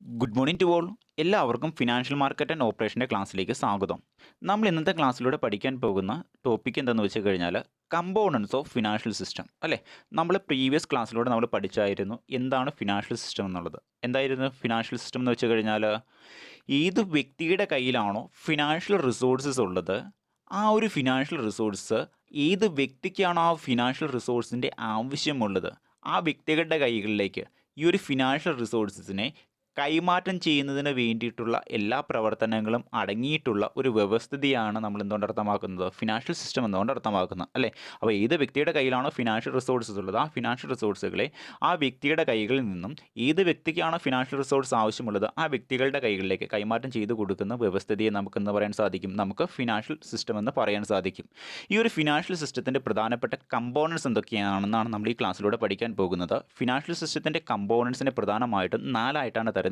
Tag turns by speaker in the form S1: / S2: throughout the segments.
S1: Good morning to all. എല്ലാവർക്കും financial market and ഓപ്പറേഷൻ്റെ ക്ലാസ്സിലേക്ക് സ്വാഗതം. നമ്മൾ ഇന്നത്തെ ക്ലാസ്സിലൂടെ പഠിക്കാൻ പോകുന്ന ടോപ്പിക് എന്താണെന്ന് വെച്ച് കഴിഞ്ഞാൽ കമ്പോണൻസ് ഓഫ് ഫിനാൻഷ്യൽ സിസ്റ്റം അല്ലേ. നമ്മൾ പ്രീവിയസ് ക്ലാസ്സിലൂടെ നമ്മൾ പഠിച്ചായിരുന്നു എന്താണ് ഫിനാൻഷ്യൽ സിസ്റ്റം എന്നുള്ളത്. എന്തായിരുന്നു ഫിനാൻഷ്യൽ സിസ്റ്റം എന്ന് വെച്ച് കഴിഞ്ഞാൽ ഏത് വ്യക്തിയുടെ കയ്യിലാണോ ഫിനാൻഷ്യൽ റിസോഴ്സസ് ഉള്ളത്, ആ ഒരു ഫിനാൻഷ്യൽ റിസോഴ്സ് ഏത് വ്യക്തിക്കാണോ ആ ഫിനാൻഷ്യൽ റിസോഴ്സിൻ്റെ ആവശ്യമുള്ളത്, ആ വ്യക്തികളുടെ കൈകളിലേക്ക് ഈ ഒരു ഫിനാൻഷ്യൽ റിസോഴ്സസിനെ കൈമാറ്റം ചെയ്യുന്നതിന് വേണ്ടിയിട്ടുള്ള എല്ലാ പ്രവർത്തനങ്ങളും അടങ്ങിയിട്ടുള്ള ഒരു വ്യവസ്ഥിതിയാണ് നമ്മൾ എന്തുകൊണ്ട് അർത്ഥമാക്കുന്നത്, ഫിനാൻഷ്യൽ സിസ്റ്റം എന്നുകൊണ്ട് അർത്ഥമാക്കുന്നത് അല്ലേ. അപ്പോൾ ഏത് വ്യക്തിയുടെ കയ്യിലാണോ ഫിനാൻഷ്യൽ റിസോഴ്സസ് ഉള്ളത്, ആ ഫിനാൻഷ്യൽ റിസോഴ്സുകളെ ആ വ്യക്തിയുടെ കൈകളിൽ നിന്നും ഏത് വ്യക്തിക്കാണോ ഫിനാൻഷ്യൽ റിസോഴ്സ് ആവശ്യമുള്ളത് ആ വ്യക്തികളുടെ കൈകളിലേക്ക് കൈമാറ്റം ചെയ്ത് കൊടുക്കുന്ന വ്യവസ്ഥിതിയെ നമുക്കെന്ന് പറയാൻ സാധിക്കും, നമുക്ക് ഫിനാൻഷ്യൽ സിസ്റ്റം എന്ന് പറയാൻ സാധിക്കും. ഈ ഒരു ഫിനാൻഷ്യൽ സിസ്റ്റത്തിൻ്റെ പ്രധാനപ്പെട്ട കമ്പോണൻസ് എന്തൊക്കെയാണെന്നാണ് നമ്മൾ ഈ ക്ലാസ്സിലൂടെ പഠിക്കാൻ പോകുന്നത്. ഫിനാൻഷ്യൽ സിസ്റ്റത്തിൻ്റെ കമ്പോണൻസിനെ പ്രധാനമായിട്ടും നാലായിട്ടാണ് തരംതിരിക്കുന്നത്.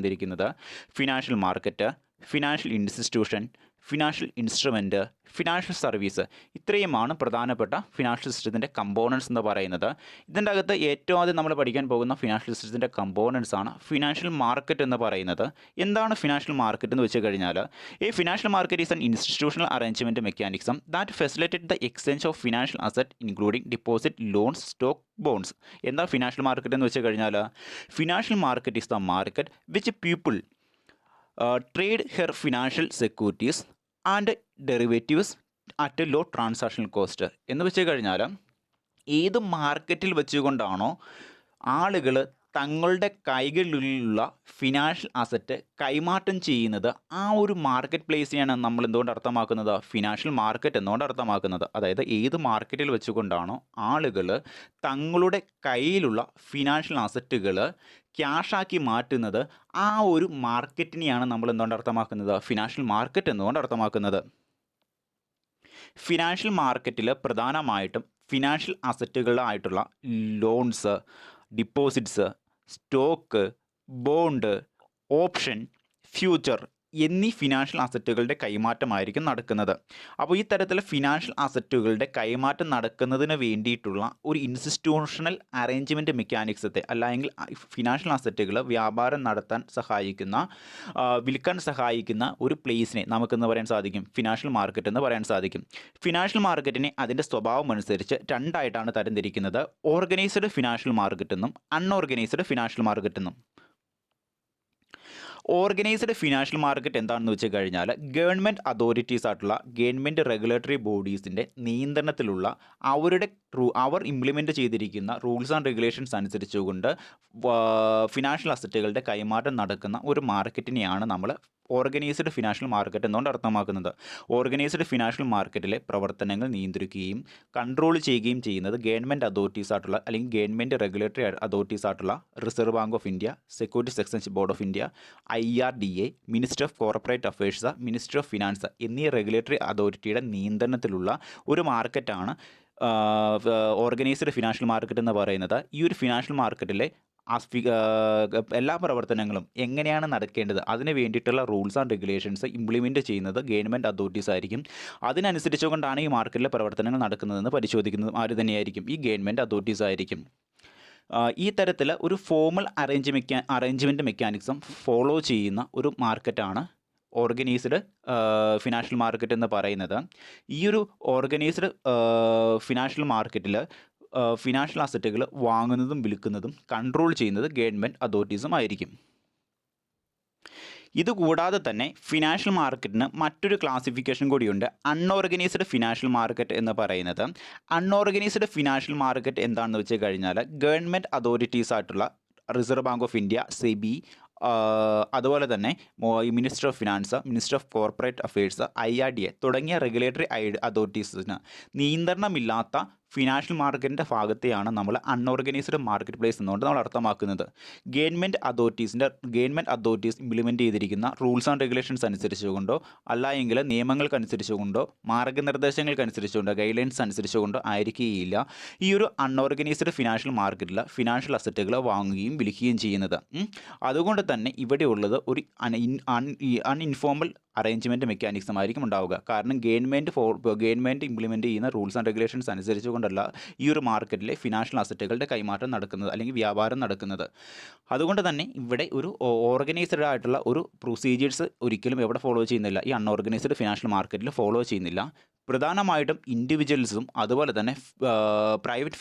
S1: Financial market, financial institution, financial instrument, financial service. ഇത്രയുമാണ് പ്രധാനപ്പെട്ട ഫിനാൻഷ്യൽ സിസ്റ്റത്തിൻ്റെ കമ്പോണൻസ് എന്ന് പറയുന്നത്. ഇതിൻ്റെ അകത്ത് ഏറ്റവും ആദ്യം നമ്മൾ പഠിക്കാൻ പോകുന്ന ഫിനാൻഷ്യൽ സിസ്റ്റത്തിൻ്റെ കമ്പോണൻസ് ആണ് ഫിനാൻഷ്യൽ മാർക്കറ്റ് എന്ന് പറയുന്നത്. എന്താണ് ഫിനാൻഷ്യൽ മാർക്കറ്റ് എന്ന് വെച്ച് കഴിഞ്ഞാൽ, ഈ financial market is an institutional arrangement mechanism that facilitate the exchange of financial asset including deposit, loans, stock, bonds. എന്താ ഫിനാൻഷ്യൽ മാർക്കറ്റ് എന്ന് വെച്ച് കഴിഞ്ഞാൽ, financial market is the market which people trade her financial securities and derivatives at a low transactional cost. എന്ന് വെച്ച് കഴിഞ്ഞാൽ ഏത് മാർക്കറ്റിൽ വെച്ചുകൊണ്ടാണോ ആളുകൾ തങ്ങളുടെ കൈകളിലുള്ള ഫിനാൻഷ്യൽ അസറ്റ് കൈമാറ്റം ചെയ്യുന്നത്, ആ ഒരു മാർക്കറ്റ് പ്ലേസിനെയാണ് നമ്മൾ എന്തുകൊണ്ട് അർത്ഥമാക്കുന്നത്, ഫിനാൻഷ്യൽ മാർക്കറ്റ് എന്നുകൊണ്ട് അർത്ഥമാക്കുന്നത്. അതായത് ഏത് മാർക്കറ്റിൽ വെച്ചുകൊണ്ടാണോ ആളുകൾ തങ്ങളുടെ കയ്യിലുള്ള ഫിനാൻഷ്യൽ അസറ്റുകൾ ക്യാഷാക്കി മാറ്റുന്നത്, ആ ഒരു മാർക്കറ്റിനെയാണ് നമ്മൾ എന്തുകൊണ്ട് അർത്ഥമാക്കുന്നത്, ഫിനാൻഷ്യൽ മാർക്കറ്റ് എന്നുകൊണ്ട് അർത്ഥമാക്കുന്നത്. ഫിനാൻഷ്യൽ മാർക്കറ്റിൽ പ്രധാനമായിട്ടും ഫിനാൻഷ്യൽ അസറ്റുകളായിട്ടുള്ള loans, deposits, stock, bond, option, future എന്നീ ഫിനാൻഷ്യൽ അസറ്റുകളുടെ കൈമാറ്റമായിരിക്കും നടക്കുന്നത്. അപ്പോൾ ഈ തരത്തിലെ ഫിനാൻഷ്യൽ അസറ്റുകളുടെ കൈമാറ്റം നടക്കുന്നതിന് വേണ്ടിയിട്ടുള്ള ഒരു ഇൻസ്റ്റിറ്റ്യൂഷണൽ അറേഞ്ച്മെൻറ്റ് മെക്കാനിക്സത്തെ, അല്ലെങ്കിൽ ഫിനാൻഷ്യൽ അസറ്റുകൾ വ്യാപാരം നടത്താൻ സഹായിക്കുന്ന, വിൽക്കാൻ സഹായിക്കുന്ന ഒരു പ്ലേസിനെ നമുക്കെന്ന് പറയാൻ സാധിക്കും ഫിനാൻഷ്യൽ മാർക്കറ്റ് എന്ന് പറയാൻ സാധിക്കും. ഫിനാൻഷ്യൽ മാർക്കറ്റിനെ അതിൻ്റെ സ്വഭാവം അനുസരിച്ച് രണ്ടായിട്ടാണ് തരംതിരിക്കുന്നത്: ഓർഗനൈസ്ഡ് ഫിനാൻഷ്യൽ മാർക്കറ്റ് എന്നും അൺഓർഗനൈസ്ഡ് ഫിനാൻഷ്യൽ മാർക്കറ്റ് എന്നും. ഓർഗനൈസ്ഡ് ഫിനാൻഷ്യൽ മാർക്കറ്റ് എന്താണെന്ന് വെച്ച് കഴിഞ്ഞാൽ, ഗവൺമെൻറ് അതോറിറ്റീസ് ആയിട്ടുള്ള ഗവൺമെൻറ് റെഗുലേറ്ററി ബോഡീസിൻ്റെ നിയന്ത്രണത്തിലുള്ള അവർ ഇംപ്ലിമെൻറ്റ് ചെയ്തിരിക്കുന്ന റൂൾസ് ആൻഡ് റെഗുലേഷൻസ് അനുസരിച്ചുകൊണ്ട് ഫിനാൻഷ്യൽ അസറ്റുകളുടെ കൈമാറ്റം നടക്കുന്ന ഒരു മാർക്കറ്റിനെയാണ് നമ്മൾ ഓർഗനൈസ്ഡ് ഫിനാൻഷ്യൽ മാർക്കറ്റ് എന്നുകൊണ്ട് അർത്ഥമാക്കുന്നത്. ഓർഗനൈസ്ഡ് ഫിനാൻഷ്യൽ മാർക്കറ്റിലെ പ്രവർത്തനങ്ങൾ നിയന്ത്രിക്കുകയും കൺട്രോൾ ചെയ്യുകയും ചെയ്യുന്നത് ഗവൺമെൻറ് അതോറിറ്റീസ് ആയിട്ടുള്ള, അല്ലെങ്കിൽ ഗവൺമെൻറ് റെഗുലേറ്ററി അതോറിറ്റീസ് ആയിട്ടുള്ള reserve bank of India, securities exchange board of India, IRDA, minister of corporate affairs, minister of finance എന്നീ റെഗുലേറ്ററി അതോറിറ്റിയുടെ നിയന്ത്രണത്തിലുള്ള ഒരു മാർക്കറ്റാണ് ഓർഗനൈസ്ഡ് ഫിനാൻഷ്യൽ മാർക്കറ്റ് എന്ന് പറയുന്നത്. ഈ ഒരു ഫിനാൻഷ്യൽ മാർക്കറ്റിലെ എല്ലാ പ്രവർത്തനങ്ങളും എങ്ങനെയാണ് നടക്കേണ്ടത്, അതിന് വേണ്ടിയിട്ടുള്ള റൂൾസ് ആൻഡ് റെഗുലേഷൻസ് ഇംപ്ലിമെൻറ്റ് ചെയ്യുന്നത് ഗവൺമെൻറ് അതോറിറ്റീസ് ആയിരിക്കും. അതിനനുസരിച്ചുകൊണ്ടാണ് ഈ മാർക്കറ്റിലെ പ്രവർത്തനങ്ങൾ നടക്കുന്നതെന്ന് പരിശോധിക്കുന്നത് ആര് തന്നെയായിരിക്കും, ഈ ഗവൺമെൻറ് അതോറിറ്റീസ് ആയിരിക്കും. ഈ തരത്തിൽ ഒരു ഫോമൽ അറേഞ്ച്മെൻറ്റ് മെക്കാനിസം ഫോളോ ചെയ്യുന്ന ഒരു മാർക്കറ്റാണ് ഓർഗനൈസ്ഡ് ഫിനാൻഷ്യൽ മാർക്കറ്റ് എന്ന് പറയുന്നത്. ഈ ഒരു ഓർഗനൈസ്ഡ് ഫിനാൻഷ്യൽ മാർക്കറ്റിൽ ഫിനാൻഷ്യൽ അസറ്റുകൾ വാങ്ങുന്നതും വിൽക്കുന്നതും കൺട്രോൾ ചെയ്യുന്നത് ഗവൺമെൻറ് അതോറിറ്റീസും ആയിരിക്കും. ഇതുകൂടാതെ തന്നെ ഫിനാൻഷ്യൽ മാർക്കറ്റിന് മറ്റൊരു ക്ലാസിഫിക്കേഷൻ കൂടിയുണ്ട്, അൺഓർഗനൈസ്ഡ് ഫിനാൻഷ്യൽ മാർക്കറ്റ് എന്ന് പറയുന്നത്. അൺഓർഗനൈസ്ഡ് ഫിനാൻഷ്യൽ മാർക്കറ്റ് എന്താണെന്ന് വെച്ച് കഴിഞ്ഞാൽ, ഗവൺമെൻറ് അതോറിറ്റീസ് ആയിട്ടുള്ള reserve bank of India, SEBI, അതുപോലെ തന്നെ minister of finance, minister of corporate affairs, IRDA തുടങ്ങിയ റെഗുലേറ്ററി അതോറിറ്റീസിന് നിയന്ത്രണമില്ലാത്ത ഫിനാൻഷ്യൽ മാർക്കറ്റിൻ്റെ ഭാഗത്തെയാണ് നമ്മൾ അൺഓർഗനൈസ്ഡ് മാർക്കറ്റ് പ്ലേസ് എന്നുകൊണ്ട് നമ്മൾ അർത്ഥമാക്കുന്നത്. ഗവൺമെൻറ് അതോറിറ്റീസ് ഇംപ്ലിമെൻറ്റ് ചെയ്തിരിക്കുന്ന റൂൾസ് ആൻഡ് റെഗുലേഷൻസ് അനുസരിച്ചുകൊണ്ടോ അല്ല എങ്കിൽ നിയമങ്ങൾക്കനുസരിച്ചുകൊണ്ടോ മാർഗ്ഗനിർദ്ദേശങ്ങൾക്കനുസരിച്ചുകൊണ്ടോ ഗൈഡ്ലൈൻസ് അനുസരിച്ചുകൊണ്ടോ ആയിരിക്കുകയില്ല ഈ ഒരു അൺഓർഗനൈസ്ഡ് ഫിനാൻഷ്യൽ മാർക്കറ്റിൽ ഫിനാൻഷ്യൽ അസറ്റുകൾ വാങ്ങുകയും വിൽക്കുകയും ചെയ്യുന്നത്. അതുകൊണ്ട് തന്നെ ഇവിടെ ഉള്ളത് ഒരു അൺഇൻഫോർമൽ അറേഞ്ച്മെൻറ്റ് മെക്കാനിസം ആയിരിക്കും ഉണ്ടാവുക. കാരണം ഗവൺമെൻറ് ഇംപ്ലിമെൻറ്റ് ചെയ്യുന്ന റൂൾസ് ആൻഡ് റെഗുലേഷൻസ് അനുസരിച്ചുകൊണ്ടല്ല ഈ ഒരു മാർക്കറ്റിലെ ഫിനാൻഷ്യൽ അസറ്റുകളുടെ കൈമാറ്റം നടക്കുന്നത് അല്ലെങ്കിൽ വ്യാപാരം നടക്കുന്നത്. അതുകൊണ്ട് തന്നെ ഇവിടെ ഒരു ഓർഗനൈസ്ഡ് ആയിട്ടുള്ള ഒരു പ്രൊസീജിയേഴ്സ് ഒരിക്കലും എവിടെ ഫോളോ ചെയ്യുന്നില്ല, ഈ അൺഓർഗനൈസ്ഡ് ഫിനാൻഷ്യൽ മാർക്കറ്റിൽ ഫോളോ ചെയ്യുന്നില്ല. പ്രധാനമായിട്ടും ഇൻഡിവിജ്വൽസും അതുപോലെ തന്നെ പ്രൈവറ്റ്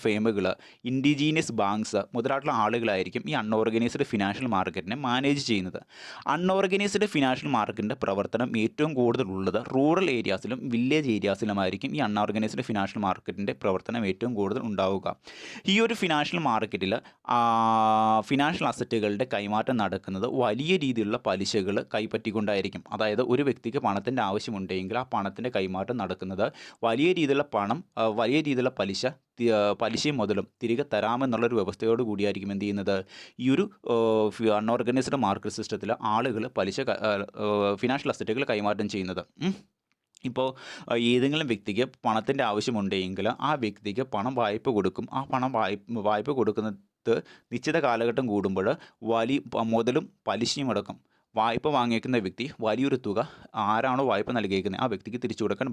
S1: ഫേമുകൾ, ഇൻഡിജീനിയസ് ബാങ്ക്സ് മുതലായിട്ടുള്ള ആളുകളായിരിക്കും ഈ അൺഓർഗനൈസ്ഡ് ഫിനാൻഷ്യൽ മാർക്കറ്റിനെ മാനേജ് ചെയ്യുന്നത്. അൺഓർഗനൈസ്ഡ് ഫിനാൻഷ്യൽ മാർക്കറ്റിൻ്റെ പ്രവർത്തനം ഏറ്റവും കൂടുതലുള്ളത് റൂറൽ ഏരിയാസിലും വില്ലേജ് ഏരിയാസിലുമായിരിക്കും ഈ അൺഓർഗനൈസ്ഡ് ഫിനാൻഷ്യൽ മാർക്കറ്റിൻ്റെ പ്രവർത്തനം ഏറ്റവും കൂടുതൽ ഉണ്ടാവുക. ഈ ഒരു ഫിനാൻഷ്യൽ മാർക്കറ്റിൽ ഫിനാൻഷ്യൽ അസറ്റുകളുടെ കൈമാറ്റം നടക്കുന്നത് വലിയ രീതിയിലുള്ള പലിശകൾ കൈപ്പറ്റിക്കൊണ്ടായിരിക്കും. അതായത് ഒരു വ്യക്തിക്ക് പണത്തിൻ്റെ ആവശ്യമുണ്ടെങ്കിൽ ആ പണത്തിൻ്റെ കൈമാറ്റം നടക്കുന്നത് വലിയ രീതിയിലുള്ള പലിശയും മുതലും തിരികെ തരാമെന്നുള്ളൊരു വ്യവസ്ഥയോട് കൂടിയായിരിക്കും എന്ത് ചെയ്യുന്നത്, ഈ ഒരു അൺഓർഗനൈസ്ഡ് മാർക്കറ്റ് സിസ്റ്റത്തിൽ ആളുകൾ ഫിനാൻഷ്യൽ അസറ്റുകൾ കൈമാറ്റം ചെയ്യുന്നത്. ഇപ്പോൾ ഏതെങ്കിലും വ്യക്തിക്ക് പണത്തിൻ്റെ ആവശ്യമുണ്ടെങ്കിൽ ആ വ്യക്തിക്ക് വായ്പ കൊടുക്കും. ആ വായ്പ കൊടുക്കുന്നത് നിശ്ചിത കാലഘട്ടം കൂടുമ്പോൾ മുതലും പലിശയും അടക്കം വായ്പ വാങ്ങിയേക്കുന്ന വ്യക്തി വലിയൊരു തുക ആരാണോ വായ്പ നൽകിയേക്കുന്നത് ആ വ്യക്തിക്ക് തിരിച്ചു കൊടുക്കാൻ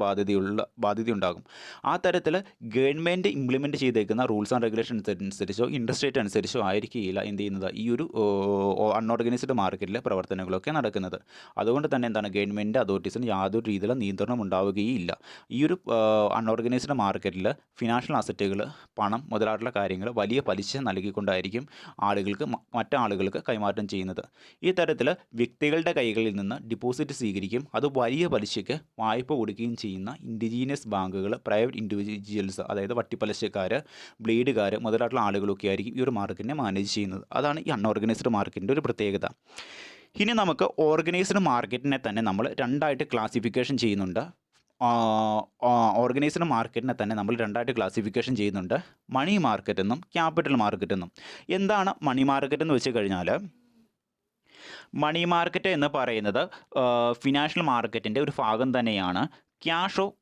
S1: ബാധ്യതയുണ്ടാകും. ആ തരത്തിൽ ഗവൺമെൻറ് ഇംപ്ലിമെൻറ്റ് ചെയ്തേക്കുന്ന റൂൾസ് ആൻഡ് റെഗുലേഷൻസ് അനുസരിച്ചോ ഇൻട്രസ്റ്റ് റേറ്റ് അനുസരിച്ചോ ആയിരിക്കില്ല എന്ത് ചെയ്യുന്നത്, ഈ ഒരു അൺഓർഗനൈസ്ഡ് മാർക്കറ്റിലെ പ്രവർത്തനങ്ങളൊക്കെ നടക്കുന്നത്. അതുകൊണ്ട് തന്നെ ഗവൺമെൻറ് അതോറിറ്റീസിന് യാതൊരു രീതിയിലുള്ള നിയന്ത്രണം ഉണ്ടാവുകയില്ല. ഈ ഒരു അൺഓർഗനൈസ്ഡ് മാർക്കറ്റിൽ ഫിനാൻഷ്യൽ അസറ്റുകൾ, പണം മുതലായിട്ടുള്ള കാര്യങ്ങൾ വലിയ പലിശ നൽകിക്കൊണ്ടായിരിക്കും മറ്റാളുകൾക്ക് കൈമാറ്റം ചെയ്യുന്നത്. ഈ തരത്തിൽ വ്യക്തികളുടെ കൈകളിൽ നിന്ന് ഡിപ്പോസിറ്റ് സ്വീകരിക്കും, അത് വലിയ പലിശയ്ക്ക് വായ്പ കൊടുക്കുകയും ചെയ്യുന്ന ഇൻഡിജീനിയസ് ബാങ്കുകൾ, പ്രൈവറ്റ് ഇൻഡിവിജ്വൽസ്, അതായത് വട്ടിപ്പലിശക്കാർ, ബ്ലേഡുകാർ മുതലായിട്ടുള്ള ആളുകളൊക്കെ ആയിരിക്കും ഈ ഒരു മാർക്കറ്റിനെ മാനേജ് ചെയ്യുന്നത്. അതാണ് ഈ അൺഓർഗനൈസ്ഡ് മാർക്കറ്റിൻ്റെ ഒരു പ്രത്യേകത. ഇനി നമുക്ക് ഓർഗനൈസ്ഡ് മാർക്കറ്റിനെ തന്നെ നമ്മൾ രണ്ടായിട്ട് ക്ലാസിഫിക്കേഷൻ ചെയ്യുന്നുണ്ട്. ഓർഗനൈസ്ഡ് മാർക്കറ്റിനെ തന്നെ നമ്മൾ രണ്ടായിട്ട് ക്ലാസിഫിക്കേഷൻ ചെയ്യുന്നുണ്ട്, മണി മാർക്കറ്റ് എന്നും ക്യാപിറ്റൽ മാർക്കറ്റ് എന്നും. എന്താണ് മണി മാർക്കറ്റ് എന്ന് വെച്ച് കഴിഞ്ഞാൽ, മണി മാർക്കറ്റ് എന്ന് പറയുന്നത് ഫിനാൻഷ്യൽ മാർക്കറ്റിൻ്റെ ഒരു ഭാഗം തന്നെയാണ്.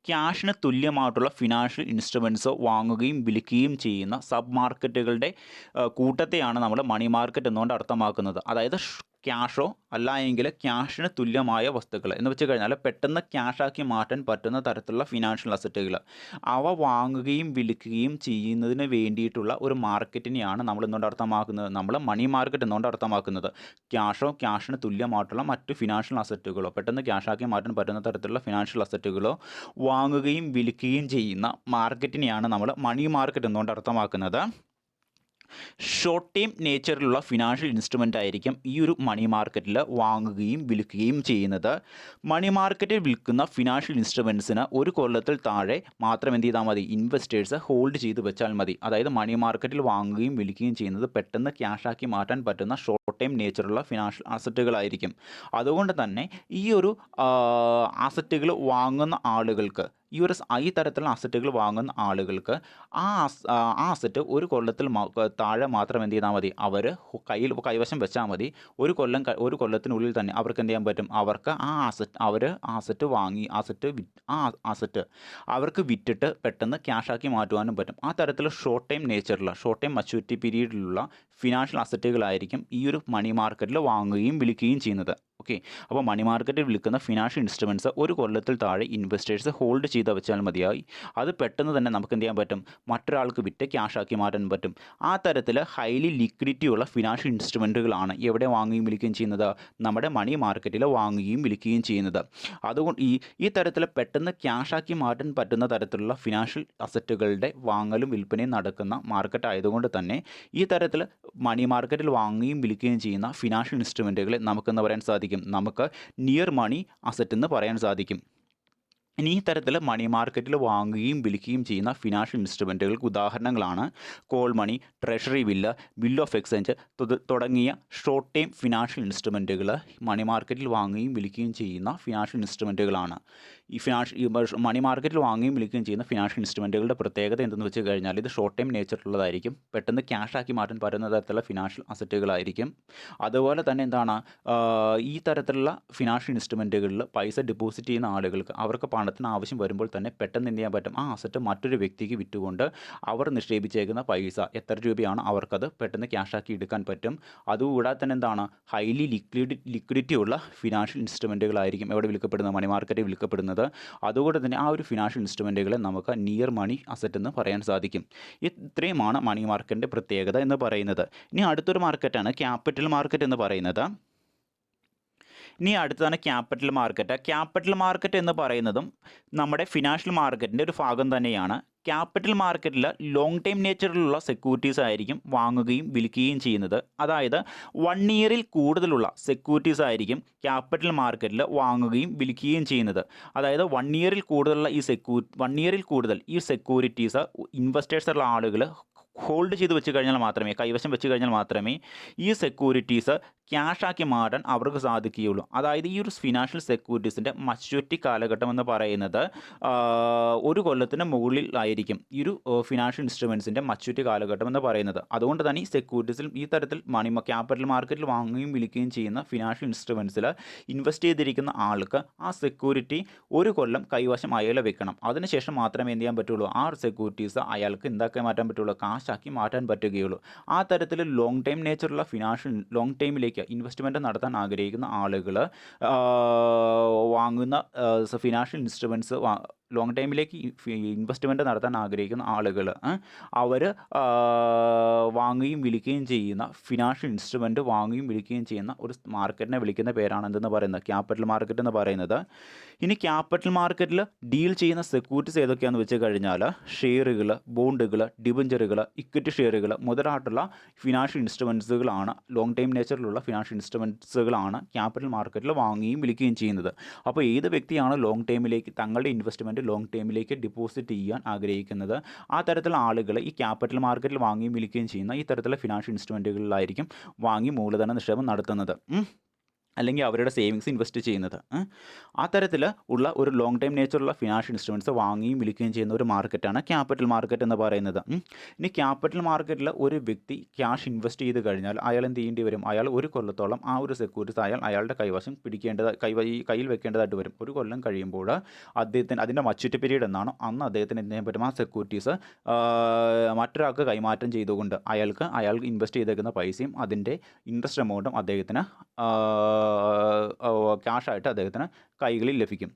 S1: ക്യാഷിന് തുല്യമായിട്ടുള്ള ഫിനാൻഷ്യൽ ഇൻസ്ട്രുമെൻറ്റ്സോ വാങ്ങുകയും വിൽക്കുകയും ചെയ്യുന്ന സബ് മാർക്കറ്റുകളുടെ കൂട്ടത്തെയാണ് നമ്മൾ മണി മാർക്കറ്റ് എന്നുകൊണ്ട് അർത്ഥമാക്കുന്നത്. അതായത് ക്യാഷോ അല്ല എങ്കിൽ ക്യാഷിന് തുല്യമായ വസ്തുക്കൾ എന്ന് വെച്ച് കഴിഞ്ഞാൽ പെട്ടെന്ന് ക്യാഷാക്കി മാറ്റാൻ പറ്റുന്ന തരത്തിലുള്ള ഫിനാൻഷ്യൽ അസറ്റുകൾ, അവ വാങ്ങുകയും വിൽക്കുകയും ചെയ്യുന്നതിന് വേണ്ടിയിട്ടുള്ള ഒരു മാർക്കറ്റിനെയാണ് നമ്മൾ എന്തുകൊണ്ട് അർത്ഥമാക്കുന്നത്, നമ്മൾ മണി മാർക്കറ്റ് എന്നുകൊണ്ട് അർത്ഥമാക്കുന്നത്. ക്യാഷിന് തുല്യമായിട്ടുള്ള മറ്റ് ഫിനാൻഷ്യൽ അസറ്റുകളോ പെട്ടെന്ന് ക്യാഷാക്കി മാറ്റാൻ പറ്റുന്ന തരത്തിലുള്ള ഫിനാൻഷ്യൽ അസറ്റുകളോ വാങ്ങുകയും വിൽക്കുകയും ചെയ്യുന്ന മാർക്കറ്റിനെയാണ് നമ്മൾ മണി മാർക്കറ്റ് എന്നുകൊണ്ട് അർത്ഥമാക്കുന്നത്. ഷോർട്ട് ടൈം നേച്ചറിലുള്ള ഫിനാൻഷ്യൽ ഇൻസ്ട്രുമെൻ്റ് ആയിരിക്കും ഈ ഒരു മണി മാർക്കറ്റിൽ വാങ്ങുകയും വിൽക്കുകയും ചെയ്യുന്നത്. മണി മാർക്കറ്റിൽ വിൽക്കുന്ന ഫിനാൻഷ്യൽ ഇൻസ്ട്രുമെൻറ്റ്സിന് ഒരു കൊല്ലത്തിൽ താഴെ മാത്രം എന്ത് ചെയ്താൽ മതി, ഇൻവെസ്റ്റേഴ്സ് ഹോൾഡ് ചെയ്ത് വെച്ചാൽ മതി. അതായത് മണി മാർക്കറ്റിൽ വാങ്ങുകയും വിൽക്കുകയും ചെയ്യുന്നത് പെട്ടെന്ന് ക്യാഷാക്കി മാറ്റാൻ പറ്റുന്ന ഷോർട്ട് ടൈം നേച്ചറുള്ള ഫിനാൻഷ്യൽ അസറ്റുകളായിരിക്കും. അതുകൊണ്ട് തന്നെ ഈ ഒരു അസറ്റുകൾ വാങ്ങുന്ന ആളുകൾക്ക്, ഈ തരത്തിലുള്ള അസറ്റുകൾ വാങ്ങുന്ന ആളുകൾക്ക് ആ അസറ്റ് ഒരു കൊല്ലത്തിൽ താഴെ മാത്രം എന്ത് ചെയ്താൽ മതി, അവർ കൈവശം വെച്ചാൽ മതി. ഒരു കൊല്ലത്തിനുള്ളിൽ തന്നെ അവർക്ക് എന്ത് ചെയ്യാൻ പറ്റും, അവർക്ക് അവർക്ക് വിറ്റിട്ട് പെട്ടെന്ന് ക്യാഷാക്കി മാറ്റുവാനും പറ്റും. ആ തരത്തിൽ ഷോർട്ട് ടൈം മച്യൂരിറ്റി പീരീഡിലുള്ള ഫിനാൻഷ്യൽ അസറ്റുകളായിരിക്കും ഈ ഒരു മണി മാർക്കറ്റിൽ വാങ്ങുകയും വിൽക്കുകയും ചെയ്യുന്നത്. ഓക്കെ, അപ്പോൾ മണി മാർക്കറ്റിൽ വിൽക്കുന്ന ഫിനാൻഷ്യൽ ഇൻസ്ട്രുമെൻറ്റ്സ് ഒരു കൊല്ലത്തിൽ താഴെ ഇൻവെസ്റ്റേഴ്സ് ഹോൾഡ് ചെയ്ത് വെച്ചാൽ മതിയായി. അത് പെട്ടെന്ന് തന്നെ നമുക്ക് എന്ത് ചെയ്യാൻ പറ്റും, മറ്റൊരാൾക്ക് വിറ്റ് ക്യാഷാക്കി മാറ്റാൻ പറ്റും. ആ തരത്തിൽ ഹൈലി ലിക്വിഡിറ്റി ഉള്ള ഫിനാൻഷ്യൽ ഇൻസ്ട്രുമെൻറ്റുകളാണ് എവിടെ വാങ്ങുകയും വിൽക്കുകയും ചെയ്യുന്നത്, നമ്മുടെ മണി മാർക്കറ്റിൽ വാങ്ങുകയും വിൽക്കുകയും ചെയ്യുന്നത്. അതുകൊണ്ട് ഈ തരത്തിൽ പെട്ടെന്ന് ക്യാഷാക്കി മാറ്റാൻ പറ്റുന്ന തരത്തിലുള്ള ഫിനാൻഷ്യൽ അസറ്റുകളുടെ വാങ്ങലും വിൽപ്പനയും നടക്കുന്ന മാർക്കറ്റ് ആയതുകൊണ്ട് തന്നെ ഈ തരത്തിൽ മണി മാർക്കറ്റിൽ വാങ്ങുകയും വിൽക്കുകയും ചെയ്യുന്ന ഫിനാൻഷ്യൽ ഇൻസ്ട്രുമെൻറ്റുകളെ നമുക്കെന്ന് പറയാൻ സാധിക്കും, നമുക്ക് നിയർ മണി അസറ്റ് എന്ന് പറയാൻ സാധിക്കും. ഇനി ഈ തരത്തിൽ മണി മാർക്കറ്റിൽ വാങ്ങുകയും വിൽക്കുകയും ചെയ്യുന്ന ഫിനാൻഷ്യൽ ഇൻസ്ട്രുമെൻറ്റുകൾക്ക് ഉദാഹരണങ്ങളാണ് call money, treasury bill of exchange തുടങ്ങിയ ഷോർട്ട് ടൈം ഫിനാൻഷ്യൽ ഇൻസ്ട്രുമെൻറ്റുകൾ മണി മാർക്കറ്റിൽ വാങ്ങുകയും വിൽക്കുകയും ചെയ്യുന്ന ഫിനാൻഷ്യൽ ഇൻസ്ട്രുമെൻറ്റുകളാണ്. ഈ മണി മാർക്കറ്റിൽ വാങ്ങുകയും വിൽക്കുകയും ചെയ്യുന്ന ഫിനാൻഷ്യൽ ഇൻസ്ട്രുമെൻറ്റുകളുടെ പ്രത്യേകത എന്തെന്ന് വെച്ച് കഴിഞ്ഞാൽ ഇത് ഷോർട്ട് ടൈം നേച്ചറുള്ളതായിരിക്കും, പെട്ടെന്ന് ക്യാഷാക്കി മാറ്റാൻ പറ്റുന്ന തരത്തിലുള്ള ഫിനാൻഷ്യൽ അസറ്റുകളായിരിക്കും. അതുപോലെ തന്നെ ഈ തരത്തിലുള്ള ഫിനാൻഷ്യൽ ഇൻസ്ട്രുമെൻറ്റുകളിൽ പൈസ ഡെപ്പോസിറ്റ് ചെയ്യുന്ന ആളുകൾക്ക് അവർക്ക് പണത്തിന് ആവശ്യം വരുമ്പോൾ തന്നെ പെട്ടെന്ന് എന്ത് ചെയ്യാൻ പറ്റും, ആ അസറ്റ് മറ്റൊരു വ്യക്തിക്ക് വിറ്റുകൊണ്ട് അവർ നിക്ഷേപിച്ചേക്കുന്ന പൈസ എത്ര രൂപയാണ് അവർക്കത് പെട്ടെന്ന് ക്യാഷാക്കി എടുക്കാൻ പറ്റും. അതുകൂടാതെ തന്നെ എന്താണ്, ഹൈലി ലിക്വിഡിറ്റി ഉള്ള ഫിനാൻഷ്യൽ ഇൻസ്ട്രുമെൻറ്റുകളായിരിക്കും എവിടെ വിൽക്കപ്പെടുന്നത്, മണി മാർക്കറ്റിൽ വിൽക്കപ്പെടുന്നത്. അതുകൊണ്ട് തന്നെ ആ ഒരു ഫിനാൻഷ്യൽ ഇൻസ്ട്രുമെൻറ്റുകളെ നമുക്ക് നിയർ മണി അസറ്റ് എന്ന് പറയാൻ സാധിക്കും. ഇത്രയുമാണ് മണി മാർക്കറ്റിൻ്റെ പ്രത്യേകത എന്ന് പറയുന്നത്. ഇനി അടുത്തൊരു മാർക്കറ്റാണ് ക്യാപിറ്റൽ മാർക്കറ്റ് എന്ന് പറയുന്നത്. ഇനി അടുത്തതാണ് ക്യാപിറ്റൽ മാർക്കറ്റ്. ക്യാപിറ്റൽ മാർക്കറ്റ് എന്ന് പറയുന്നതും നമ്മുടെ ഫിനാൻഷ്യൽ മാർക്കറ്റിൻ്റെ ഒരു ഭാഗം തന്നെയാണ്. ക്യാപിറ്റൽ മാർക്കറ്റിൽ ലോങ് ടൈം നേച്ചറിലുള്ള സെക്യൂരിറ്റീസ് ആയിരിക്കും വാങ്ങുകയും വിൽക്കുകയും ചെയ്യുന്നത്. അതായത് 1 ഇയറിൽ കൂടുതലുള്ള സെക്യൂരിറ്റീസ് ആയിരിക്കും ക്യാപിറ്റൽ മാർക്കറ്റിൽ വാങ്ങുകയും വിൽക്കുകയും ചെയ്യുന്നത്. അതായത് 1 ഇയറിൽ കൂടുതലുള്ള 1 ഇയറിൽ കൂടുതൽ ഈ സെക്യൂരിറ്റീസ് ഇൻവെസ്റ്റേഴ്സുള്ള ആളുകൾ ഹോൾഡ് ചെയ്ത് വെച്ച് കഴിഞ്ഞാൽ മാത്രമേ, കൈവശം വെച്ച് കഴിഞ്ഞാൽ മാത്രമേ ഈ സെക്യൂരിറ്റീസ് ക്യാഷാക്കി മാറ്റാൻ അവർക്ക് സാധിക്കുകയുള്ളൂ. അതായത് ഈ ഒരു ഫിനാൻഷ്യൽ സെക്യൂരിറ്റീസിൻ്റെ മച്യൂരിറ്റി കാലഘട്ടം എന്ന് പറയുന്നത് 1 കൊല്ലത്തിന് മുകളിലായിരിക്കും ഈ ഒരു ഫിനാൻഷ്യൽ ഇൻസ്ട്രുമെൻസിൻ്റെ മച്യൂരിറ്റി കാലഘട്ടം എന്ന് പറയുന്നത്. അതുകൊണ്ട് തന്നെ ഈ സെക്യൂരിറ്റീസിൽ ഈ തരത്തിൽ ക്യാപിറ്റൽ മാർക്കറ്റിൽ വാങ്ങുകയും വിൽക്കുകയും ചെയ്യുന്ന ഫിനാൻഷ്യൽ ഇൻസ്ട്രുമെൻസിൽ ഇൻവെസ്റ്റ് ചെയ്തിരിക്കുന്ന ആൾക്ക് ആ സെക്യൂരിറ്റി 1 കൊല്ലം കൈവശം അയാൾ വെക്കണം. അതിനുശേഷം മാത്രമേ എന്ത് ചെയ്യാൻ പറ്റുള്ളൂ, ആ സെക്യൂരിറ്റീസ് അയാൾക്ക് എന്താക്കി മാറ്റാൻ പറ്റുള്ളൂ, കാശാക്കി മാറ്റാൻ പറ്റുകയുള്ളൂ. ആ തരത്തിൽ ലോങ് ടൈം നേച്ചറുള്ള ഫിനാൻഷ്യൽ ലോങ് ടൈമിലേക്ക് ഇൻവെസ്റ്റ്മെൻറ്റ് നടത്താൻ ആഗ്രഹിക്കുന്ന ആളുകൾ വാങ്ങുന്ന ഫിനാൻഷ്യൽ ഇൻസ്ട്രുമെൻറ്റ്സ് ലോങ് ടൈമിലേക്ക് ഇൻവെസ്റ്റ്മെൻറ്റ് നടത്താൻ ആഗ്രഹിക്കുന്ന ആളുകൾ അവർ വാങ്ങുകയും വിൽക്കുകയും ചെയ്യുന്ന ഫിനാൻഷ്യൽ ഇൻസ്ട്രുമെൻറ്റ് വാങ്ങുകയും വിൽക്കുകയും ചെയ്യുന്ന ഒരു മാർക്കറ്റിനെ വിളിക്കുന്ന പേരാണ് എന്തെന്ന് പറയുന്നത്, ക്യാപിറ്റൽ മാർക്കറ്റ് എന്ന് പറയുന്നത്. ഇനി ക്യാപിറ്റൽ മാർക്കറ്റിൽ ഡീൽ ചെയ്യുന്ന സെക്യൂരിറ്റീസ് ഏതൊക്കെയാണെന്ന് വെച്ച് കഴിഞ്ഞാൽ ഷെയറുകൾ, ബോണ്ടുകൾ, ഡിബഞ്ചറുകൾ, ഇക്വിറ്റി ഷെയറുകൾ മുതലായിട്ടുള്ള ഫിനാൻഷ്യൽ ഇൻസ്ട്രുമെൻറ്റ്സുകളാണ്, ലോങ് ടൈം നേച്ചറിലുള്ള ഫിനാൻഷ്യൽ ഇൻസ്ട്രുമെൻറ്റ്സുകളാണ് ക്യാപിറ്റൽ മാർക്കറ്റിൽ വാങ്ങുകയും വിൽക്കുകയും ചെയ്യുന്നത്. അപ്പോൾ ഏത് വ്യക്തിയാണ് ലോങ് ടൈമിലേക്ക് തങ്ങളുടെ ഇൻവെസ്റ്റ്മെൻറ്റ് ലോങ് ടൈമിലേക്ക് ഡിപ്പോസിറ്റ് ചെയ്യാൻ ആഗ്രഹിക്കുന്നത്, ആ തരത്തിലുള്ള ആളുകൾ ഈ ക്യാപിറ്റൽ മാർക്കറ്റിൽ വാങ്ങുകയും വിൽക്കുകയും ചെയ്യുന്ന ഈ തരത്തിലുള്ള ഫിനാൻഷ്യൽ ഇൻസ്ട്രുമെൻറ്റുകളിലായിരിക്കും വാങ്ങി മൂലധന നിക്ഷേപം നടത്തുന്നത്, അല്ലെങ്കിൽ അവരുടെ സേവിങ്സ് ഇൻവെസ്റ്റ് ചെയ്യുന്നത്. ആ തരത്തിൽ ഉള്ള ഒരു ലോങ് ടൈം നേച്ചറുള്ള ഫിനാൻഷ്യൽ ഇൻസ്ട്രുമെൻറ്റ്സ് വാങ്ങുകയും വിൽക്കുകയും ചെയ്യുന്ന ഒരു മാർക്കറ്റാണ് ക്യാപിറ്റൽ മാർക്കറ്റ് എന്ന് പറയുന്നത്. ഇനി ക്യാപിറ്റൽ മാർക്കറ്റിൽ ഒരു വ്യക്തി ക്യാഷ് ഇൻവെസ്റ്റ് ചെയ്ത് കഴിഞ്ഞാൽ അയാൾ എന്ത് ചെയ്യേണ്ടി വരും, അയാൾ 1 കൊല്ലത്തോളം ആ ഒരു സെക്യൂരിറ്റീസ് അയാളുടെ കൈവശം കയ്യിൽ വെക്കേണ്ടതായിട്ട് വരും. 1 കൊല്ലം കഴിയുമ്പോൾ അദ്ദേഹത്തിന് അതിൻ്റെ മച്യൂരിറ്റി പീരീഡ് എന്നാണോ അന്ന് അദ്ദേഹത്തിന് എന്ത് ചെയ്യാൻ പറ്റും, ആ സെക്യൂരിറ്റീസ് മറ്റൊരാൾക്ക് കൈമാറ്റം ചെയ്തുകൊണ്ട് അയാൾ ഇൻവെസ്റ്റ് ചെയ്തേക്കുന്ന പൈസയും അതിൻ്റെ ഇൻട്രസ്റ്റ് എമൗണ്ടും അദ്ദേഹത്തിന് ക്യാഷായിട്ട് അദ്ദേഹത്തിന് കൈകളിൽ ലഭിക്കും.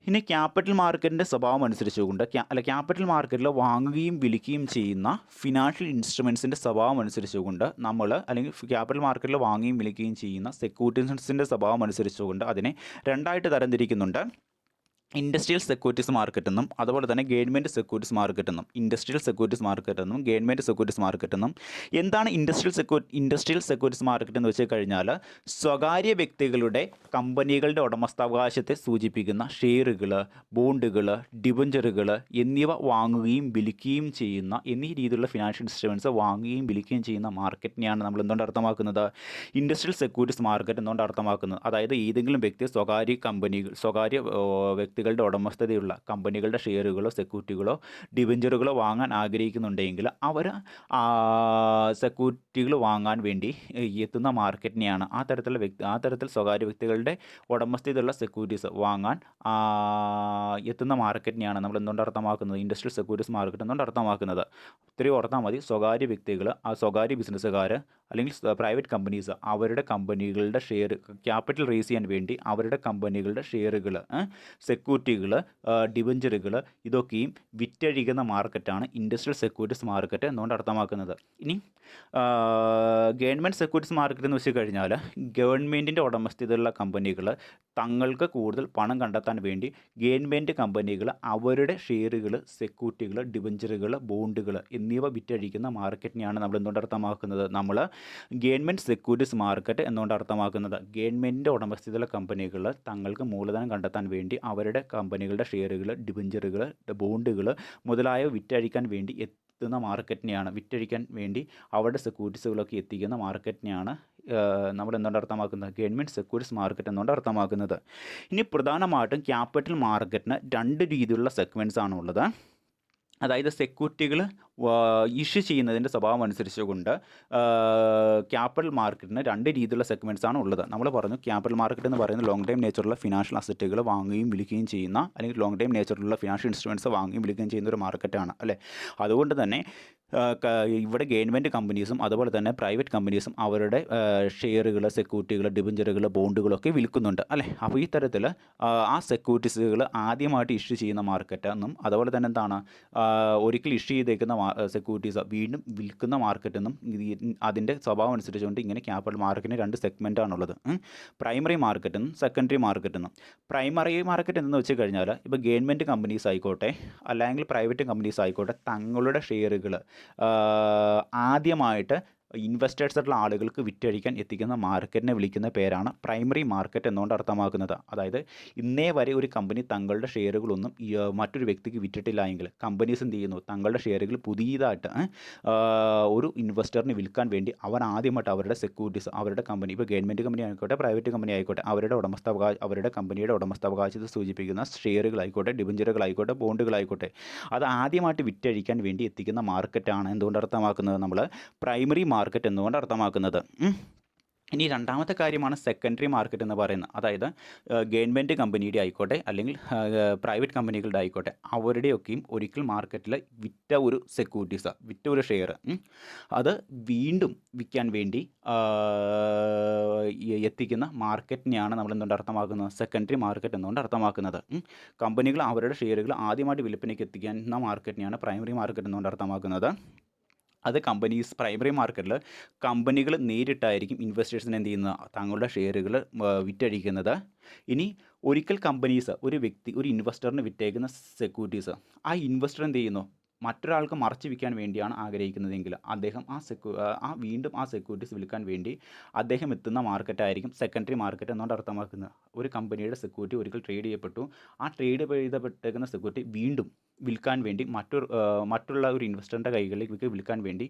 S1: ഇനി ക്യാപിറ്റൽ മാർക്കറ്റിൻ്റെ സ്വഭാവം അനുസരിച്ചുകൊണ്ട് ക്യാപിറ്റൽ മാർക്കറ്റിൽ വാങ്ങുകയും വിൽക്കുകയും ചെയ്യുന്ന ഫിനാൻഷ്യൽ ഇൻസ്ട്രുമെൻസിൻ്റെ സ്വഭാവം അനുസരിച്ചുകൊണ്ട് അല്ലെങ്കിൽ ക്യാപിറ്റൽ മാർക്കറ്റിൽ വാങ്ങുകയും വിൽക്കുകയും ചെയ്യുന്ന സെക്യൂരിറ്റീസിൻ്റെ സ്വഭാവം അനുസരിച്ചുകൊണ്ട് അതിനെ 2ആയിട്ട് തരംതിരിക്കുന്നുണ്ട്. ഇൻഡസ്ട്രിയൽ സെക്യൂരിറ്റീസ് മാർക്കറ്റ് എന്നും അതുപോലെ തന്നെ ഗവൺമെൻറ് സെക്യൂരിറ്റീസ് മാർക്കറ്റ് എന്നും. ഇൻഡസ്ട്രിയൽ സെക്യൂരിറ്റീസ് മാർക്കറ്റ് എന്നും ഗവൺമെൻറ് സെക്യൂരിറ്റീസ് മാർക്കറ്റ് എന്നും. എന്താണ് ഇൻഡസ്ട്രിയൽ സെക്യൂരിറ്റീസ് മാർക്കറ്റ് എന്ന് വെച്ച് കഴിഞ്ഞാൽ സ്വകാര്യ വ്യക്തികളുടെ കമ്പനികളുടെ ഉടമസ്ഥാവകാശത്തെ സൂചിപ്പിക്കുന്ന ഷെയറുകൾ, ബോണ്ടുകൾ, ഡിബഞ്ചറുകൾ എന്നിവ വാങ്ങുകയും വിൽക്കുകയും ചെയ്യുന്ന എന്നീ രീതിയിലുള്ള ഫിനാൻഷ്യൽ ഇൻസ്ട്രുമെൻറ്റ്സ് വാങ്ങുകയും വിൽക്കുകയും ചെയ്യുന്ന മാർക്കറ്റിനെയാണ് നമ്മൾ എന്തുകൊണ്ട് അർത്ഥമാക്കുന്നത്, ഇൻഡസ്ട്രിയൽ സെക്യൂരിറ്റീസ് മാർക്കറ്റ് എന്നുകൊണ്ട് അർത്ഥമാക്കുന്നത്. അതായത് ഏതെങ്കിലും വ്യക്തി സ്വകാര്യ വ്യക്തികളുടെ ഉടമസ്ഥതയുള്ള കമ്പനികളുടെ ഷെയറുകളോ സെക്യൂരിറ്റികളോ ഡിബഞ്ചറുകളോ വാങ്ങാൻ ആഗ്രഹിക്കുന്നുണ്ടെങ്കിൽ അവർ സെക്യൂരിറ്റികൾ വാങ്ങാൻ വേണ്ടി എത്തുന്ന മാർക്കറ്റിനെയാണ് ആ തരത്തിൽ സ്വകാര്യ വ്യക്തികളുടെ ഉടമസ്ഥതയുള്ള സെക്യൂരിറ്റീസ് വാങ്ങാൻ എത്തുന്ന മാർക്കറ്റിനെയാണ് നമ്മൾ എന്തുകൊണ്ട് അർത്ഥമാക്കുന്നത്, ഇൻഡസ്ട്രിയൽ സെക്യൂരിറ്റീസ് മാർക്കറ്റ് എന്നുകൊണ്ട് അർത്ഥമാക്കുന്നത്. ഇത്രയും ഓർത്താൽ മതി. സ്വകാര്യ വ്യക്തികൾ, സ്വകാര്യ ബിസിനസ്സുകാർ അല്ലെങ്കിൽ പ്രൈവറ്റ് കമ്പനീസ് അവരുടെ കമ്പനികളുടെ ഷെയർ ക്യാപിറ്റൽ റേസ് ചെയ്യാൻ വേണ്ടി അവരുടെ കമ്പനികളുടെ ഷെയറുകൾ, സെക്യൂരിറ്റികൾ, ഡിബഞ്ചറുകൾ ഇതൊക്കെയും വിറ്റഴിക്കുന്ന മാർക്കറ്റാണ് ഇൻഡസ്ട്രിയൽ സെക്യൂരിറ്റീസ് മാർക്കറ്റ് എന്നുകൊണ്ട് അർത്ഥമാക്കുന്നത്. ഇനി ഗവൺമെൻറ് സെക്യൂരിറ്റീസ് മാർക്കറ്റ് എന്ന് വെച്ച് കഴിഞ്ഞാൽ ഗവൺമെൻറ്റിൻ്റെ ഉടമസ്ഥതയിലുള്ള കമ്പനികൾ തങ്ങൾക്ക് കൂടുതൽ പണം കണ്ടെത്താൻ വേണ്ടി ഗവൺമെൻറ് കമ്പനികൾ അവരുടെ ഷെയറുകൾ, സെക്യൂരിറ്റികൾ, ഡിബഞ്ചറുകൾ, ബോണ്ടുകൾ എന്നിവ വിറ്റഴിക്കുന്ന മാർക്കറ്റിനെയാണ് നമ്മൾ എന്തുകൊണ്ട് അർത്ഥമാക്കുന്നത്, നമ്മൾ ഗവൺമെൻറ് സെക്യൂരിറ്റീസ് മാർക്കറ്റ് എന്നുകൊണ്ട് അർത്ഥമാക്കുന്നത്. ഗവൺമെൻറ്റിൻ്റെ ഉടമസ്ഥതയിലുള്ള കമ്പനികൾ തങ്ങൾക്ക് മൂലധനം കണ്ടെത്താൻ വേണ്ടി അവരുടെ കമ്പനികളുടെ ഷെയറുകൾ, ഡിബഞ്ചറുകൾ, ബോണ്ടുകൾ മുതലായവ വിറ്റഴിക്കാൻ വേണ്ടി എത്തുന്ന മാർക്കറ്റിനെയാണ്, വിറ്റഴിക്കാൻ വേണ്ടി അവരുടെ സെക്യൂരിറ്റീസുകളൊക്കെ എത്തിക്കുന്ന മാർക്കറ്റിനെയാണ് നമ്മൾ എന്തുകൊണ്ട് അർത്ഥമാക്കുന്നത്, ഗവൺമെൻറ് സെക്യൂരിറ്റീസ് മാർക്കറ്റ് എന്നുകൊണ്ട് അർത്ഥമാക്കുന്നത്. ഇനി പ്രധാനമായിട്ടും ക്യാപിറ്റൽ മാർക്കറ്റിന് 2 രീതിയിലുള്ള സെഗ്മെൻറ്റ്സ് ആണുള്ളത്. അതായത് സെക്യൂരിറ്റികൾ ഇഷ്യൂ ചെയ്യുന്നതിൻ്റെ സ്വഭാവം അനുസരിച്ചുകൊണ്ട് ക്യാപിറ്റൽ മാർക്കറ്റിന് രണ്ട് രീതിയിലുള്ള സെഗ്മെൻറ്റ്സ് ആണ് ഉള്ളത്. നമ്മൾ പറഞ്ഞു ക്യാപിറ്റൽ മാർക്കറ്റ് എന്ന് പറയുന്നത് ലോങ് ടൈം നേച്ചറുള്ള ഫിനാൻഷ്യൽ അസറ്റുകൾ വാങ്ങുകയും വിൽക്കുകയും ചെയ്യുന്ന, അല്ലെങ്കിൽ ലോങ് ടൈം നേച്ചറുള്ള ഫിനാൻഷ്യൽ ഇൻസ്ട്രുമെൻറ്റ്സ് വാങ്ങുകയും വിൽക്കുകയും ചെയ്യുന്ന ഒരു മാർക്കറ്റാണ് അല്ലേ. അതുകൊണ്ട് തന്നെ ഇവിടെ ഗവൺമെൻറ് കമ്പനീസും അതുപോലെ തന്നെ പ്രൈവറ്റ് കമ്പനീസും അവരുടെ ഷെയറുകൾ, സെക്യൂരിറ്റികൾ, ഡിബഞ്ചറുകൾ, ബോണ്ടുകളൊക്കെ വിൽക്കുന്നുണ്ട് അല്ലേ. അപ്പോൾ ഈ തരത്തിൽ ആ സെക്യൂരിറ്റീസുകൾ ആദ്യമായിട്ട് ഇഷ്യൂ ചെയ്യുന്ന മാർക്കറ്റ് എന്നും, അതുപോലെ തന്നെ എന്താണ് ഒരിക്കൽ ഇഷ്യൂ ചെയ്തേക്കുന്ന സെക്യൂരിറ്റീസ് വീണ്ടും വിൽക്കുന്ന മാർക്കറ്റ് എന്നും അതിൻ്റെ സ്വഭാവം അനുസരിച്ചുകൊണ്ട് ഇങ്ങനെ ക്യാപിറ്റൽ മാർക്കറ്റിന് രണ്ട് സെഗ്മെൻറ്റാണുള്ളത്. പ്രൈമറി മാർക്കറ്റ് എന്നും സെക്കൻഡറി മാർക്കറ്റ് എന്നും. പ്രൈമറി മാർക്കറ്റ് എന്ന് വെച്ച് കഴിഞ്ഞാൽ ഇപ്പോൾ ഗവൺമെൻറ് കമ്പനീസ് ആയിക്കോട്ടെ അല്ലെങ്കിൽ പ്രൈവറ്റ് കമ്പനീസ് ആയിക്കോട്ടെ തങ്ങളുടെ ഷെയറുകൾ ആദ്യമായിട്ട് ഇൻവെസ്റ്റേഴ്സ് ആയിട്ടുള്ള ആളുകൾക്ക് വിറ്റഴിക്കാൻ എത്തിക്കുന്ന മാർക്കറ്റിനെ വിളിക്കുന്ന പേരാണ് പ്രൈമറി മാർക്കറ്റ് എന്നുകൊണ്ട് അർത്ഥമാക്കുന്നത്. അതായത് ഇന്നേ വരെ ഒരു കമ്പനി തങ്ങളുടെ ഷെയറുകളൊന്നും മറ്റൊരു വ്യക്തിക്ക് വിറ്റിട്ടില്ല എങ്കിൽ കമ്പനീസ് എന്ത് ചെയ്യുന്നു, തങ്ങളുടെ ഷെയറുകൾ പുതിയതായിട്ട് ഒരു ഇൻവെസ്റ്ററിന് വിൽക്കാൻ വേണ്ടി അവർ ആദ്യമായിട്ട് അവരുടെ സെക്യൂരിറ്റീസ്, അവരുടെ കമ്പനി, ഇപ്പോൾ ഗവൺമെൻറ് കമ്പനി ആയിക്കോട്ടെ പ്രൈവറ്റ് കമ്പനി ആയിക്കോട്ടെ, അവരുടെ കമ്പനിയുടെ ഉടമസ്ഥാവകാശത്തെ സൂചിപ്പിക്കുന്ന ഷെയറുകളായിക്കോട്ടെ, ഡിബഞ്ചറുകളായിക്കോട്ടെ, ബോണ്ടുകളായിക്കോട്ടെ, അത് ആദ്യമായിട്ട് വിറ്റഴിക്കാൻ വേണ്ടി എത്തിക്കുന്ന മാർക്കറ്റാണ് എന്തുകൊണ്ട് അർത്ഥമാക്കുന്നത് നമ്മൾ പ്രൈമറി മാർക്കറ്റ് എന്നുകൊണ്ട് അർത്ഥമാക്കുന്നത്. ഇനി രണ്ടാമത്തെ കാര്യമാണ് സെക്കൻഡറി മാർക്കറ്റ് എന്ന് പറയുന്നത്. അതായത് ഗവൺമെൻറ് കമ്പനിയുടെ ആയിക്കോട്ടെ അല്ലെങ്കിൽ പ്രൈവറ്റ് കമ്പനികളുടെ ആയിക്കോട്ടെ അവരുടെയൊക്കെയും ഒരിക്കൽ മാർക്കറ്റിൽ വിറ്റ ഒരു സെക്യൂരിറ്റീസ്, വിറ്റ ഒരു ഷെയർ അത് വീണ്ടും വിൽക്കാൻ വേണ്ടി എത്തിക്കുന്ന മാർക്കറ്റിനെയാണ് നമ്മൾ എന്തുകൊണ്ട് അർത്ഥമാക്കുന്നത് സെക്കൻഡറി മാർക്കറ്റ് എന്നുകൊണ്ട് അർത്ഥമാക്കുന്നത്. കമ്പനികൾ അവരുടെ ഷെയറുകൾ ആദ്യമായിട്ട് വിൽപ്പനയ്ക്ക് എത്തിക്കുന്ന മാർക്കറ്റിനെയാണ് പ്രൈമറി മാർക്കറ്റ് എന്നുകൊണ്ട് അർത്ഥമാക്കുന്നത്. അത് പ്രൈമറി മാർക്കറ്റിൽ കമ്പനികൾ നേരിട്ടായിരിക്കും ഇൻവെസ്റ്റേഴ്സിന് എന്ത് ചെയ്യുന്നത്, തങ്ങളുടെ ഷെയറുകൾ വിറ്റഴിക്കുന്നത്. ഇനി ഒരിക്കൽ കമ്പനീസ് ഒരു ഇൻവെസ്റ്ററിന് വിറ്റേക്കുന്ന സെക്യൂരിറ്റീസ് ആ ഇൻവെസ്റ്റർ എന്ത് ചെയ്യുന്നു, മറ്റൊരാൾക്ക് മറച്ചു വിൽക്കാൻ വേണ്ടിയാണ് ആഗ്രഹിക്കുന്നതെങ്കിൽ അദ്ദേഹം വീണ്ടും ആ സെക്യൂരിറ്റീസ് വിൽക്കാൻ വേണ്ടി അദ്ദേഹം എത്തുന്ന മാർക്കറ്റായിരിക്കും സെക്കൻഡറി മാർക്കറ്റ് എന്നുകൊണ്ട് അർത്ഥമാക്കുന്നത്. ഒരു കമ്പനിയുടെ സെക്യൂരിറ്റി ഒരിക്കൽ ട്രേഡ് ചെയ്യപ്പെട്ടു, ആ ട്രേഡ് ചെയ്യപ്പെട്ടേക്കുന്ന സെക്യൂരിറ്റി വീണ്ടും വിൽക്കാൻ വേണ്ടി മറ്റുള്ള ഒരു ഇൻവെസ്റ്ററിൻ്റെ കൈകളിലേക്ക് വിൽക്കാൻ വേണ്ടി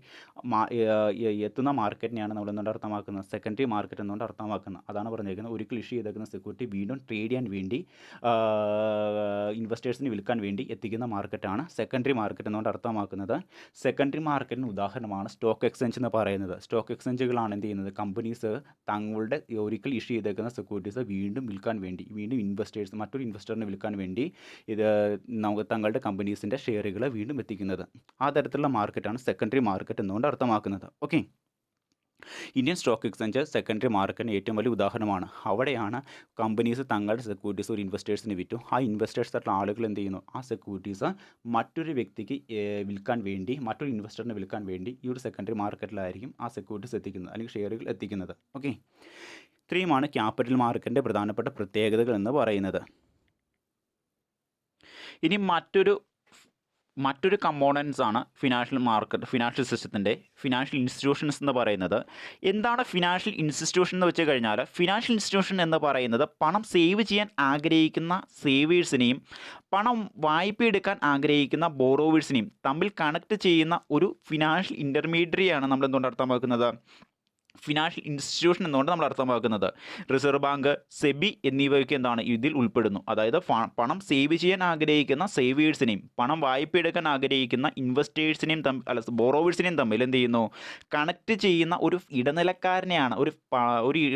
S1: എത്തുന്ന മാർക്കറ്റിനെയാണ് നമ്മൾ എന്തുകൊണ്ട് അർത്ഥമാക്കുന്നത് സെക്കൻഡറി മാർക്കറ്റ് എന്നുകൊണ്ട് അർത്ഥമാക്കുന്നത്. അതാണ് പറഞ്ഞിരിക്കുന്നത് ഒരിക്കൽ ഇഷ്യൂ ചെയ്തേക്കുന്ന സെക്യൂരിറ്റി വീണ്ടും ട്രേഡ് ചെയ്യാൻ വേണ്ടി ഇൻവെസ്റ്റേഴ്സിന് വിൽക്കാൻ വേണ്ടി എത്തിക്കുന്ന മാർക്കറ്റാണ് സെക്കൻഡറി മാർക്കറ്റ് എന്നുകൊണ്ട് അർത്ഥമാക്കുന്നത്. സെക്കൻഡറി മാർക്കറ്റിന് ഉദാഹരണമാണ് സ്റ്റോക്ക് എക്സ്ചേഞ്ച് എന്ന് പറയുന്നത്. സ്റ്റോക്ക് എക്സ്ചേഞ്ചുകളാണ് എന്ത് ചെയ്യുന്നത്, കമ്പനീസ് തങ്ങളുടെ ഒരിക്കൽ ഇഷ്യൂ ചെയ്തേക്കുന്ന സെക്യൂരിറ്റീസ് വീണ്ടും വിൽക്കാൻ വേണ്ടി, വീണ്ടും മറ്റൊരു ഇൻവെസ്റ്ററിന് വിൽക്കാൻ വേണ്ടി നമുക്ക് തങ്ങളുടെ കമ്പനീസിൻ്റെ ഷെയറുകൾ വീണ്ടും എത്തിക്കുന്നത്. ആ തരത്തിലുള്ള മാർക്കറ്റാണ് സെക്കൻഡറി മാർക്കറ്റ് എന്നുകൊണ്ട് അർത്ഥമാക്കുന്നത്. Okay, Indian stock exchange secondary മാർക്കറ്റിന് ഏറ്റവും വലിയ ഉദാഹരണമാണ്. അവിടെയാണ് കമ്പനീസ് തങ്ങളുടെ സെക്യൂരിറ്റീസ് ഒരു ഇൻവെസ്റ്റേഴ്സിന് വിറ്റു, ആ ഇൻവെസ്റ്റേഴ്സ് ആയിട്ടുള്ള ആളുകൾ എന്ത് ചെയ്യുന്നു, ആ സെക്യൂരിറ്റീസ് മറ്റൊരു വ്യക്തിക്ക് വിൽക്കാൻ വേണ്ടി, മറ്റൊരു ഇൻവെസ്റ്ററിന് വിൽക്കാൻ വേണ്ടി ഈ ഒരു സെക്കൻഡറി മാർക്കറ്റിലായിരിക്കും ആ സെക്യൂരിറ്റീസ് എത്തിക്കുന്നത് അല്ലെങ്കിൽ ഷെയറുകൾ എത്തിക്കുന്നത്. ഓക്കെ, ഇത്രയുമാണ് ക്യാപിറ്റൽ മാർക്കറ്റിൻ്റെ പ്രധാനപ്പെട്ട പ്രത്യേകതകൾ എന്ന് പറയുന്നത്. ഇനി മറ്റൊരു കമ്പോണൻസ് ആണ് ഫിനാൻഷ്യൽ സിസ്റ്റത്തിൻ്റെ ഫിനാൻഷ്യൽ ഇൻസ്റ്റിറ്റ്യൂഷൻസ് എന്ന് പറയുന്നത്. എന്താണ് ഫിനാൻഷ്യൽ ഇൻസ്റ്റിറ്റ്യൂഷൻ എന്ന് വെച്ച് കഴിഞ്ഞാൽ, ഫിനാൻഷ്യൽ ഇൻസ്റ്റിറ്റ്യൂഷൻ എന്ന് പറയുന്നത് പണം സേവ് ചെയ്യാൻ ആഗ്രഹിക്കുന്ന സേവേഴ്സിനെയും പണം വായ്പയെടുക്കാൻ ആഗ്രഹിക്കുന്ന ബോറോവേഴ്സിനെയും തമ്മിൽ കണക്ട് ചെയ്യുന്ന ഒരു ഫിനാൻഷ്യൽ ഇൻ്റർമീഡിയറിയാണ് നമ്മൾ എന്തുകൊണ്ട് അർത്ഥമാക്കുന്നത് ഫിനാൻഷ്യൽ ഇൻസ്റ്റിറ്റ്യൂഷൻ എന്നുകൊണ്ട് നമ്മൾ അർത്ഥമാക്കുന്നത്. റിസർവ് ബാങ്ക്, സെബി എന്നിവയൊക്കെ എന്താണ് ഇതിൽ ഉൾപ്പെടുന്നു. അതായത് പണം സേവ് ചെയ്യാൻ ആഗ്രഹിക്കുന്ന സേവേഴ്സിനെയും പണം വായ്പയെടുക്കാൻ ആഗ്രഹിക്കുന്ന ഇൻവെസ്റ്റേഴ്സിനെയും ബോറോവേഴ്സിനെയും തമ്മിൽ എന്ത് ചെയ്യുന്നു, കണക്ട് ചെയ്യുന്ന ഒരു ഇടനിലക്കാരനെയാണ്,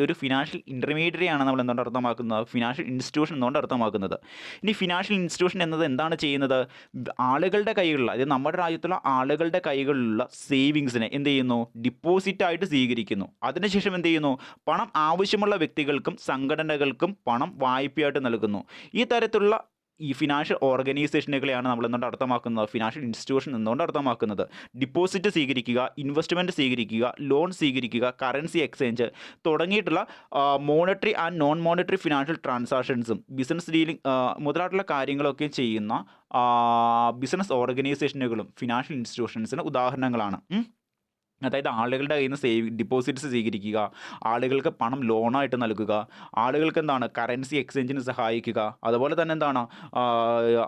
S1: ഒരു ഫിനാൻഷ്യൽ ഇൻ്റർമീഡിയറിയാണ് നമ്മൾ എന്തുകൊണ്ട് അർത്ഥമാക്കുന്നത് ഫിനാൻഷ്യൽ ഇൻസ്റ്റിറ്റ്യൂഷൻ എന്നുകൊണ്ട് അർത്ഥമാക്കുന്നത്. ഇനി ഫിനാൻഷ്യൽ ഇൻസ്റ്റിറ്റ്യൂഷൻ എന്നത് എന്താണ് ചെയ്യുന്നത്, ആളുകളുടെ കൈകളിലുള്ള, അതായത് നമ്മുടെ രാജ്യത്തുള്ള ആളുകളുടെ കൈകളിലുള്ള സേവിങ്സിനെ എന്ത് ചെയ്യുന്നു, ഡിപ്പോസിറ്റായിട്ട് സ്വീകരിക്കുന്നു. അതിനുശേഷം എന്ത് ചെയ്യുന്നു, പണം ആവശ്യമുള്ള വ്യക്തികൾക്കും സംഘടനകൾക്കും പണം വായ്പയായിട്ട് നൽകുന്നു. ഈ തരത്തിലുള്ള ഈ ഫിനാൻഷ്യൽ ഓർഗനൈസേഷനുകളെയാണ് നമ്മൾ എന്തുകൊണ്ട് അർത്ഥമാക്കുന്നത് ഫിനാൻഷ്യൽ ഇൻസ്റ്റിറ്റ്യൂഷൻ എന്നുകൊണ്ട് അർത്ഥമാക്കുന്നത്. ഡിപ്പോസിറ്റ് സ്വീകരിക്കുക, ഇൻവെസ്റ്റ്മെൻറ്റ് സ്വീകരിക്കുക, ലോൺ സ്വീകരിക്കുക, കറൻസി എക്സ്ചേഞ്ച് തുടങ്ങിയിട്ടുള്ള monetary and non monetary financial ട്രാൻസാക്ഷൻസും ബിസിനസ് ഡീലിംഗ് മുതലായിട്ടുള്ള കാര്യങ്ങളൊക്കെ ചെയ്യുന്ന ബിസിനസ് ഓർഗനൈസേഷനുകളും ഫിനാൻഷ്യൽ ഇൻസ്റ്റിറ്റ്യൂഷൻസിന് ഉദാഹരണങ്ങളാണ്. അതായത് ആളുകളുടെ കയ്യിൽ നിന്ന് ഡിപ്പോസിറ്റ്സ് സ്വീകരിക്കുക, ആളുകൾക്ക് പണം ലോണായിട്ട് നൽകുക, ആളുകൾക്ക് എന്താണ് കറൻസി എക്സ്ചേഞ്ചിന് സഹായിക്കുക, അതുപോലെ തന്നെ എന്താണ്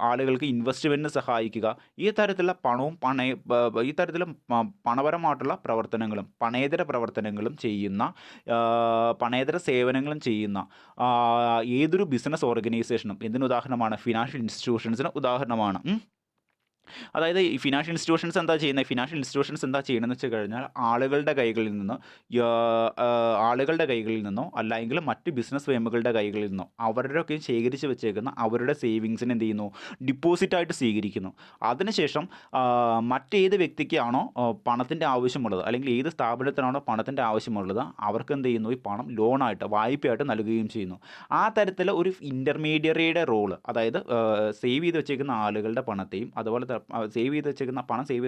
S1: ആളുകൾക്ക് ഇൻവെസ്റ്റ്മെൻറ്റിന് സഹായിക്കുക. ഈ തരത്തിലുള്ള ഈ തരത്തിലുള്ള പണപരമായിട്ടുള്ള പ്രവർത്തനങ്ങളും പണേതര പ്രവർത്തനങ്ങളും ചെയ്യുന്ന, പണേതര സേവനങ്ങളും ചെയ്യുന്ന ഏതൊരു ബിസിനസ് ഓർഗനൈസേഷനും എന്തിന് ഉദാഹരണമാണ്, ഫിനാൻഷ്യൽ ഇൻസ്റ്റിറ്റ്യൂഷൻസിന് ഉദാഹരണമാണ്. അതായത് ഈ ഫിനാൻഷ്യൽ ഇൻസ്റ്റിറ്റ്യൂഷൻസ് എന്താ ചെയ്യുന്നത്? ഫിനാൻഷ്യൽ ഇൻസ്റ്റിറ്റ്യൂഷൻസ് എന്താ ചെയ്യണമെന്ന് വെച്ച് കഴിഞ്ഞാൽ ആളുകളുടെ കൈകളിൽ നിന്നോ അല്ലെങ്കിൽ മറ്റ് ബിസിനസ് ഫേമുകളുടെ കൈകളിൽ നിന്നോ അവരുടെയൊക്കെ ശേഖരിച്ച് വെച്ചേക്കുന്ന അവരുടെ സേവിങ്സിന് എന്ത് ചെയ്യുന്നു? ഡിപ്പോസിറ്റായിട്ട് സ്വീകരിക്കുന്നു. അതിനുശേഷം മറ്റേത് വ്യക്തിക്കാണോ പണത്തിൻ്റെ ആവശ്യമുള്ളത്, അല്ലെങ്കിൽ ഏത് സ്ഥാപനത്തിനാണോ പണത്തിൻ്റെ ആവശ്യമുള്ളത്, അവർക്ക് എന്ത് ചെയ്യുന്നു? ഈ പണം ലോണായിട്ട് വായ്പയായിട്ട് നൽകുകയും ചെയ്യുന്നു. ആ തരത്തിൽ ഒരു ഇൻ്റർമീഡിയറിയുടെ റോള്, അതായത് സേവ് ചെയ്ത് വെച്ചേക്കുന്ന ആളുകളുടെ പണത്തെയും അതുപോലെ സേവ് ചെയ്ത്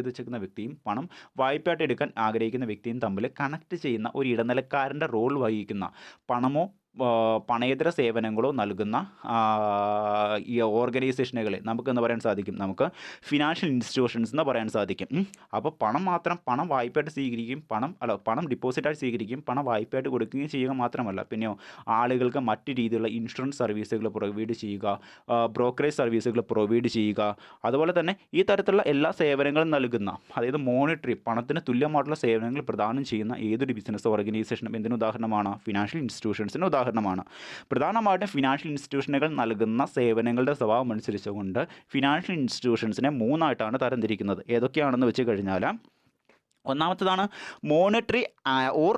S1: വെച്ചേക്കുന്ന വ്യക്തിയും പണം വായ്പയായിട്ട് എടുക്കാൻ ആഗ്രഹിക്കുന്ന വ്യക്തിയും തമ്മിൽ കണക്ട് ചെയ്യുന്ന ഒരു ഇടനിലക്കാരൻ്റെ റോൾ വഹിക്കുന്ന പണമോ പണേതര സേവനങ്ങളോ നൽകുന്ന ഈ ഓർഗനൈസേഷനുകളെ നമുക്കെന്ന് പറയാൻ സാധിക്കും, നമുക്ക് ഫിനാൻഷ്യൽ ഇൻസ്റ്റിറ്റ്യൂഷൻസ് എന്ന് പറയാൻ സാധിക്കും. അപ്പോൾ പണം വായ്പയായിട്ട് സ്വീകരിക്കുകയും പണം ഡിപ്പോസിറ്റായിട്ട് സ്വീകരിക്കുകയും പണം വായ്പയായിട്ട് കൊടുക്കുകയും ചെയ്യുക മാത്രമല്ല, പിന്നെയോ ആളുകൾക്ക് മറ്റ് രീതിയിലുള്ള ഇൻഷുറൻസ് സർവീസുകൾ പ്രൊവൈഡ് ചെയ്യുക, ബ്രോക്കറേജ് സർവീസുകൾ പ്രൊവൈഡ് ചെയ്യുക, അതുപോലെ തന്നെ ഈ തരത്തിലുള്ള എല്ലാ സേവനങ്ങളും നൽകുന്ന, അതായത് മോണിറ്ററി പണത്തിന് തുല്യമായിട്ടുള്ള സേവനങ്ങൾ പ്രദാനം ചെയ്യുന്ന ഏതൊരു ബിസിനസ് ഓർഗനൈസേഷനും എന്തിനു ഉദാഹരണമാണ്? ഫിനാൻഷ്യൽ ഇൻസ്റ്റിറ്റ്യൂഷൻസിന് ഉദാഹരണമാണ്. പ്രധാനമായിട്ടും ഫിനാൻഷ്യൽ ഇൻസ്റ്റിറ്റ്യൂഷനുകൾ നൽകുന്ന സേവനങ്ങളുടെ സ്വഭാവം അനുസരിച്ചുകൊണ്ട് ഫിനാൻഷ്യൽ ഇൻസ്റ്റിറ്റ്യൂഷൻസിനെ മൂന്നായിട്ടാണ് തരംതിരിക്കുന്നത്. ഏതൊക്കെയാണെന്ന് വെച്ച് കഴിഞ്ഞാൽ, ഒന്നാമത്തേതാണ് monetary or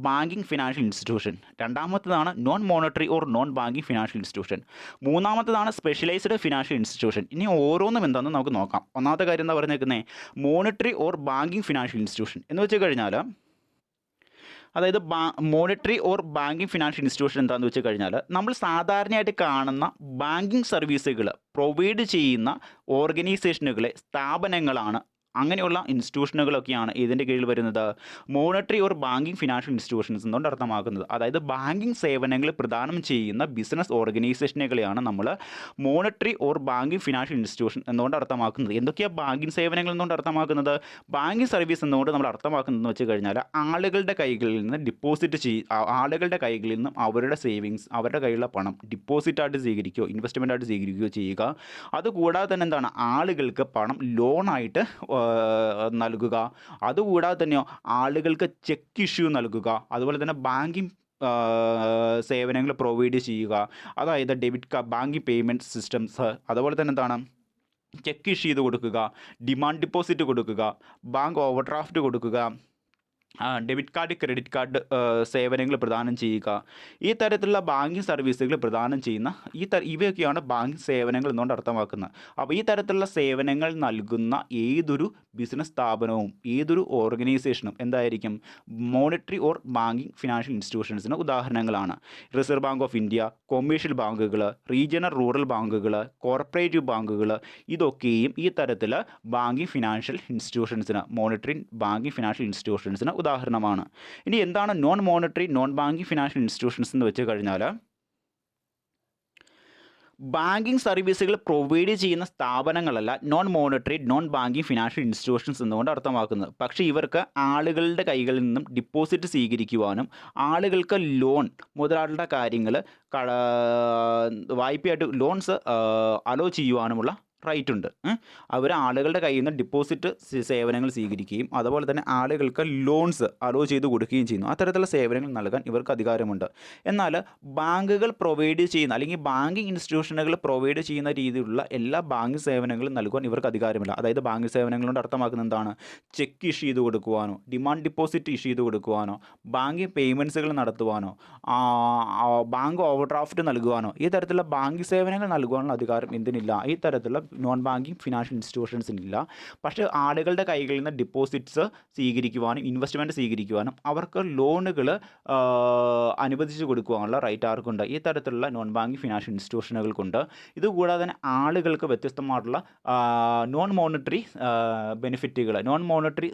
S1: banking financial institution, രണ്ടാമത്തേതാണ് non monetary or non banking financial institution, മൂന്നാമത്തേതാണ് സ്പെഷ്യലൈസ്ഡ് ഫിനാൻഷ്യൽ ഇൻസ്റ്റിറ്റ്യൂഷൻ. ഇനി ഓരോന്നും എന്താണെന്ന് നമുക്ക് നോക്കാം. ഒന്നാമത്തെ കാര്യം എന്താ പറഞ്ഞേക്കുന്നത്? Monetary or banking financial institution എന്ന് വെച്ച് കഴിഞ്ഞാൽ, അതായത് monetary or banking financial institution എന്താണെന്ന് വെച്ച് കഴിഞ്ഞാൽ, നമ്മൾ സാധാരണയായിട്ട് കാണുന്ന ബാങ്കിങ് സർവീസുകൾ പ്രൊവൈഡ് ചെയ്യുന്ന ഓർഗനൈസേഷനുകളെ, സ്ഥാപനങ്ങളാണ്, അങ്ങനെയുള്ള ഇൻസ്റ്റിറ്റ്യൂഷനുകളൊക്കെയാണ് ഇതിൻ്റെ കീഴിൽ വരുന്നത് monetary or banking financial institutions എന്നുകൊണ്ട് അർത്ഥമാക്കുന്നത്. അതായത് ബാങ്കിങ് സേവനങ്ങൾ പ്രദാനം ചെയ്യുന്ന ബിസിനസ് ഓർഗനൈസേഷനുകളെയാണ് നമ്മൾ monetary or banking financial institution എന്നുകൊണ്ട് അർത്ഥമാക്കുന്നത്. എന്തൊക്കെയാണ് ബാങ്കിങ് സേവനങ്ങൾ എന്നുകൊണ്ട് അർത്ഥമാക്കുന്നത്? ബാങ്കിങ് സർവീസ് എന്നുകൊണ്ട് നമ്മൾ അർത്ഥമാക്കുന്നതെന്ന് വെച്ച് കഴിഞ്ഞാൽ, ആളുകളുടെ കൈകളിൽ നിന്നും അവരുടെ സേവിങ്സ്, അവരുടെ കയ്യിലുള്ള പണം ഡിപ്പോസിറ്റായിട്ട് സ്വീകരിക്കുകയോ ഇൻവെസ്റ്റ്മെൻറ്റായിട്ട് സ്വീകരിക്കുകയോ ചെയ്യുക. അതുകൂടാതെ തന്നെ എന്താണ്? ആളുകൾക്ക് പണം ലോണായിട്ട് നൽകുക. അതുകൂടാതെ തന്നെയോ ആളുകൾക്ക് ചെക്ക് ഇഷ്യൂ നൽകുക. അതുപോലെ തന്നെ ബാങ്കിങ് സേവനങ്ങൾ പ്രൊവൈഡ് ചെയ്യുക. അതായത് debit card, banking payment systems, അതുപോലെ തന്നെ എന്താണ്? ചെക്ക് ഇഷ്യൂ ചെയ്ത് കൊടുക്കുക, ഡിമാൻഡ് ഡിപ്പോസിറ്റ് കൊടുക്കുക, ബാങ്ക് ഓവർഡ്രാഫ്റ്റ് കൊടുക്കുക, ഡെബിറ്റ് കാർഡ്, ക്രെഡിറ്റ് കാർഡ് സേവനങ്ങൾ പ്രദാനം ചെയ്യുക. ഈ തരത്തിലുള്ള ബാങ്കിങ് സർവീസുകൾ പ്രദാനം ചെയ്യുന്ന ഇവയൊക്കെയാണ് ബാങ്കിങ് സേവനങ്ങൾ എന്നുകൊണ്ട് അർത്ഥമാക്കുന്നത്. അപ്പോൾ ഈ തരത്തിലുള്ള സേവനങ്ങൾ നൽകുന്ന ഏതൊരു ബിസിനസ് സ്ഥാപനവും ഏതൊരു ഓർഗനൈസേഷനും എന്തായിരിക്കും? മോണിറ്ററി ഓർ ബാങ്കിങ് ഫിനാൻഷ്യൽ ഇൻസ്റ്റിറ്റ്യൂഷൻസിന് ഉദാഹരണങ്ങളാണ്. Reserve bank of India, commercial ബാങ്കുകൾ, റീജിയണൽ റൂറൽ ബാങ്കുകൾ, കോർപ്പറേറ്റീവ് ബാങ്കുകൾ, ഇതൊക്കെയും ഈ തരത്തിൽ ബാങ്കിങ് ഫിനാൻഷ്യൽ ഇൻസ്റ്റിറ്റ്യൂഷൻസിന്, മോണിറ്ററി ബാങ്കിങ് ഫിനാൻഷ്യൽ ഇൻസ്റ്റിറ്റ്യൂഷൻസിന് ഉദാഹരണമാണ്. ഇനി എന്താണ് non monetary non banking financial institutions എന്ന് വെച്ച് കഴിഞ്ഞാൽ, ബാങ്കിങ് സർവീസുകൾ പ്രൊവൈഡ് ചെയ്യുന്ന സ്ഥാപനങ്ങളല്ല non monetary non banking financial institutions എന്നുകൊണ്ട് അർത്ഥമാക്കുന്നത്. പക്ഷേ ഇവർക്ക് ആളുകളുടെ കൈകളിൽ നിന്നും ഡിപ്പോസിറ്റ് സ്വീകരിക്കുവാനും ആളുകൾക്ക് ലോൺ മുതലായിട്ടുള്ള കാര്യങ്ങൾ വായ്പയായിട്ട് ലോൺസ് അലോ ചെയ്യുവാനുമുള്ള റൈറ്റ് ഉണ്ട്. അവർ ആളുകളുടെ കയ്യിൽ നിന്ന് ഡിപ്പോസിറ്റ് സേവനങ്ങൾ സ്വീകരിക്കുകയും അതുപോലെ തന്നെ ആളുകൾക്ക് ലോൺസ് അലോ ചെയ്ത് കൊടുക്കുകയും ചെയ്യുന്നു. അത്തരത്തിലുള്ള സേവനങ്ങൾ നൽകാൻ ഇവർക്ക് അധികാരമുണ്ട്. എന്നാൽ ബാങ്കുകൾ പ്രൊവൈഡ് ചെയ്യുന്ന, അല്ലെങ്കിൽ ബാങ്കിങ് ഇൻസ്റ്റിറ്റ്യൂഷനുകൾ പ്രൊവൈഡ് ചെയ്യുന്ന രീതിയിലുള്ള എല്ലാ ബാങ്കിങ് സേവനങ്ങളും നൽകുവാൻ ഇവർക്ക് അധികാരമില്ല. അതായത് ബാങ്കിങ് സേവനങ്ങളോട് അർത്ഥമാക്കുന്നത് എന്താണ്? ചെക്ക് ഇഷ്യൂ ചെയ്ത് കൊടുക്കുവാനോ, ഡിമാൻഡ് ഡിപ്പോസിറ്റ് ഇഷ്യൂ ചെയ്ത് കൊടുക്കുവാനോ, ബാങ്കിങ് പേയ്മെൻറ്റ്സുകൾ നടത്തുവാനോ, ബാങ്ക് ഓവർഡ്രാഫ്റ്റ് നൽകുവാനോ, ഈ തരത്തിലുള്ള ബാങ്കിങ് സേവനങ്ങൾ നൽകുവാനുള്ള അധികാരം എന്തിനില്ല? ഈ തരത്തിലുള്ള നോൺ ബാങ്കിങ് ഫിനാൻഷ്യൽ ഇൻസ്റ്റിറ്റ്യൂഷൻസിനില്ല. പക്ഷേ ആളുകളുടെ കൈകളിൽ നിന്ന് ഡിപ്പോസിറ്റ്സ് സ്വീകരിക്കുവാനും ഇൻവെസ്റ്റ്മെൻറ്റ് സ്വീകരിക്കുവാനും അവർക്ക് ലോണുകൾ അനുവദിച്ച് കൊടുക്കുവാനുള്ള റൈറ്റ് ആർക്കുണ്ട്? ഈ തരത്തിലുള്ള നോൺ ബാങ്കിങ് ഫിനാൻഷ്യൽ ഇൻസ്റ്റിറ്റ്യൂഷനുകൾക്കുണ്ട്. ഇതുകൂടാതെ തന്നെ ആളുകൾക്ക് വ്യത്യസ്തമായിട്ടുള്ള നോൺ മോണിറ്ററി ബെനിഫിറ്റുകൾ, നോൺ മോണിറ്ററി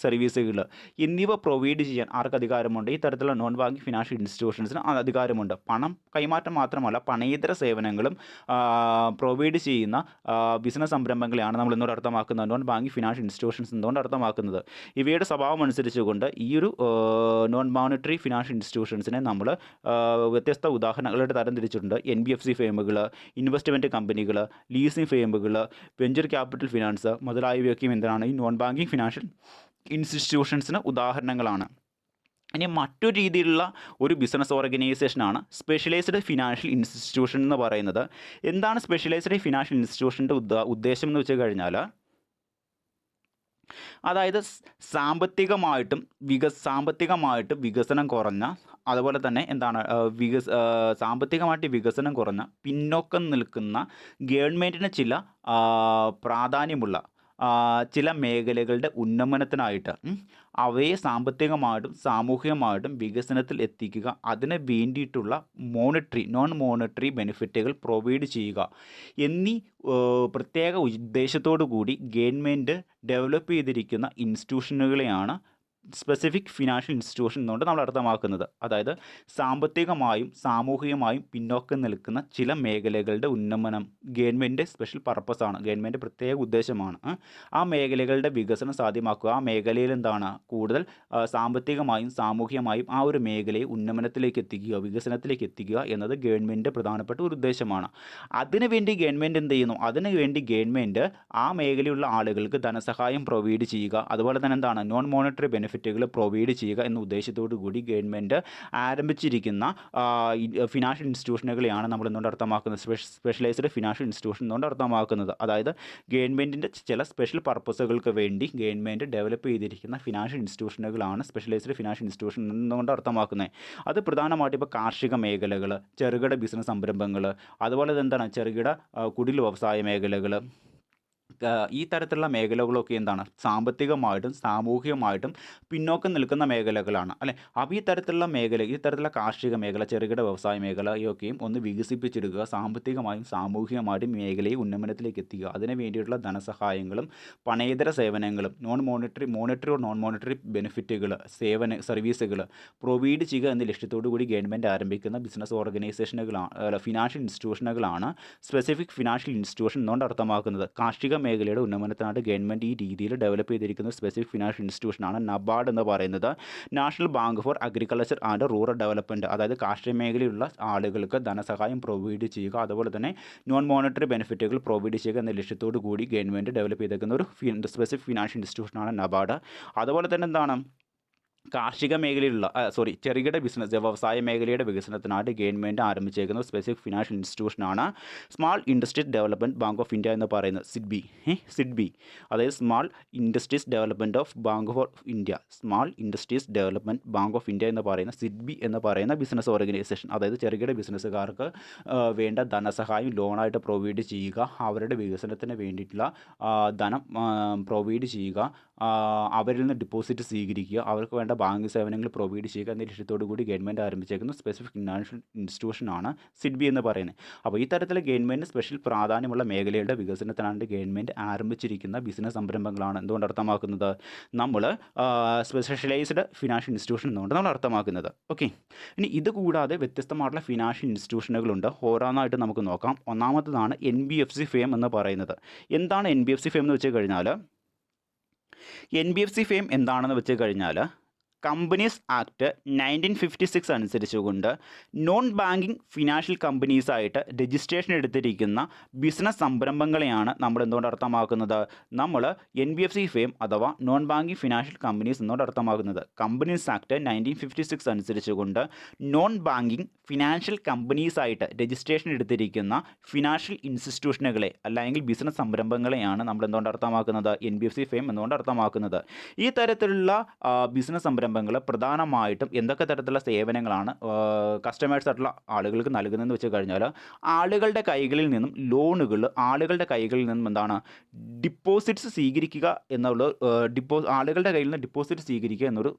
S1: സർവീസുകൾ എന്നിവ പ്രൊവൈഡ് ചെയ്യാൻ ആർക്ക് അധികാരമുണ്ട്? ഈ തരത്തിലുള്ള നോൺ ബാങ്കിങ് ഫിനാൻഷ്യൽ ഇൻസ്റ്റിറ്റ്യൂഷൻസിന് അധികാരമുണ്ട്. പണം കൈമാറ്റം മാത്രമല്ല, പണേതര സേവനങ്ങളും പ്രൊവൈഡ് ചെയ്യുന്ന ബിസിനസ് സംരംഭങ്ങളെയാണ് നമ്മൾ എന്നോട് അർത്ഥമാക്കുന്നത് നോൺ ബാങ്കിങ് ഫിനാൻഷ്യൽ ഇൻസ്റ്റിറ്റ്യൂഷൻസ് എന്തുകൊണ്ട് അർത്ഥമാക്കുന്നത്. ഇവയുടെ സ്വഭാവം അനുസരിച്ചുകൊണ്ട് ഈ ഒരു നോൺ മോണിറ്ററി ഫിനാൻഷ്യൽ ഇൻസ്റ്റിറ്റ്യൂഷൻസിനെ നമ്മൾ വ്യത്യസ്ത ഉദാഹരണങ്ങളായിട്ട് തരംതിരിച്ചിട്ടുണ്ട്. NBFC ഫേമുകൾ, ഇൻവെസ്റ്റ്മെൻറ്റ് കമ്പനികൾ, ലീസിംഗ് ഫേമുകൾ, വെഞ്ചർ ക്യാപിറ്റൽ ഫിനാൻസ് മുതലായവയൊക്കെയും എന്താണ്? ഈ നോൺ ബാങ്കിങ് ഫിനാൻഷ്യൽ ഇൻസ്റ്റിറ്റ്യൂഷൻസിന് ഉദാഹരണങ്ങളാണ്. ഇനി മറ്റൊരു രീതിയിലുള്ള ഒരു ബിസിനസ് ഓർഗനൈസേഷനാണ് സ്പെഷ്യലൈസ്ഡ് ഫിനാൻഷ്യൽ ഇൻസ്റ്റിറ്റ്യൂഷൻ എന്ന് പറയുന്നത്. എന്താണ് സ്പെഷ്യലൈസ്ഡ് ഫിനാൻഷ്യൽ ഇൻസ്റ്റിറ്റ്യൂഷൻ്റെ ഉദ്ദേശം എന്ന് വെച്ച് കഴിഞ്ഞാൽ, അതായത് സാമ്പത്തികമായിട്ട് വികസനം കുറഞ്ഞ, അതുപോലെ തന്നെ എന്താണ് സാമ്പത്തികമായിട്ട് വികസനം കുറഞ്ഞ, പിന്നോക്കം നിൽക്കുന്ന, ഗവൺമെൻറ്റിന് ചില പ്രാധാന്യമുള്ള ചില മേഖലകളുടെ ഉന്നമനത്തിനായിട്ട് അവയെ സാമ്പത്തികമായിട്ടും സാമൂഹികമായിട്ടും വികസനത്തിൽ എത്തിക്കുക, അതിന് വേണ്ടിയിട്ടുള്ള നോൺ മോണിറ്ററി ബെനിഫിറ്റുകൾ പ്രൊവൈഡ് ചെയ്യുക എന്നീ പ്രത്യേക ഉദ്ദേശത്തോടു കൂടി ഗവൺമെൻറ് ഡെവലപ്പ് ചെയ്തിരിക്കുന്ന ഇൻസ്റ്റിറ്റ്യൂഷനുകളെയാണ് സ്പെസിഫിക് ഫിനാൻഷ്യൽ ഇൻസ്റ്റിറ്റ്യൂഷൻ എന്നുകൊണ്ട് നമ്മൾ അർത്ഥമാക്കുന്നത്. അതായത് സാമ്പത്തികമായും സാമൂഹികമായും പിന്നോക്കം നിൽക്കുന്ന ചില മേഖലകളുടെ ഉന്നമനം ഗവൺമെൻറ് സ്പെഷ്യൽ പർപ്പസാണ്, ഗവൺമെൻറ് പ്രത്യേക ഉദ്ദേശമാണ്. ആ മേഖലകളുടെ വികസനം സാധ്യമാക്കുക, ആ മേഖലയിൽ എന്താണ് കൂടുതൽ സാമ്പത്തികമായും സാമൂഹികമായും ആ ഒരു മേഖലയെ ഉന്നമനത്തിലേക്ക് എത്തിക്കുക, വികസനത്തിലേക്ക് എത്തിക്കുക എന്നത് ഗവൺമെൻറ് പ്രധാനപ്പെട്ട ഒരു ഉദ്ദേശമാണ്. അതിനുവേണ്ടി ഗവൺമെൻറ് എന്ത് ചെയ്യുന്നു? അതിനുവേണ്ടി ഗവൺമെൻറ് ആ മേഖലയുള്ള ആളുകൾക്ക് ധനസഹായം പ്രൊവൈഡ് ചെയ്യുക, അതുപോലെ തന്നെ എന്താണ് നോൺ മോണിറ്ററി ബെനിഫിറ്റുകൾ പ്രൊവൈഡ് ചെയ്യുക എന്ന ഉദ്ദേശത്തോടു കൂടി ഗവൺമെൻറ് ആരംഭിച്ചിരിക്കുന്ന ഫിനാൻഷ്യൽ ഇൻസ്റ്റിറ്റ്യൂഷനുകളെയാണ് നമ്മൾ എന്തുകൊണ്ട് അർത്ഥമാക്കുന്നത്? സ്പെഷ്യലൈസ്ഡ് ഫിനാൻഷ്യൽ ഇൻസ്റ്റിറ്റ്യൂഷൻ എന്നുകൊണ്ട് അർത്ഥമാക്കുന്നത്. അതായത് ഗവൺമെൻറ്റിൻ്റെ ചില സ്പെഷ്യൽ പർപ്പസുകൾക്ക് വേണ്ടി ഗവൺമെൻറ് ഡെവലപ്പ് ചെയ്തിരിക്കുന്ന ഫിനാൻഷ്യൽ ഇൻസ്റ്റിറ്റ്യൂഷനുകളാണ് സ്പെഷ്യലൈസ്ഡ് ഫിനാൻഷ്യൽ ഇൻസ്റ്റിറ്റ്യൂഷൻ എന്നുകൊണ്ട് അർത്ഥമാക്കുന്നത്. അത് പ്രധാനമായിട്ട് ഇപ്പോൾ കാർഷിക മേഖലകൾ, ചെറുകിട ബിസിനസ് സംരംഭങ്ങൾ, അതുപോലെ എന്താണ് ചെറുകിട കുടിൽ വ്യവസായ മേഖലകൾ, ഈ തരത്തിലുള്ള മേഖലകളൊക്കെ എന്താണ് സാമ്പത്തികമായിട്ടും സാമൂഹികമായിട്ടും പിന്നോക്കം നിൽക്കുന്ന മേഖലകളാണ് അല്ലേ. അപ്പോൾ ഈ തരത്തിലുള്ള കാർഷിക മേഖല, ചെറുകിട വ്യവസായ മേഖലയൊക്കെയും ഒന്ന് വികസിപ്പിച്ചെടുക്കുക, സാമ്പത്തികമായും സാമൂഹികമായിട്ടും മേഖലയെ ഉന്നമനത്തിലേക്ക് എത്തിക്കുക, അതിന് വേണ്ടിയിട്ടുള്ള ധനസഹായങ്ങളും പണേതര സേവനങ്ങളും നോൺ മോണിറ്ററി ബെനിഫിറ്റുകൾ, സർവീസുകൾ പ്രൊവൈഡ് ചെയ്യുക എന്ന ലക്ഷ്യത്തോടു കൂടി ഗവൺമെൻറ് ആരംഭിക്കുന്ന ബിസിനസ് ഓർഗനൈസേഷനുകളാണ്, ഫിനാൻഷ്യൽ ഇൻസ്റ്റിറ്റ്യൂഷനുകളാണ് സ്പെസിഫിക് ഫിനാൻഷ്യൽ ഇൻസ്റ്റിറ്റ്യൂഷൻ എന്നുകൊണ്ട് അർത്ഥമാക്കുന്നത്. കാർഷിക മേഖലയുടെ ഉന്നമനത്തിനായിട്ട് ഗവൺമെൻറ് ഈ രീതിയിൽ ഡെവലപ്പ് ചെയ്തിരിക്കുന്ന സ്പെസിഫിക് ഫിനാൻഷ്യൽ ഇൻസ്റ്റിറ്റ്യൂഷനാണ് നബാർഡ് എന്ന് പറയുന്നത്. National bank for agriculture and rural development, അതായത് കാർഷിക മേഖലയിലുള്ള ആളുകൾക്ക് ധനസഹായം പ്രൊവൈഡ് ചെയ്യുക, അതുപോലെ തന്നെ നോൺ മോണിറ്ററി ബെനിഫിറ്റുകൾ പ്രൊവൈഡ് ചെയ്യുക എന്ന ലക്ഷ്യത്തോടു കൂടി ഗവൺമെൻറ് ഡെവലപ്പ് ചെയ്തിരിക്കുന്ന ഒരു സ്പെസിഫിക് ഫിനാൻഷ്യൽ ഇൻസ്റ്റിറ്റ്യൂഷനാണ് നബാർഡ്. അതുപോലെ തന്നെ എന്താണ് കാർഷിക മേഖലയിലുള്ള ചെറുകിട വ്യവസായ മേഖലയുടെ വികസനത്തിനായിട്ട് ഗവൺമെൻറ് ആരംഭിച്ചേക്കുന്ന സ്പെസിഫിക് ഫിനാൻഷ്യൽ ഇൻസ്റ്റിറ്റ്യൂഷനാണ് small industries development bank of India എന്ന് പറയുന്നത്, സിഡ്ബി. അതായത് small industries development of bank of India, small industries development bank of India എന്ന് പറയുന്ന സിഡ്ബി എന്ന് പറയുന്ന ബിസിനസ് ഓർഗനൈസേഷൻ, അതായത് ചെറുകിട ബിസിനസ്സുകാർക്ക് വേണ്ട ധനസഹായം ലോണായിട്ട് പ്രൊവൈഡ് ചെയ്യുക, അവരുടെ വികസനത്തിന് വേണ്ടിയിട്ടുള്ള ധനം പ്രൊവൈഡ് ചെയ്യുക, അവരിൽ നിന്ന് ഡിപ്പോസിറ്റ് സ്വീകരിക്കുക, അവർക്ക് വേണ്ട ബാങ്ക് സേവനങ്ങൾ പ്രൊവൈഡ് ചെയ്യുക എന്ന ലക്ഷ്യത്തോടു കൂടി ഗവൺമെൻറ് ആരംഭിച്ചേക്കുന്ന സ്പെസിഫിക് ഫിനാൻഷ്യൽ ഇൻസ്റ്റിറ്റ്യൂഷനാണ് സിഡ്ബി എന്ന് പറയുന്നത്. അപ്പോൾ ഈ തരത്തിൽ ഗവൺമെൻറ് സ്പെഷ്യൽ പ്രാധാന്യമുള്ള മേഖലയുടെ വികസനത്തിനാണ് ഗവൺമെൻറ് ആരംഭിച്ചിരിക്കുന്ന ബിസിനസ് സംരംഭങ്ങളാണ് എന്തുകൊണ്ട് അർത്ഥമാക്കുന്നത്? നമ്മൾ സ്പെഷ്യലൈസ്ഡ് ഫിനാൻഷ്യൽ ഇൻസ്റ്റിറ്റ്യൂഷൻ എന്നുകൊണ്ട് നമ്മൾ അർത്ഥമാക്കുന്നത്. ഓക്കെ, ഇനി ഇത് കൂടാതെ വ്യത്യസ്തമായിട്ടുള്ള ഫിനാൻഷ്യൽ ഇൻസ്റ്റിറ്റ്യൂഷനുകളുണ്ട്. ഓരോന്നായിട്ട് നമുക്ക് നോക്കാം. ഒന്നാമത്തതാണ് NBFC ഫേം എന്ന് പറയുന്നത്. എന്താണ് NBFC ഫേം എന്ന് വെച്ച് കഴിഞ്ഞാൽ, NBFC ഫേം എന്താണെന്ന് വെച്ച് കഴിഞ്ഞാൽ കമ്പനീസ് ആക്ട് 1956 അനുസരിച്ചുകൊണ്ട് നോൺ ബാങ്കിങ് ഫിനാൻഷ്യൽ കമ്പനീസായിട്ട് രജിസ്ട്രേഷൻ എടുത്തിരിക്കുന്ന ബിസിനസ് സംരംഭങ്ങളെയാണ് നമ്മൾ എന്തുകൊണ്ട് അർത്ഥമാക്കുന്നത്? നമ്മൾ NBFC ഫേം അഥവാ നോൺ ബാങ്കിങ് ഫിനാൻഷ്യൽ കമ്പനീസ് എന്നോട് അർത്ഥമാക്കുന്നത്. കമ്പനീസ് ആക്ട് 1956 അനുസരിച്ചുകൊണ്ട് നോൺ ബാങ്കിങ് ഫിനാൻഷ്യൽ കമ്പനീസായിട്ട് രജിസ്ട്രേഷൻ എടുത്തിരിക്കുന്ന ഫിനാൻഷ്യൽ ഇൻസ്റ്റിറ്റ്യൂഷനുകളെ അല്ലെങ്കിൽ ബിസിനസ് സംരംഭങ്ങളെയാണ് നമ്മൾ എന്തുകൊണ്ട് അർത്ഥമാക്കുന്നത്? NBFC ഫേം എന്നുകൊണ്ട് അർത്ഥമാക്കുന്നത്. ഈ തരത്തിലുള്ള ബിസിനസ് സംരംഭങ്ങൾ പ്രധാനമായിട്ടും എന്തൊക്കെ തരത്തിലുള്ള സേവനങ്ങളാണ് കസ്റ്റമേഴ്സ് ആയിട്ടുള്ള ആളുകൾക്ക് നൽകുന്നതെന്ന് വെച്ച് കഴിഞ്ഞാൽ, ആളുകളുടെ കൈകളിൽ നിന്നും ലോണുകൾ, ആളുകളുടെ കൈകളിൽ നിന്നും എന്താണ് ഡിപ്പോസിറ്റ്സ് സ്വീകരിക്കുക എന്നുള്ള ആളുകളുടെ കയ്യിൽ നിന്ന് ഡിപ്പോസിറ്റ് സ്വീകരിക്കുക എന്നൊരു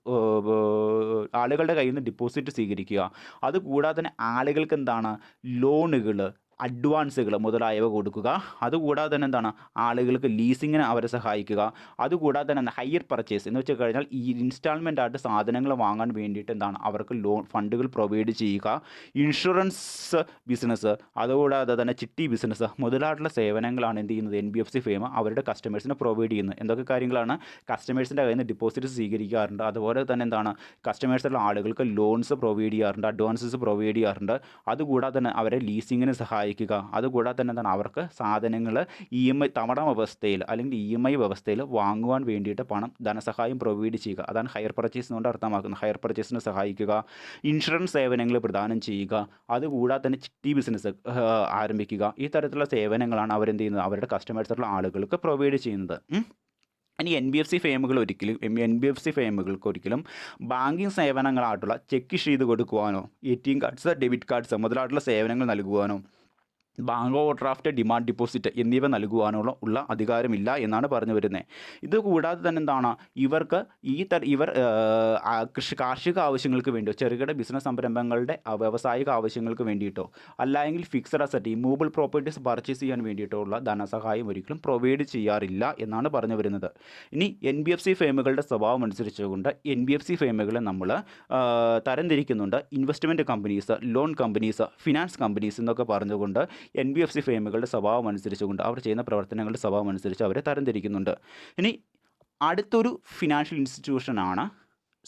S1: ആളുകളുടെ കയ്യിൽ നിന്ന് ഡിപ്പോസിറ്റ് സ്വീകരിക്കുക. അതുകൂടാതെ തന്നെ ആളുകൾക്ക് എന്താണ് ലോണുകൾ, അഡ്വാൻസുകൾ മുതലായവ കൊടുക്കുക. അതുകൂടാതെ തന്നെ എന്താണ് ആളുകൾക്ക് ലീസിങ്ങിന് അവരെ സഹായിക്കുക. അതുകൂടാതെ തന്നെ ഹയർ പർച്ചേസ് എന്ന് വെച്ച് കഴിഞ്ഞാൽ ഈ ഇൻസ്റ്റാൾമെൻ്റ് ആയിട്ട് സാധനങ്ങൾ വാങ്ങാൻ വേണ്ടിയിട്ട് എന്താണ് അവർക്ക് ലോൺ ഫണ്ടുകൾ പ്രൊവൈഡ് ചെയ്യുക. ഇൻഷുറൻസ് ബിസിനസ്, അതുകൂടാതെ തന്നെ ചിട്ടി ബിസിനസ് മുതലായിട്ടുള്ള സേവനങ്ങളാണ് എന്ത് ചെയ്യുന്നത്? NBFC ഫേം അവരുടെ കസ്റ്റമേഴ്സിന് പ്രൊവൈഡ് ചെയ്യുന്നത്. എന്തൊക്കെ കാര്യങ്ങളാണ്? കസ്റ്റമേഴ്സിൻ്റെ കയ്യിൽ നിന്ന് ഡിപ്പോസിറ്റ് സ്വീകരിക്കാറുണ്ട്. അതുപോലെ തന്നെ എന്താണ് കസ്റ്റമേഴ്സുള്ള ആളുകൾക്ക് ലോൺസ് പ്രൊവൈഡ് ചെയ്യാറുണ്ട്, അഡ്വാൻസസ് പ്രൊവൈഡ് ചെയ്യാറുണ്ട്. അതുകൂടാതെ തന്നെ അവരെ ലീസിങ്ങിന് സഹായിക്കുക. അതുകൂടാതെ തന്നെ എന്താണ് അവർക്ക് സാധനങ്ങൾ EMI തവണ വ്യവസ്ഥയിൽ അല്ലെങ്കിൽ EMI വ്യവസ്ഥയിൽ വാങ്ങുവാൻ വേണ്ടിയിട്ട് ധനസഹായം പ്രൊവൈഡ് ചെയ്യുക. അതാണ് ഹയർ പർച്ചേസ് എന്നുകൊണ്ട് അർത്ഥമാക്കുന്നത്. ഹയർ പർച്ചേസിന് സഹായിക്കുക, ഇൻഷുറൻസ് സേവനങ്ങൾ പ്രദാനം ചെയ്യുക, അതുകൂടാതെ തന്നെ ചിട്ടി ബിസിനസ് ആരംഭിക്കുക. ഈ തരത്തിലുള്ള സേവനങ്ങളാണ് അവരെന്ത് ചെയ്യുന്നത്? അവരുടെ കസ്റ്റമേഴ്സുള്ള ആളുകൾക്ക് പ്രൊവൈഡ് ചെയ്യുന്നത്. ഇനി എൻ ബി എഫ് സി ഫേമുകൾക്ക് ഒരിക്കലും ബാങ്കിങ് സേവനങ്ങളായിട്ടുള്ള ചെക്ക് ഇഷ്യൂ ചെയ്ത് കൊടുക്കുവാനോ ATM കാർഡ്സ്, ഡെബിറ്റ് കാർഡ്സ് മുതലായിട്ടുള്ള സേവനങ്ങൾ നൽകുവാനോ bank overdraft, demand deposit എന്നിവ നൽകുവാനുള്ള അധികാരമില്ല എന്നാണ് പറഞ്ഞു വരുന്നത്. ഇത് കൂടാതെ തന്നെ എന്താണ്, ഇവർക്ക് കാർഷിക ആവശ്യങ്ങൾക്ക് വേണ്ടിയോ ചെറുകിട ബിസിനസ് സംരംഭങ്ങളുടെ വ്യാവസായിക ആവശ്യങ്ങൾക്ക് വേണ്ടിയിട്ടോ അല്ലെങ്കിൽ fixed asset movable properties purchase ചെയ്യാൻ വേണ്ടിയിട്ടോ ഉള്ള ധനസഹായം ഒരിക്കലും പ്രൊവൈഡ് ചെയ്യാറില്ല എന്നാണ് പറഞ്ഞു വരുന്നത്. ഇനി NBFC ഫേമുകളുടെ സ്വഭാവം അനുസരിച്ചുകൊണ്ട് NBFC ഫേമുകളെ നമ്മൾ തരംതിരിക്കുന്നുണ്ട്. Investment companies, loan companies, finance companies എന്നൊക്കെ പറഞ്ഞുകൊണ്ട് NBFC ഫേമുകളുടെ സ്വഭാവം അനുസരിച്ചുകൊണ്ട് അവർ ചെയ്യുന്ന പ്രവർത്തനങ്ങളുടെ സ്വഭാവം അനുസരിച്ച് അവരെ തരംതിരിക്കുന്നുണ്ട്. ഇനി അടുത്തൊരു ഫിനാൻഷ്യൽ ഇൻസ്റ്റിറ്റ്യൂഷനാണ്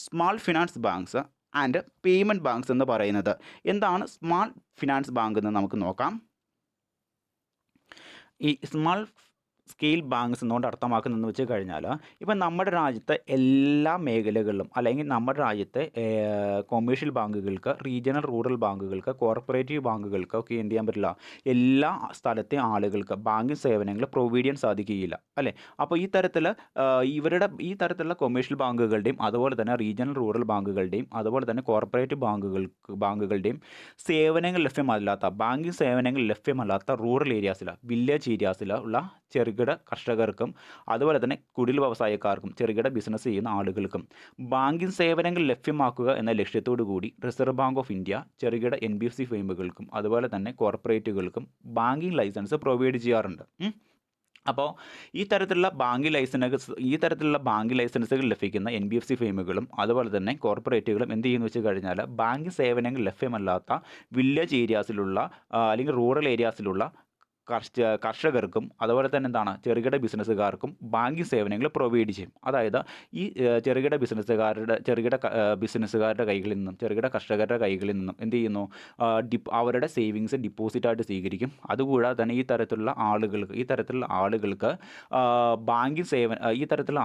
S1: small finance banks and payment banks എന്ന് പറയുന്നത്. എന്താണ് സ്മാൾ ഫിനാൻസ് ബാങ്ക് എന്ന് നമുക്ക് നോക്കാം. ഈ സ്മാൾ സ്കെയിൽ ബാങ്ക്സ് എന്നുകൊണ്ട് അർത്ഥമാക്കുന്നതെന്ന് വെച്ച് കഴിഞ്ഞാൽ ഇപ്പം നമ്മുടെ രാജ്യത്തെ എല്ലാ മേഖലകളിലും അല്ലെങ്കിൽ നമ്മുടെ രാജ്യത്തെ കൊമേഴ്ഷ്യൽ ബാങ്കുകൾക്ക്, റീജിയണൽ റൂറൽ ബാങ്കുകൾക്ക്, കോർപ്പറേറ്റീവ് ബാങ്കുകൾക്ക് ഒക്കെ എന്ത് ചെയ്യാൻ പറ്റില്ല, എല്ലാ സ്ഥലത്തെ ആളുകൾക്ക് ബാങ്കിങ് സേവനങ്ങൾ പ്രൊവൈഡ് ചെയ്യാൻ സാധിക്കുകയില്ല അല്ലേ. അപ്പോൾ ഈ തരത്തിലുള്ള കൊമേഴ്ഷ്യൽ ബാങ്കുകളുടെയും അതുപോലെ തന്നെ റീജിയണൽ റൂറൽ ബാങ്കുകളുടെയും അതുപോലെ തന്നെ കോർപ്പറേറ്റീവ് ബാങ്കുകളുടെയും സേവനങ്ങൾ ലഭ്യമല്ലാത്ത ബാങ്കിങ് സേവനങ്ങൾ ലഭ്യമല്ലാത്ത റൂറൽ ഏരിയാസിൽ, വില്ലേജ് ഏരിയാസിലുള്ള ചെറുകിട കർഷകർക്കും അതുപോലെ തന്നെ കുടിൽ വ്യവസായക്കാർക്കും ചെറുകിട ബിസിനസ് ചെയ്യുന്ന ആളുകൾക്കും ബാങ്കിങ് സേവനങ്ങൾ ലഭ്യമാക്കുക എന്ന ലക്ഷ്യത്തോടു കൂടി റിസർവ് ബാങ്ക് ഓഫ് ഇന്ത്യ ചെറുകിട NBFC ഫേമുകൾക്കും അതുപോലെ തന്നെ കോർപ്പറേറ്റുകൾക്കും ബാങ്കിങ് ലൈസൻസ് പ്രൊവൈഡ് ചെയ്യാറുണ്ട്. അപ്പോൾ ഈ തരത്തിലുള്ള ബാങ്ക് ലൈസൻസുകൾ ലഭിക്കുന്ന NBFC ഫേമുകളും അതുപോലെ തന്നെ കോർപ്പറേറ്റുകളും എന്ത് ചെയ്യുന്നു വെച്ച് കഴിഞ്ഞാൽ ബാങ്ക് സേവനങ്ങൾ ലഭ്യമല്ലാത്ത വില്ലേജ് ഏരിയാസിലുള്ള അല്ലെങ്കിൽ റൂറൽ ഏരിയാസിലുള്ള കർഷകർക്കും അതുപോലെ തന്നെ എന്താണ് ചെറുകിട ബിസിനസ്സുകാർക്കും ബാങ്കിങ് സേവനങ്ങൾ പ്രൊവൈഡ് ചെയ്യും. അതായത് ഈ ചെറുകിട ബിസിനസ്സുകാരുടെ കൈകളിൽ നിന്നും ചെറുകിട കർഷകരുടെ കൈകളിൽ നിന്നും എന്ത് ചെയ്യുന്നു, അവരുടെ സേവിങ്സ് ഡിപ്പോസിറ്റായിട്ട് സ്വീകരിക്കും. അതുകൂടാതെ തന്നെ ഈ തരത്തിലുള്ള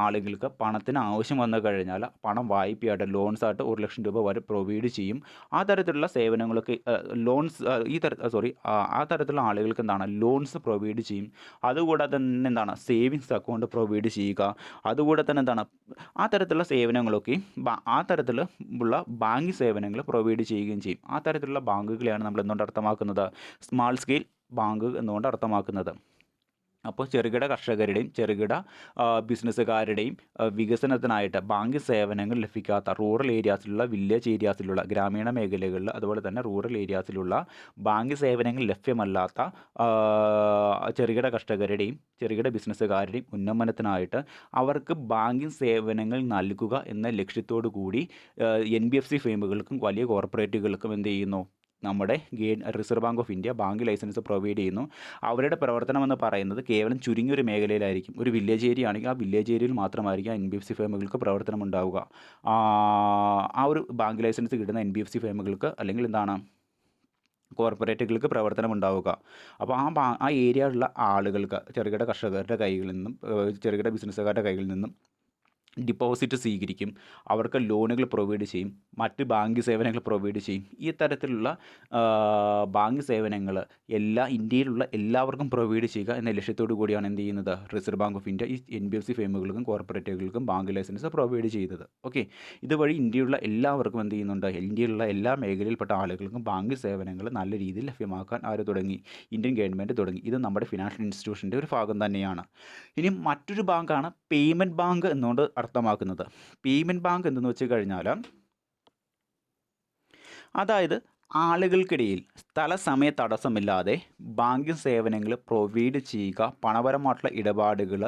S1: ആളുകൾക്ക് പണത്തിന് ആവശ്യം വന്നു കഴിഞ്ഞാൽ പണം വായ്പയായിട്ട് ലോൺസായിട്ട് 1 ലക്ഷം രൂപ വരെ പ്രൊവൈഡ് ചെയ്യും. ആ തരത്തിലുള്ള സേവനങ്ങളൊക്കെ ആ തരത്തിലുള്ള ആളുകൾക്ക് എന്താണ് ലോൺസ് പ്രൊവൈഡ് ചെയ്യും. അതുകൂടാതെ തന്നെ എന്താണ് സേവിങ്സ് അക്കൗണ്ട് പ്രൊവൈഡ് ചെയ്യുക. അതുകൂടെ തന്നെ എന്താണ് ആ തരത്തിലുള്ള സേവനങ്ങളൊക്കെ ആ തരത്തിലുള്ള ബാങ്ക് സേവനങ്ങൾ പ്രൊവൈഡ് ചെയ്യുകയും ചെയ്യും. ആ തരത്തിലുള്ള ബാങ്കുകളെയാണ് നമ്മൾ എന്തുകൊണ്ട് അർത്ഥമാക്കുന്നത്, സ്മാൾ സ്കെയിൽ ബാങ്ക് എന്നുകൊണ്ട് അർത്ഥമാക്കുന്നത്. അപ്പോൾ ചെറുകിട കർഷകരുടെയും ചെറുകിട ബിസിനസ്സുകാരുടെയും വികസനത്തിനായിട്ട് ബാങ്ക് സേവനങ്ങൾ ലഭിക്കാത്ത റൂറൽ ഏരിയാസിലുള്ള, വില്ലേജ് ഏരിയാസിലുള്ള, ഗ്രാമീണ മേഖലകളിൽ അതുപോലെ തന്നെ റൂറൽ ഏരിയാസിലുള്ള ബാങ്ക് സേവനങ്ങൾ ലഭ്യമല്ലാത്ത ചെറുകിട കർഷകരുടെയും ചെറുകിട ബിസിനസ്സുകാരുടെയും ഉന്നമനത്തിനായിട്ട് അവർക്ക് ബാങ്കിങ് സേവനങ്ങൾ നൽകുക എന്ന ലക്ഷ്യത്തോടു കൂടി NBFC ഫേമുകൾക്കും വലിയ കോർപ്പറേറ്റുകൾക്കും എന്ത് ചെയ്യുന്നു, നമ്മുടെ reserve bank of India bank licence provide ചെയ്യുന്നു. അവരുടെ പ്രവർത്തനം എന്ന് പറയുന്നത് കേവലം ചുരുങ്ങിയൊരു മേഖലയിലായിരിക്കും. ഒരു വില്ലേജ് ഏരിയ ആണെങ്കിൽ ആ വില്ലേജ് ഏരിയയിൽ മാത്രമായിരിക്കും NBFC ഫേമുകൾക്ക് പ്രവർത്തനം ഉണ്ടാവുക. ആ ഒരു ബാങ്ക് ലൈസൻസ് കിട്ടുന്ന NBFC ഫേമുകൾക്ക് അല്ലെങ്കിൽ എന്താണ് കോർപ്പറേറ്റുകൾക്ക് പ്രവർത്തനം ഉണ്ടാവുക. അപ്പോൾ ആ ഏരിയയിലുള്ള ആളുകൾക്ക് ചെറുകിട കർഷകരുടെ കൈകളിൽ നിന്നും ചെറുകിട ബിസിനസ്സുകാരുടെ കൈകളിൽ നിന്നും ഡിപ്പോസിറ്റ് സ്വീകരിക്കും. അവർക്ക് ലോണുകൾ പ്രൊവൈഡ് ചെയ്യും. മറ്റ് ബാങ്ക് സേവനങ്ങൾ പ്രൊവൈഡ് ചെയ്യും. ഈ തരത്തിലുള്ള ബാങ്ക് സേവനങ്ങൾ ഇന്ത്യയിലുള്ള എല്ലാവർക്കും പ്രൊവൈഡ് ചെയ്യുക എന്ന ലക്ഷ്യത്തോടു കൂടിയാണ് എന്ത് ചെയ്യുന്നത്, റിസർവ് ബാങ്ക് ഓഫ് ഇന്ത്യ ഈ NBFC ഫേമുകൾക്കും കോർപ്പറേറ്റുകൾക്കും ബാങ്ക് ലൈസൻസ് പ്രൊവൈഡ് ചെയ്തത്. ഓക്കെ, ഇതുവഴി ഇന്ത്യയിലുള്ള എല്ലാവർക്കും എന്ത് ചെയ്യുന്നുണ്ട്, ഇന്ത്യയിലുള്ള എല്ലാ മേഖലയിൽപ്പെട്ട ആളുകൾക്കും ബാങ്ക് സേവനങ്ങൾ നല്ല രീതിയിൽ ലഭ്യമാക്കാൻ ഇന്ത്യൻ ഗവൺമെൻറ് തുടങ്ങി. ഇത് നമ്മുടെ ഫിനാൻഷ്യൽ ഇൻസ്റ്റിറ്റ്യൂഷൻ്റെ ഒരു ഭാഗം തന്നെയാണ്. ഇനി മറ്റൊരു ബാങ്കാണ് പേയ്മെൻറ്റ് ബാങ്ക് എന്നുകൊണ്ട് അർത്ഥമാക്കുന്നത്. പേയ്മെൻറ്റ് ബാങ്ക് എന്തെന്ന് വെച്ച് കഴിഞ്ഞാൽ അതായത് ആളുകൾക്കിടയിൽ സ്ഥലസമയ തടസ്സമില്ലാതെ ബാങ്കിങ് സേവനങ്ങൾ പ്രൊവൈഡ് ചെയ്യുക, പണപരമായിട്ടുള്ള ഇടപാടുകൾ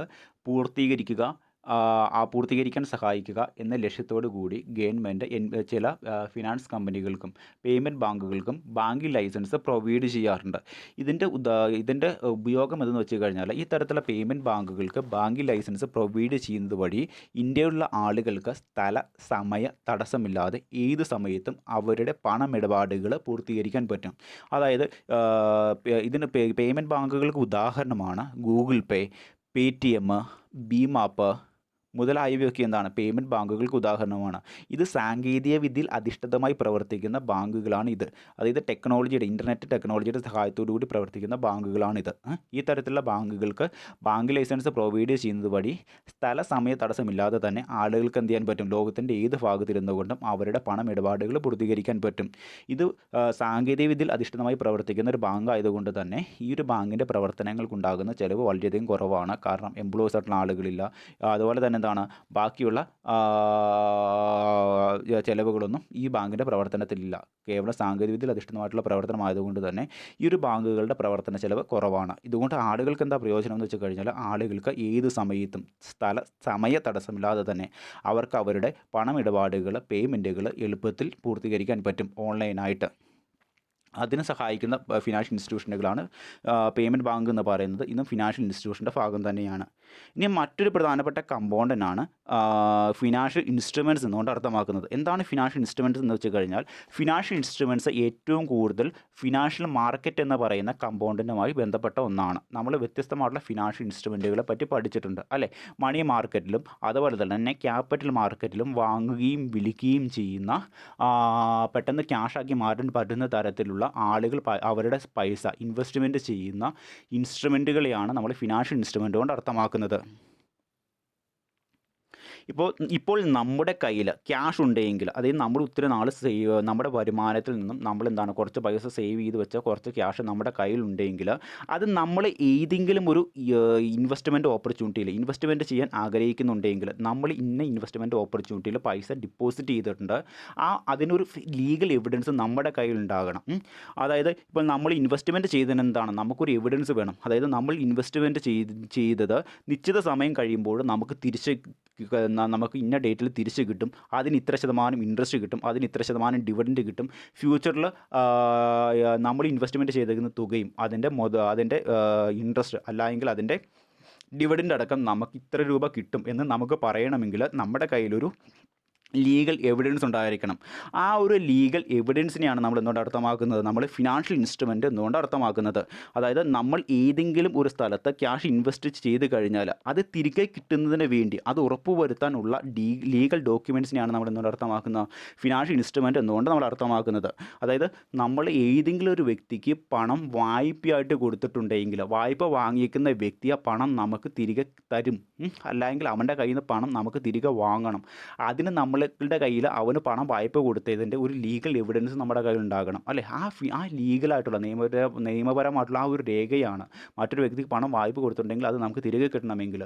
S1: പൂർത്തീകരിക്കാൻ സഹായിക്കുക എന്ന ലക്ഷ്യത്തോടു കൂടി ഗവൺമെൻറ് ചില ഫിനാൻസ് കമ്പനികൾക്കും പേയ്മെൻറ്റ് ബാങ്കുകൾക്കും ബാങ്ക് ലൈസൻസ് പ്രൊവൈഡ് ചെയ്യാറുണ്ട്. ഇതിൻ്റെ ഉപയോഗം എന്തെന്ന് വെച്ച് കഴിഞ്ഞാൽ ഈ തരത്തിലുള്ള പേയ്മെൻറ്റ് ബാങ്കുകൾക്ക് ബാങ്ക് ലൈസൻസ് പ്രൊവൈഡ് ചെയ്യുന്നത് വഴി ഇന്ത്യയിലുള്ള ആളുകൾക്ക് സമയ തടസ്സമില്ലാതെ ഏത് സമയത്തും അവരുടെ പണമിടപാടുകൾ പൂർത്തീകരിക്കാൻ പറ്റും. അതായത് ഇതിന് പേയ്മെൻറ്റ് ബാങ്കുകൾക്ക് ഉദാഹരണമാണ് ഗൂഗിൾ പേ, പേടിഎം, ഭീം ആപ്പ്, മുതലായവയൊക്കെ എന്താണ് പേയ്മെൻറ്റ് ബാങ്കുകൾക്ക് ഉദാഹരണമാണ്. ഇത് സാങ്കേതിക വിദ്യയിൽ അധിഷ്ഠിതമായി പ്രവർത്തിക്കുന്ന ബാങ്കുകളാണ് ഇത്. അതായത് ഇൻ്റർനെറ്റ് ടെക്നോളജിയുടെ സഹായത്തോടു കൂടി പ്രവർത്തിക്കുന്ന ബാങ്കുകളാണിത്. ഈ തരത്തിലുള്ള ബാങ്കുകൾക്ക് ബാങ്ക് ലൈസൻസ് പ്രൊവൈഡ് ചെയ്യുന്നത് വഴി സ്ഥല സമയ തടസ്സമില്ലാതെ തന്നെ ആളുകൾക്ക് എന്ത് ചെയ്യാൻ പറ്റും, ലോകത്തിൻ്റെ ഏത് ഭാഗത്തിരുന്നുകൊണ്ടും അവരുടെ പണമിടപാടുകൾ പൂർത്തീകരിക്കാൻ പറ്റും. ഇത് സാങ്കേതിക വിദ്യയിൽ അധിഷ്ഠിതമായി പ്രവർത്തിക്കുന്ന ഒരു ബാങ്ക് ആയതുകൊണ്ട് തന്നെ ഈ ഒരു ബാങ്കിൻ്റെ പ്രവർത്തനങ്ങൾക്കുണ്ടാകുന്ന ചിലവ് വളരെയധികം കുറവാണ്. കാരണം എംപ്ലോയീസ് ആയിട്ടുള്ള ആളുകളില്ല. അതുപോലെ തന്നെ എന്താണ് ബാക്കിയുള്ള ചിലവുകളൊന്നും ഈ ബാങ്കിൻ്റെ പ്രവർത്തനത്തിലില്ല. കേവലം സാങ്കേതികവിദ്യയിൽ അധിഷ്ഠിതമായിട്ടുള്ള പ്രവർത്തനമായതുകൊണ്ട് തന്നെ ഈ ഒരു ബാങ്കുകളുടെ പ്രവർത്തന ചിലവ് കുറവാണ്. ഇതുകൊണ്ട് ആളുകൾക്ക് എന്താ പ്രയോജനം എന്ന് വെച്ച് കഴിഞ്ഞാൽ ആളുകൾക്ക് ഏത് സമയത്തും സമയ തടസ്സമില്ലാതെ തന്നെ അവർക്ക് അവരുടെ പണമിടപാടുകൾ പേയ്മെൻറ്റുകൾ എളുപ്പത്തിൽ പൂർത്തീകരിക്കാൻ പറ്റും ഓൺലൈനായിട്ട്. അതിന് സഹായിക്കുന്ന ഫിനാൻഷ്യൽ ഇൻസ്റ്റിറ്റ്യൂഷനുകളാണ് പേയ്മെൻറ്റ് ബാങ്ക് എന്ന് പറയുന്നത്. ഇതും ഫിനാൻഷ്യൽ ഇൻസ്റ്റിറ്റ്യൂഷൻ്റെ ഭാഗം തന്നെയാണ്. ഇനി മറ്റൊരു പ്രധാനപ്പെട്ട കമ്പോണൻ്റാണ് ഫിനാൻഷ്യൽ ഇൻസ്ട്രുമെൻറ്റ്സ് എന്നുകൊണ്ട് അർത്ഥമാക്കുന്നത്. എന്താണ് ഫിനാൻഷ്യൽ ഇൻസ്ട്രുമെൻറ്റ്സ് എന്ന് വെച്ച് കഴിഞ്ഞാൽ ഫിനാൻഷ്യൽ ഇൻസ്ട്രുമെൻറ്റ്സ് ഏറ്റവും കൂടുതൽ ഫിനാൻഷ്യൽ മാർക്കറ്റ് എന്ന് പറയുന്ന കമ്പോണൻറ്റുമായി ബന്ധപ്പെട്ട ഒന്നാണ്. നമ്മൾ വ്യത്യസ്തമായിട്ടുള്ള ഫിനാൻഷ്യൽ ഇൻസ്ട്രുമെൻറ്റുകളെ പറ്റി പഠിച്ചിട്ടുണ്ട് അല്ലേ. മണി മാർക്കറ്റിലും അതുപോലെ തന്നെ ക്യാപിറ്റൽ മാർക്കറ്റിലും വാങ്ങുകയും വിൽക്കുകയും ചെയ്യുന്ന പെട്ടെന്ന് ക്യാഷാക്കി മാറ്റാൻ പറ്റുന്ന തരത്തിലുള്ള ആളുകൾ അവരുടെ പൈസ ഇൻവെസ്റ്റ്മെൻറ്റ് ചെയ്യുന്ന ഇൻസ്ട്രുമെൻറ്റുകളെയാണ് നമ്മൾ ഫിനാൻഷ്യൽ ഇൻസ്ട്രുമെൻറ്റ് കൊണ്ട് അർത്ഥമാക്കുന്നത്. ഇപ്പോൾ നമ്മുടെ കയ്യിൽ ക്യാഷ് ഉണ്ടെങ്കിൽ, അതായത് നമ്മൾ ഒത്തിരി നാൾ നമ്മുടെ വരുമാനത്തിൽ നിന്നും നമ്മൾ എന്താണ് കുറച്ച് പൈസ സേവ് ചെയ്ത് വെച്ച കുറച്ച് ക്യാഷ് നമ്മുടെ കയ്യിലുണ്ടെങ്കിൽ അത് നമ്മൾ ഏതെങ്കിലും ഒരു ഇൻവെസ്റ്റ്മെൻറ്റ് ഓപ്പർച്യൂണിറ്റിയിൽ ഇൻവെസ്റ്റ്മെൻറ്റ് ചെയ്യാൻ ആഗ്രഹിക്കുന്നുണ്ടെങ്കിൽ നമ്മൾ ഇന്ന ഇൻവെസ്റ്റ്മെൻറ്റ് ഓപ്പർച്യൂണിറ്റിയിൽ പൈസ ഡിപ്പോസിറ്റ് ചെയ്തിട്ടുണ്ട്. അതിനൊരു ലീഗൽ എവിഡൻസ് നമ്മുടെ കയ്യിലുണ്ടാകണം. അതായത് ഇപ്പോൾ നമ്മൾ ഇൻവെസ്റ്റ്മെൻറ്റ് ചെയ്തതിന് എന്താണ് നമുക്കൊരു എവിഡൻസ് വേണം. അതായത് നമ്മൾ ഇൻവെസ്റ്റ്മെൻറ്റ് ചെയ്തത് നിശ്ചിത സമയം കഴിയുമ്പോൾ നമുക്ക് ഇന്ന ഡേറ്റിൽ തിരിച്ച് കിട്ടും, അതിന് ഇത്ര ശതമാനം ഇൻട്രസ്റ്റ് കിട്ടും, അതിന് ഇത്ര ശതമാനം ഡിവിഡൻഡ് കിട്ടും, ഫ്യൂച്ചറിൽ നമ്മൾ ഇൻവെസ്റ്റ്മെൻറ്റ് ചെയ്തിരിക്കുന്ന തുകയും അതിൻ്റെ ഇൻട്രസ്റ്റ് അല്ലെങ്കിൽ അതിൻ്റെ ഡിവിഡൻഡ് അടക്കം നമുക്ക് ഇത്ര രൂപ കിട്ടും എന്ന് നമുക്ക് പറയണമെങ്കിൽ നമ്മുടെ കയ്യിലൊരു ലീഗൽ എവിഡൻസ് ഉണ്ടായിരിക്കണം. ആ ഒരു ലീഗൽ എവിഡൻസിനെയാണ് നമ്മൾ എന്തുകൊണ്ട് അർത്ഥമാക്കുന്നത്, നമ്മൾ ഫിനാൻഷ്യൽ ഇൻസ്ട്രുമെൻറ്റ് എന്തുകൊണ്ട് അർത്ഥമാക്കുന്നത്. അതായത് നമ്മൾ ഏതെങ്കിലും ഒരു സ്ഥലത്ത് ക്യാഷ് ഇൻവെസ്റ്റ് ചെയ്ത് കഴിഞ്ഞാൽ അത് തിരികെ കിട്ടുന്നതിന് വേണ്ടി അത് ഉറപ്പുവരുത്താനുള്ള ലീഗൽ ഡോക്യുമെൻറ്റ്സിനെയാണ് നമ്മൾ എന്തുകൊണ്ട് അർത്ഥമാക്കുന്നത്, ഫിനാൻഷ്യൽ ഇൻസ്ട്രുമെൻറ്റ് എന്തുകൊണ്ട് നമ്മൾ അർത്ഥമാക്കുന്നത്. അതായത് നമ്മൾ ഏതെങ്കിലും ഒരു വ്യക്തിക്ക് പണം വായ്പയായിട്ട് കൊടുത്തിട്ടുണ്ടെങ്കിൽ വായ്പ വാങ്ങിയിരിക്കുന്ന വ്യക്തി ആ പണം നമുക്ക് തിരികെ തരും, അല്ലെങ്കിൽ അവൻ്റെ കയ്യിൽ നിന്ന് പണം നമുക്ക് തിരികെ വാങ്ങണം. അതിന് നമ്മളുടെ കയ്യിൽ അവന് പണം വായ്പ കൊടുത്തതിൻ്റെ ഒരു ലീഗൽ എവിഡൻസ് നമ്മുടെ കയ്യിൽ ഉണ്ടാകണം അല്ലേ. ആ ലീഗലായിട്ടുള്ള നിയമപരമായിട്ടുള്ള ആ ഒരു രേഖയാണ് മറ്റൊരു വ്യക്തിക്ക് പണം വായ്പ കൊടുത്തിട്ടുണ്ടെങ്കിൽ അത് നമുക്ക് തിരികെ കിട്ടണമെങ്കിൽ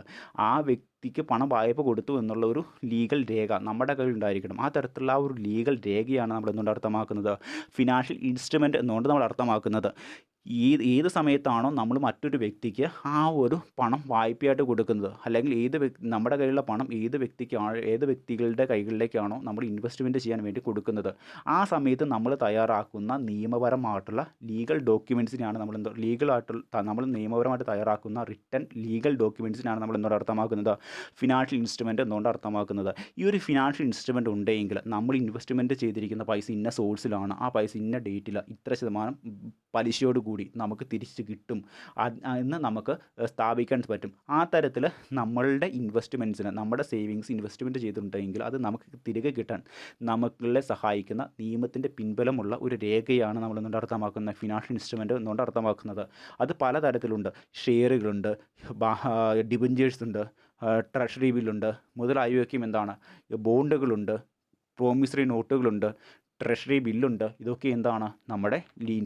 S1: ആ വ്യക്തിക്ക് പണം വായ്പ കൊടുത്തു എന്നുള്ള ഒരു ലീഗൽ രേഖ നമ്മുടെ കയ്യിൽ ഉണ്ടായിരിക്കണം. ആ തരത്തിലുള്ള ആ ഒരു ലീഗൽ രേഖയാണ് നമ്മൾ എന്തുകൊണ്ട് അർത്ഥമാക്കുന്നത്, ഫിനാൻഷ്യൽ ഇൻസ്ട്രുമെൻറ്റ് എന്നുകൊണ്ട് നമ്മൾ അർത്ഥമാക്കുന്നത്. ഏത് സമയത്താണോ നമ്മൾ മറ്റൊരു വ്യക്തിക്ക് ആ ഒരു പണം വായ്പയായിട്ട് കൊടുക്കുന്നത്, അല്ലെങ്കിൽ നമ്മുടെ കയ്യിലുള്ള പണം ഏത് വ്യക്തികളുടെ കൈകളിലേക്കാണോ നമ്മൾ ഇൻവെസ്റ്റ്മെൻറ്റ് ചെയ്യാൻ വേണ്ടി കൊടുക്കുന്നത്, ആ സമയത്ത് നമ്മൾ തയ്യാറാക്കുന്ന നിയമപരമായിട്ടുള്ള ലീഗൽ ഡോക്യുമെൻറ്റ്സിനെയാണ് നമ്മൾ നിയമപരമായിട്ട് തയ്യാറാക്കുന്ന റിട്ടൺ ലീഗൽ ഡോക്യുമെൻറ്റ്സിനാണ് നമ്മൾ എന്തുകൊണ്ട് അർത്ഥമാക്കുന്നത്, ഫിനാൻഷ്യൽ ഇൻസ്ട്രുമെൻറ്റ് എന്നുകൊണ്ട് അർത്ഥമാക്കുന്നത്. ഈ ഒരു ഫിനാൻഷ്യൽ ഇൻസ്ട്രുമെൻറ്റ് ഉണ്ടെങ്കിൽ നമ്മൾ ഇൻവെസ്റ്റ്മെൻറ്റ് ചെയ്തിരിക്കുന്ന പൈസ ഇന്ന സോഴ്സിലാണ്, ആ പൈസ ഇന്ന ഡേറ്റിൽ ഇത്ര ശതമാനം പലിശയോട് കൂടി നമുക്ക് തിരിച്ച് കിട്ടും എന്ന് നമുക്ക് സ്ഥാപിക്കാൻ പറ്റും. ആ തരത്തിൽ നമ്മളുടെ ഇൻവെസ്റ്റ്മെൻറ്റ്സിന് നമ്മുടെ സേവിങ്സ് ഇൻവെസ്റ്റ്മെൻറ്റ് ചെയ്തിട്ടുണ്ടെങ്കിൽ അത് നമുക്ക് തിരികെ കിട്ടാൻ നമ്മളെ സഹായിക്കുന്ന നിയമത്തിൻ്റെ പിൻബലമുള്ള ഒരു രേഖയാണ് നമ്മൾ എന്തുകൊണ്ട് അർത്ഥമാക്കുന്നത്, ഫിനാൻഷ്യൽ ഇൻസ്ട്രുമെൻറ്റ് എന്നുകൊണ്ട് അർത്ഥമാക്കുന്നത്. അത് പലതരത്തിലുണ്ട്. ഷെയറുകളുണ്ട്, ഡിബഞ്ചേഴ്സ് ഉണ്ട്, ട്രഷറി ബില്ലുണ്ട്, മുതലായവയ്ക്കും എന്താണ് ബോണ്ടുകളുണ്ട്, പ്രോമിസറി നോട്ടുകളുണ്ട്, ട്രഷറി ബില്ലുണ്ട്. ഇതൊക്കെ എന്താണ് നമ്മുടെ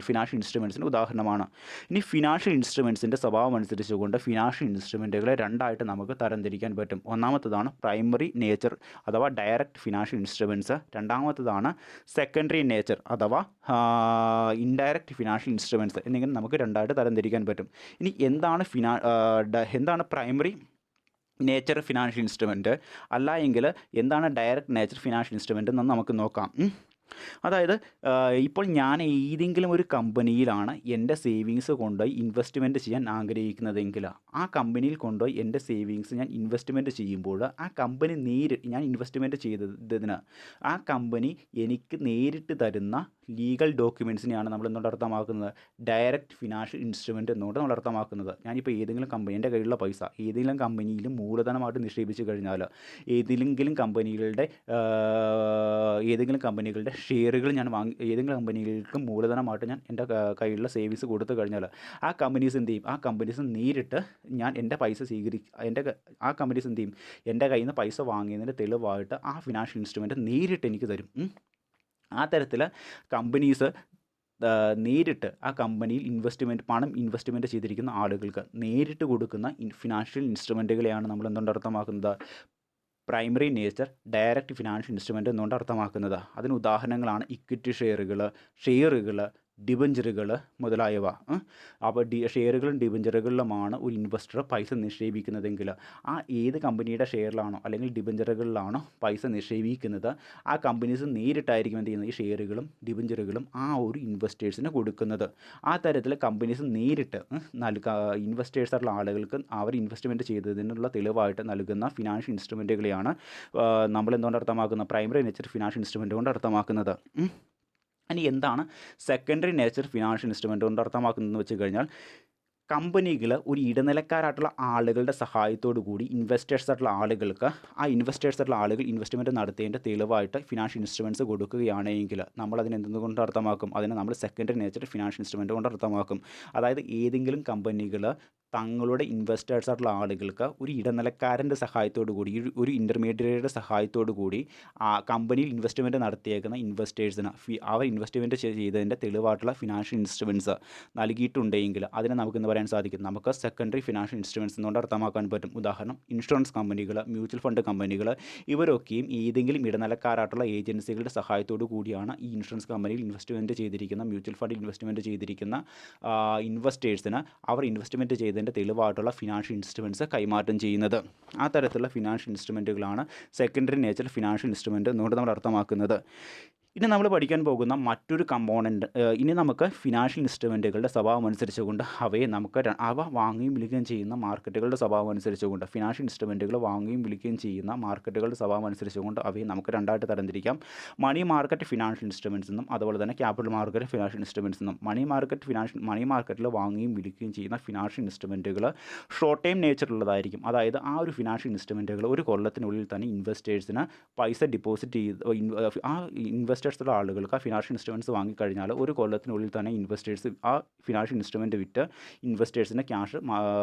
S1: ഫിനാൻഷ്യൽ ഇൻസ്ട്രുമെൻറ്റ്സിന് ഉദാഹരണമാണ്. ഇനി ഫിനാൻഷ്യൽ ഇൻസ്ട്രുമെൻറ്റ്സിൻ്റെ സ്വഭാവം അനുസരിച്ചുകൊണ്ട് ഫിനാൻഷ്യൽ ഇൻസ്ട്രുമെൻറ്റുകളെ രണ്ടായിട്ട് നമുക്ക് തരംതിരിക്കാൻ പറ്റും. ഒന്നാമത്തതാണ് പ്രൈമറി നേച്ചർ അഥവാ ഡയറക്റ്റ് ഫിനാൻഷ്യൽ ഇൻസ്ട്രുമെൻറ്റ്സ്. രണ്ടാമത്തതാണ് സെക്കൻഡറി നേച്ചർ അഥവാ ഇൻഡയറക്റ്റ് ഫിനാൻഷ്യൽ ഇൻസ്ട്രുമെൻറ്റ്സ് എന്നിങ്ങനെ നമുക്ക് രണ്ടായിട്ട് തരംതിരിക്കാൻ പറ്റും. ഇനി എന്താണ് പ്രൈമറി നേച്ചർ ഫിനാൻഷ്യൽ ഇൻസ്ട്രുമെൻറ്റ്, അല്ല എങ്കിൽ എന്താണ് ഡയറക്റ്റ് നേച്ചർ ഫിനാൻഷ്യൽ ഇൻസ്ട്രുമെൻറ്റ് എന്ന് നമുക്ക് നോക്കാം. അതായത് ഇപ്പോൾ ഞാൻ ഏതെങ്കിലും ഒരു കമ്പനിയിലാണ് എൻ്റെ സേവിങ്സ് കൊണ്ടുപോയി ഇൻവെസ്റ്റ്മെൻറ്റ് ചെയ്യാൻ ആഗ്രഹിക്കുന്നതെങ്കിൽ ആ കമ്പനിയിൽ കൊണ്ടുപോയി എൻ്റെ സേവിങ്സ് ഞാൻ ഇൻവെസ്റ്റ്മെൻറ്റ് ചെയ്യുമ്പോൾ ആ കമ്പനി ഞാൻ ഇൻവെസ്റ്റ്മെൻറ്റ് ചെയ്തതിന് ആ കമ്പനി എനിക്ക് നേരിട്ട് തരുന്ന ലീഗൽ ഡോക്യുമെൻസിനെയാണ് നമ്മൾ എന്തുകൊണ്ട് അർത്ഥമാക്കുന്നത്? ഡയറക്റ്റ് ഫിനാൻഷ്യൽ ഇൻസ്ട്രുമെൻറ്റ് എന്നുകൊണ്ട് നമ്മൾ അർത്ഥമാക്കുന്നത്. ഞാനിപ്പോൾ ഏതെങ്കിലും കമ്പനി, എൻ്റെ കയ്യിലുള്ള പൈസ ഏതെങ്കിലും കമ്പനിയിൽ മൂലധനമായിട്ട് നിക്ഷേപിച്ച് കഴിഞ്ഞാൽ ഏതെങ്കിലും കമ്പനികളുടെ ഷെയറുകൾ ഞാൻ ഏതെങ്കിലും കമ്പനികൾക്ക് മൂലധനമായിട്ട് ഞാൻ എൻ്റെ കയ്യിലുള്ള സേവിങ്സ് കൊടുത്തു കഴിഞ്ഞാൽ ആ കമ്പനീസ് എന്ത് ചെയ്യും? ആ കമ്പനീസ് നേരിട്ട് ഞാൻ എൻ്റെ പൈസ ആ കമ്പനീസ് എന്ത് ചെയ്യും? എൻ്റെ കയ്യിൽ നിന്ന് പൈസ വാങ്ങിയതിൻ്റെ തെളിവായിട്ട് ആ ഫിനാൻഷ്യൽ ഇൻസ്ട്രുമെൻറ്റ് നേരിട്ട് എനിക്ക് തരും. ആ തരത്തിൽ കമ്പനീസ് നേരിട്ട് ആ കമ്പനിയിൽ പണം ഇൻവെസ്റ്റ്മെൻറ്റ് ചെയ്തിരിക്കുന്ന ആളുകൾക്ക് നേരിട്ട് കൊടുക്കുന്ന ഫിനാൻഷ്യൽ ഇൻസ്ട്രുമെൻറ്റുകളെയാണ് നമ്മൾ എന്തുകൊണ്ട് അർത്ഥമാക്കുന്നത്? Primary nature direct financial instrument എന്നുകൊണ്ട് അർത്ഥമാക്കുന്നത്. അതിന് ഉദാഹരണങ്ങളാണ് ഇക്വിറ്റി ഷെയറുകൾ, ഡിബഞ്ചറുകൾ മുതലായവ. അപ്പോൾ ഷെയറുകളും ഡിബഞ്ചറുകളിലുമാണ് ഒരു ഇൻവെസ്റ്റർ പൈസ നിക്ഷേപിക്കുന്നതെങ്കിൽ ഏത് കമ്പനിയുടെ ഷെയറിലാണോ അല്ലെങ്കിൽ ഡിബഞ്ചറുകളിലാണോ പൈസ നിക്ഷേപിക്കുന്നത് ആ കമ്പനീസ് നേരിട്ടായിരിക്കും എന്ത് ചെയ്യുന്നത്? ഈ ഷെയറുകളും ഡിബഞ്ചറുകളും ആ ഒരു ഇൻവെസ്റ്റേഴ്സിന് കൊടുക്കുന്നത്. ആ തരത്തിൽ കമ്പനീസ് നേരിട്ട് ഇൻവെസ്റ്റേഴ്സായിട്ടുള്ള ആളുകൾക്ക് അവർ ഇൻവെസ്റ്റ്മെൻറ്റ് ചെയ്തതിനുള്ള തെളിവായിട്ട് നൽകുന്ന ഫിനാൻഷ്യൽ ഇൻസ്ട്രുമെൻറ്റുകളെയാണ് നമ്മൾ എന്തുകൊണ്ട് അർത്ഥമാക്കുന്നത്? പ്രൈമറി നേച്ചർ ഫിനാൻഷ്യൽ ഇൻസ്ട്രുമെൻറ്റ് കൊണ്ട് അർത്ഥമാക്കുന്നത്. ഇനി എന്താണ് സെക്കൻഡറി നേച്ചർ ഫിനാൻഷ്യൽ ഇൻസ്ട്രുമെൻറ്റ് കൊണ്ട് അർത്ഥമാക്കുന്നതെന്ന് വെച്ച് കഴിഞ്ഞാൽ, കമ്പനികൾ ഒരു ഇടനിലക്കാരായിട്ടുള്ള ആളുകളുടെ സഹായത്തോടു കൂടി ഇൻവെസ്റ്റേഴ്സായിട്ടുള്ള ആളുകൾ ഇൻവെസ്റ്റ്മെൻറ്റ് നടത്തിയതിൻ്റെ തെളിവായിട്ട് ഫിനാൻഷ്യൽ ഇൻസ്ട്രുമെൻറ്റ്സ് കൊടുക്കുകയാണെങ്കിൽ നമ്മളതിനെ എന്തുകൊണ്ട് അർത്ഥമാക്കും? അതിനെ നമ്മൾ സെക്കൻഡറി നേച്ചർ ഫിനാൻഷ്യൽ ഇൻസ്ട്രുമെൻറ്റ് കൊണ്ട് അർത്ഥമാക്കും. അതായത് ഏതെങ്കിലും കമ്പനികൾ തങ്ങളുടെ ഇൻവെസ്റ്റേഴ്സായിട്ടുള്ള ആളുകൾക്ക് ഒരു ഇടനിലക്കാരൻ്റെ സഹായത്തോടു കൂടി, ഒരു ഇൻ്റർമീഡിയറിയുടെ സഹായത്തോടു കൂടി ആ കമ്പനിയിൽ ഇൻവെസ്റ്റ്മെൻറ്റ് നടത്തിയേക്കുന്ന ഇൻവെസ്റ്റേഴ്സിന് അവർ ഇൻവെസ്റ്റ്മെൻറ്റ് ചെയ്തതിൻ്റെ തെളിവായിട്ടുള്ള ഫിനാൻഷ്യൽ ഇൻസ്ട്രുമെൻറ്റ്സ് നൽകിയിട്ടുണ്ടെങ്കിൽ അതിനെ നമുക്കെന്ന് പറയാൻ സാധിക്കും? നമുക്ക് സെക്കൻഡറി ഫിനാൻഷ്യൽ ഇൻസ്ട്രുമെൻറ്റ്സ് എന്നുകൊണ്ട് അർത്ഥമാക്കാൻ പറ്റും. ഉദാഹരണം ഇൻഷുറൻസ് കമ്പനികൾ, മ്യൂച്വൽ ഫണ്ട് കമ്പനികൾ, ഇവരൊക്കെയും ഏതെങ്കിലും ഇടനിലക്കാരായിട്ടുള്ള ഏജൻസികളുടെ സഹായത്തോടു കൂടിയാണ് ഈ ഇൻഷുറൻസ് കമ്പനിയിൽ ഇൻവെസ്റ്റ്മെൻറ്റ് ചെയ്തിരിക്കുന്ന, മ്യൂച്വൽ ഫണ്ടിൽ ഇൻവെസ്റ്റ്മെൻറ്റ് ചെയ്തിരിക്കുന്ന ഇൻവെസ്റ്റേഴ്സിന് അവർ ഇൻവെസ്റ്റ്മെൻറ്റ് ചെയ്തതിൻ്റെ തെളിവായിട്ടുള്ള ഫിനാൻഷ്യൽ ഇൻസ്ട്രുമെൻറ്റ്സ് കൈമാറ്റം ചെയ്യുന്നത്. ആ തരത്തിലുള്ള ഫിനാൻഷ്യൽ ഇൻസ്ട്രുമെൻറ്റുകളാണ് സെക്കൻഡറി നേച്ചർ ഫിനാൻഷ്യൽ ഇൻസ്ട്രുമെൻറ്റ് എന്നുകൊണ്ട് നമ്മൾ അർത്ഥമാക്കുന്നത്. ഇനി നമ്മൾ പഠിക്കാൻ പോകുന്ന മറ്റൊരു കമ്പോണൻറ്റ്, ഇനി നമുക്ക് ഫിനാൻഷ്യൽ ഇൻസ്ട്രുമെൻറ്റുകളുടെ സ്വഭാവം അനുസരിച്ചുകൊണ്ട് അവ വാങ്ങുകയും വിൽക്കുകയും ചെയ്യുന്ന മാർക്കറ്റുകളുടെ സ്വഭാവം അനുസരിച്ചുകൊണ്ട്, ഫിനാൻഷ്യൽ ഇൻസ്ട്രുമെൻറ്റുകൾ വാങ്ങുകയും വിൽക്കുകയും ചെയ്യുന്ന മാർക്കറ്റുകളുടെ സ്വഭാവം അനുസരിച്ചുകൊണ്ട് അവയെ നമുക്ക് രണ്ടായിട്ട് തരംതിരിക്കാം. മണി മാർക്കറ്റ് ഫിനാൻഷ്യൽ ഇൻസ്ട്രുമെൻറ്റ്സ് എന്നും അതുപോലെ തന്നെ ക്യാപിറ്റൽ മാർക്കറ്റ് ഫിനാൻഷ്യൽ ഇൻസ്ട്രുമെൻറ്റ്സ് എന്നും. മണി മാർക്കറ്റിൽ വാങ്ങുകയും വിൽക്കുകയും ചെയ്യുന്ന ഫിനാൻഷ്യൽ ഇൻസ്ട്രുമെൻറ്റുകൾ ഷോർട്ട് ടൈം നേച്ചറുള്ളതായിരിക്കും. അതായത് ആ ഒരു ഫിനാൻഷ്യൽ ഇൻസ്ട്രുമെൻറ്റുകൾ ഒരു കൊല്ലത്തിനുള്ളിൽ തന്നെ ഇൻവെസ്റ്റേഴ്സിന് പൈസ ഡിപ്പോസിറ്റ് ചെയ്ത് ആ ഇൻവെസ്റ്റേഴ്സുള്ള ആളുകൾക്ക് ആ ഫിനാൻഷ്യൽ ഇൻസ്ട്രുമെൻറ്റ്സ് വാങ്ങിക്കഴിഞ്ഞാൽ ഒരു കൊല്ലത്തിനുള്ളിൽ തന്നെ ഇൻവെസ്റ്റേഴ്സ് ആ ഫിനാൻഷ്യൽ ഇൻസ്ട്രുമെൻറ്റ് വിറ്റ് ഇൻവെസ്റ്റേഴ്സിന് ക്യാഷ്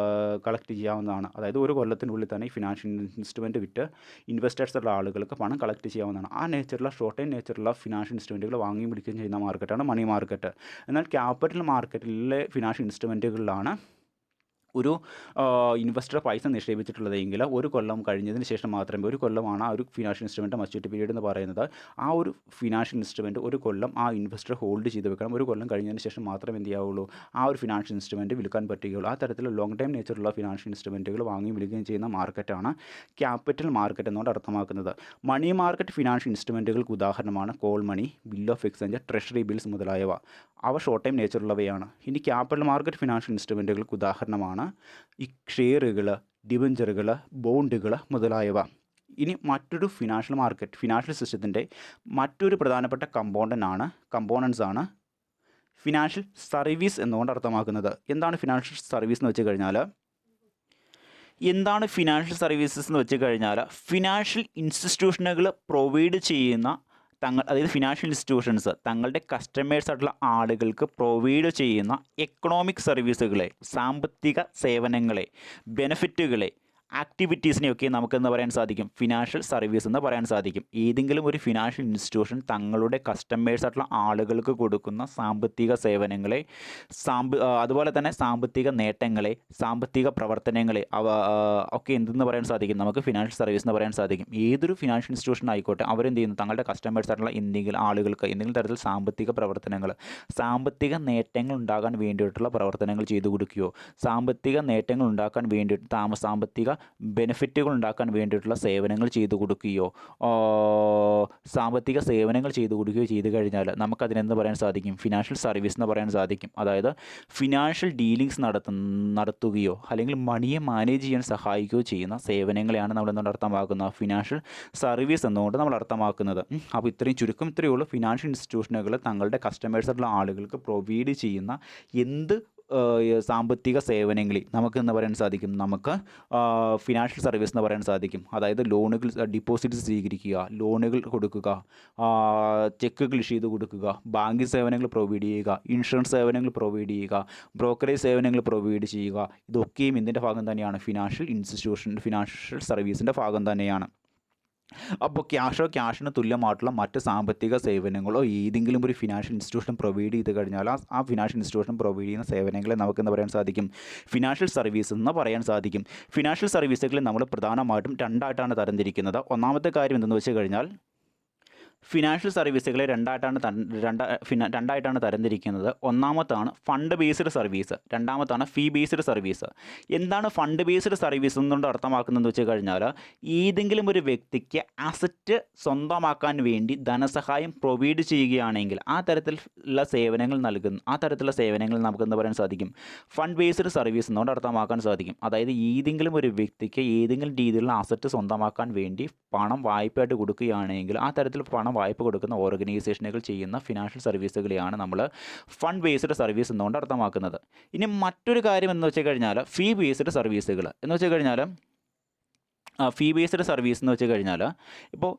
S1: കളക്ട് ചെയ്യാവുന്നതാണ്. അതായത് ഒരു കൊല്ലത്തിനുള്ളിൽ തന്നെ ഈ ഫിനാൻഷ്യൽ ഇൻസ്ട്രുമെൻറ്റ് വിറ്റ് ഇൻവെസ്റ്റേഴ്സുള്ള ആളുകൾക്ക് പണം കളക്ട് ചെയ്യാവുന്നതാണ്. ആ നേച്ചറുള്ള ഷോർട്ട് ടൈം നേച്ചറുള്ള ഫിനാൻഷ്യൽ ഇൻസ്ട്രുമെൻറ്റുകൾ വാങ്ങുകയും വിൽക്കുകയും ചെയ്യുന്ന മാർക്കറ്റാണ് മണി മാർക്കറ്റ്. എന്നാൽ ക്യാപിറ്റൽ മാർക്കറ്റിലെ ഫിനാൻഷ്യൽ ഇൻസ്ട്രുമെൻറ്റുകളിലാണ് ഒരു ഇൻവെസ്റ്റർ പൈസ നിക്ഷേപിച്ചിട്ടുള്ളതെങ്കിൽ ഒരു കൊല്ലം കഴിഞ്ഞതിന് ശേഷം മാത്രമേ, ഒരു കൊല്ലമാണ് ആ ഒരു ഫിനാൻഷ്യൽ ഇൻസ്ട്രുമെൻറ്റ് മച്യൂരിറ്റി പീരീഡ് എന്ന് പറയുന്നത്. ആ ഒരു ഫിനാൻഷ്യൽ ഇൻസ്ട്രുമെൻറ്റ് ഒരു കൊല്ലം ആ ഇൻവെസ്റ്റർ ഹോൾഡ് ചെയ്ത് വെക്കണം. ഒരു കൊല്ലം കഴിഞ്ഞതിന് ശേഷം മാത്രമേ എന്ത് ചെയ്യാവുള്ളൂ? ആ ഒരു ഫിനാൻഷ്യൽ ഇൻസ്ട്രുമെൻറ്റ് വിൽക്കാൻ പറ്റുകയുള്ളൂ. ആ തരത്തിൽ ലോങ് ടൈം നേച്ചറുള്ള ഫിനാൻഷ്യൽ ഇൻസ്ട്രുമെൻറ്റുകൾ വാങ്ങുകയും വിൽക്കുകയും ചെയ്യുന്ന മാർക്കറ്റാണ് ക്യാപിറ്റൽ മാർക്കറ്റ് എന്നുകൊണ്ട് അർത്ഥമാക്കുന്നത്. മണി മാർക്കറ്റ് ഫിനാൻഷ്യൽ ഇൻസ്ട്രുമെൻറ്റുകൾക്ക് ഉദാഹരണമാണ് call money, bill of exchange, treasury bills മുതലായവ. അവ ഷോർട്ട് ടൈം നേച്ചറുള്ളവയാണ്. ഇനി ക്യാപിറ്റൽ മാർക്കറ്റ് ഫിനാൻഷ്യൽ ഇൻസ്ട്രുമെൻറ്റുകൾക്ക് ഉദാഹരണമാണ് ഈ ഷെയറുകൾ, ഡിബഞ്ചറുകൾ, ബോണ്ടുകൾ മുതലായവ. ഇനി മറ്റൊരു ഫിനാൻഷ്യൽ സിസ്റ്റത്തിൻ്റെ മറ്റൊരു പ്രധാനപ്പെട്ട കമ്പോണൻസ് ആണ് ഫിനാൻഷ്യൽ സർവീസ് എന്നുകൊണ്ട് അർത്ഥമാക്കുന്നത്. എന്താണ് ഫിനാൻഷ്യൽ സർവീസ് എന്ന് വെച്ച് കഴിഞ്ഞാൽ, ഫിനാൻഷ്യൽ ഇൻസ്റ്റിറ്റ്യൂഷനുകൾ പ്രൊവൈഡ് ചെയ്യുന്ന അതായത് ഫിനാൻഷ്യൽ ഇൻസ്റ്റിറ്റ്യൂഷൻസ് തങ്ങളുടെ കസ്റ്റമേഴ്സായിട്ടുള്ള ആളുകൾക്ക് പ്രൊവൈഡ് ചെയ്യുന്ന എക്കണോമിക് സർവീസുകളെ, സാമ്പത്തിക സേവനങ്ങളെ, ബെനിഫിറ്റുകളെ, ആക്ടിവിറ്റീസിനെയൊക്കെ നമുക്കെന്ന് പറയാൻ സാധിക്കും ഫിനാൻഷ്യൽ സർവീസ് എന്ന് പറയാൻ സാധിക്കും. ഏതെങ്കിലും ഒരു ഫിനാൻഷ്യൽ ഇൻസ്റ്റിറ്റ്യൂഷൻ തങ്ങളുടെ കസ്റ്റമേഴ്സായിട്ടുള്ള ആളുകൾക്ക് കൊടുക്കുന്ന സാമ്പത്തിക സേവനങ്ങളെ, അതുപോലെ തന്നെ സാമ്പത്തിക നേട്ടങ്ങളെ, സാമ്പത്തിക പ്രവർത്തനങ്ങളെ ഒക്കെ എന്തെന്ന് പറയാൻ സാധിക്കും? നമുക്ക് ഫിനാൻഷ്യൽ സർവീസ് എന്ന് പറയാൻ സാധിക്കും. ഏതൊരു ഫിനാൻഷ്യൽ ഇൻസ്റ്റിറ്റ്യൂഷൻ ആയിക്കോട്ടെ, അവരെന്ത് ചെയ്യുന്നു? തങ്ങളുടെ കസ്റ്റമേഴ്സായിട്ടുള്ള ആളുകൾക്ക് എന്തെങ്കിലും തരത്തിൽ സാമ്പത്തിക പ്രവർത്തനങ്ങൾ, സാമ്പത്തിക നേട്ടങ്ങൾ ഉണ്ടാകാൻ വേണ്ടിയിട്ടുള്ള പ്രവർത്തനങ്ങൾ ചെയ്തു കൊടുക്കുകയോ, സാമ്പത്തിക നേട്ടങ്ങൾ ഉണ്ടാക്കാൻ വേണ്ടിയിട്ട് സാമ്പത്തിക ബെനിഫിറ്റുകൾ ഉണ്ടാക്കാൻ വേണ്ടിയിട്ടുള്ള സേവനങ്ങൾ ചെയ്തു കൊടുക്കുകയോ സാമ്പത്തിക സേവനങ്ങൾ ചെയ്തു കൊടുക്കുകയോ ചെയ്തു കഴിഞ്ഞാൽ നമുക്കതിനെന്ത് പറയാൻ സാധിക്കും? ഫിനാൻഷ്യൽ സർവീസ് എന്ന് പറയാൻ സാധിക്കും. അതായത് ഫിനാൻഷ്യൽ ഡീലിങ്സ് നടത്തുകയോ അല്ലെങ്കിൽ മണിയെ മാനേജ് ചെയ്യാൻ സഹായിക്കുകയോ ചെയ്യുന്ന സേവനങ്ങളെയാണ് നമ്മൾ എന്തുകൊണ്ട് അർത്ഥമാക്കുന്നത്? ഫിനാൻഷ്യൽ സർവീസ് എന്നുകൊണ്ട് നമ്മൾ അർത്ഥമാക്കുന്നത്. അപ്പോൾ ഇത്രയേ ഉള്ളൂ. ഫിനാൻഷ്യൽ ഇൻസ്റ്റിറ്റ്യൂഷനുകൾ തങ്ങളുടെ കസ്റ്റമേഴ്സായിട്ടുള്ള ആളുകൾക്ക് പ്രൊവൈഡ് ചെയ്യുന്ന എന്ത് സാമ്പത്തിക സേവനങ്ങളിൽ നമുക്ക് എന്ന് പറയാൻ സാധിക്കും? നമുക്ക് ഫിനാൻഷ്യൽ സർവീസ് എന്ന് പറയാൻ സാധിക്കും. അതായത് ലോണുകൾ, ഡിപ്പോസിറ്റ്സ് സ്വീകരിക്കുക, ലോണുകൾ കൊടുക്കുക, ചെക്കുകൾ ഇഷ്യൂ ചെയ്ത് കൊടുക്കുക, ബാങ്കിങ് സേവനങ്ങൾ പ്രൊവൈഡ് ചെയ്യുക, ഇൻഷുറൻസ് സേവനങ്ങൾ പ്രൊവൈഡ് ചെയ്യുക, ബ്രോക്കറേജ് സേവനങ്ങൾ പ്രൊവൈഡ് ചെയ്യുക. ഇതൊക്കെയും ഇതിൻ്റെ ഭാഗം തന്നെയാണ്. ഫിനാൻഷ്യൽ സർവീസിൻ്റെ ഭാഗം തന്നെയാണ്. അപ്പോൾ ക്യാഷിന് തുല്യമായിട്ടുള്ള മറ്റ് സാമ്പത്തിക സേവനങ്ങളോ ഏതെങ്കിലും ഒരു ഫിനാൻഷ്യൽ ഇൻസ്റ്റിറ്റ്യൂഷൻ പ്രൊവൈഡ് ചെയ്ത് കഴിഞ്ഞാൽ ആ ഫിനാൻഷ്യൽ ഇൻസ്റ്റിറ്റ്യൂഷൻ പ്രൊവൈഡ് ചെയ്യുന്ന സേവനങ്ങളെ നമുക്കെന്ന് പറയാൻ സാധിക്കും? ഫിനാൻഷ്യൽ സർവീസ് എന്ന് പറയാൻ സാധിക്കും. ഫിനാൻഷ്യൽ സർവീസുകളിൽ നമ്മൾ പ്രധാനമായിട്ടും രണ്ടായിട്ടാണ് തരംതിരിക്കുന്നത്. ഒന്നാമത്തെ കാര്യം എന്തെന്ന് വെച്ച് കഴിഞ്ഞാൽ ഫിനാൻഷ്യൽ സർവീസുകളെ രണ്ടായിട്ടാണ് തരംതിരിക്കുന്നത്. ഒന്നാമത്താണ് ഫണ്ട് ബേസ്ഡ് സർവീസ്, രണ്ടാമത്താണ് ഫീ ബേസ്ഡ് സർവീസ്. എന്താണ് ഫണ്ട് ബേസ്ഡ് സർവീസ് എന്നുകൊണ്ട് അർത്ഥമാക്കുന്നതെന്ന് വെച്ച് കഴിഞ്ഞാൽ ഏതെങ്കിലും ഒരു വ്യക്തിക്ക് അസറ്റ് സ്വന്തമാക്കാൻ വേണ്ടി ധനസഹായം പ്രൊവൈഡ് ചെയ്യുകയാണെങ്കിൽ ആ തരത്തിലുള്ള സേവനങ്ങൾ നമുക്കെന്ത് പറയാൻ സാധിക്കും? ഫണ്ട് ബേസ്ഡ് സർവീസ് എന്നുകൊണ്ട് അർത്ഥമാക്കാൻ സാധിക്കും. അതായത് ഏതെങ്കിലും ഒരു വ്യക്തിക്ക് ഏതെങ്കിലും രീതിയിലുള്ള അസറ്റ് സ്വന്തമാക്കാൻ വേണ്ടി പണം വായ്പയായിട്ട് കൊടുക്കുകയാണെങ്കിൽ ആ തരത്തിൽ പണം വായ്പ കൊടുക്കുന്ന ഓർഗനൈസേഷനുകൾ ചെയ്യുന്ന ഫിനാൻഷ്യൽ സർവീസുകളെയാണ് നമ്മൾ ഫണ്ട് ബേസ്ഡ് സർവീസ് എന്നുകൊണ്ട് അർത്ഥമാക്കുന്നത്. ഇനി മറ്റൊരു കാര്യം എന്ന് വെച്ച് കഴിഞ്ഞാൽ ഫീ ബേസ്ഡ് സർവീസുകൾ എന്ന് വെച്ച് കഴിഞ്ഞാൽ ഫീ ബേസ്ഡ് സർവീസ് എന്ന് വെച്ച് കഴിഞ്ഞാൽ ഇപ്പോൾ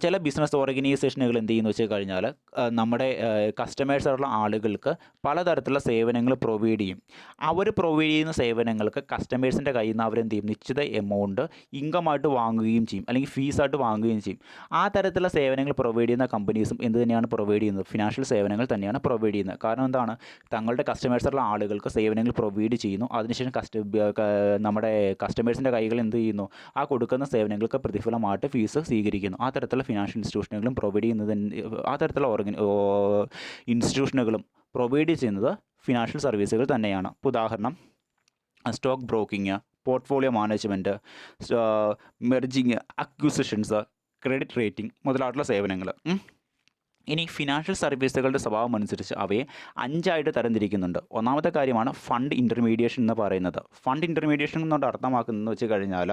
S1: ചില ബിസിനസ് ഓർഗനൈസേഷനുകൾ എന്ത് ചെയ്യുന്നു വെച്ച് കഴിഞ്ഞാൽ നമ്മുടെ കസ്റ്റമേഴ്സായിട്ടുള്ള ആളുകൾക്ക് പലതരത്തിലുള്ള സേവനങ്ങൾ പ്രൊവൈഡ് ചെയ്യും. അവർ പ്രൊവൈഡ് ചെയ്യുന്ന സേവനങ്ങൾക്ക് കസ്റ്റമേഴ്സിൻ്റെ കയ്യിൽ നിന്ന് അവരെന്ത് ചെയ്യും? നിശ്ചിത എമൗണ്ട് ഇൻകമായിട്ട് വാങ്ങുകയും ചെയ്യും, അല്ലെങ്കിൽ ഫീസായിട്ട് വാങ്ങുകയും ചെയ്യും. ആ തരത്തിലുള്ള സേവനങ്ങൾ പ്രൊവൈഡ് ചെയ്യുന്ന കമ്പനീസും എന്ത് തന്നെയാണ് പ്രൊവൈഡ് ചെയ്യുന്നത്? ഫിനാൻഷ്യൽ സേവനങ്ങൾ തന്നെയാണ് പ്രൊവൈഡ് ചെയ്യുന്നത്. കാരണം എന്താണ്? തങ്ങളുടെ കസ്റ്റമേഴ്സായിട്ടുള്ള ആളുകൾക്ക് സേവനങ്ങൾ പ്രൊവൈഡ് ചെയ്യുന്നു. അതിനുശേഷം നമ്മുടെ കസ്റ്റമേഴ്സിൻ്റെ കൈകൾ എന്ത് ചെയ്യുന്നു? ആ കൊടുക്കുന്ന സേവനങ്ങൾക്ക് പ്രതിഫലമായിട്ട് ഫീസ് സ്വീകരിക്കുന്നു. ആ തരത്തിലുള്ള ഫിനാൻഷ്യൽ ഇൻസ്റ്റിറ്റ്യൂഷനുകളും പ്രൊവൈഡ് ചെയ്യുന്നത് ആ തരത്തിലുള്ള ഇൻസ്റ്റിറ്റ്യൂഷനുകളും പ്രൊവൈഡ് ചെയ്യുന്നത് ഫിനാൻഷ്യൽ സർവീസുകൾ തന്നെയാണ്. ഉദാഹരണം stock broking, portfolio management, merging, acquisitions, credit rating മുതലായിട്ടുള്ള സേവനങ്ങൾ. ഇനി ഫിനാൻഷ്യൽ സർവീസുകളുടെ സ്വഭാവം അനുസരിച്ച് അവയെ 5ആയിട്ട് തരംതിരിക്കുന്നുണ്ട്. ഒന്നാമത്തെ കാര്യമാണ് ഫണ്ട് ഇൻ്റർമീഡിയേഷൻ എന്ന് പറയുന്നത്. ഫണ്ട് ഇൻ്റർമീഡിയേഷൻ എന്നുകൊണ്ട് അർത്ഥമാക്കുന്നതെന്ന് വെച്ച് കഴിഞ്ഞാൽ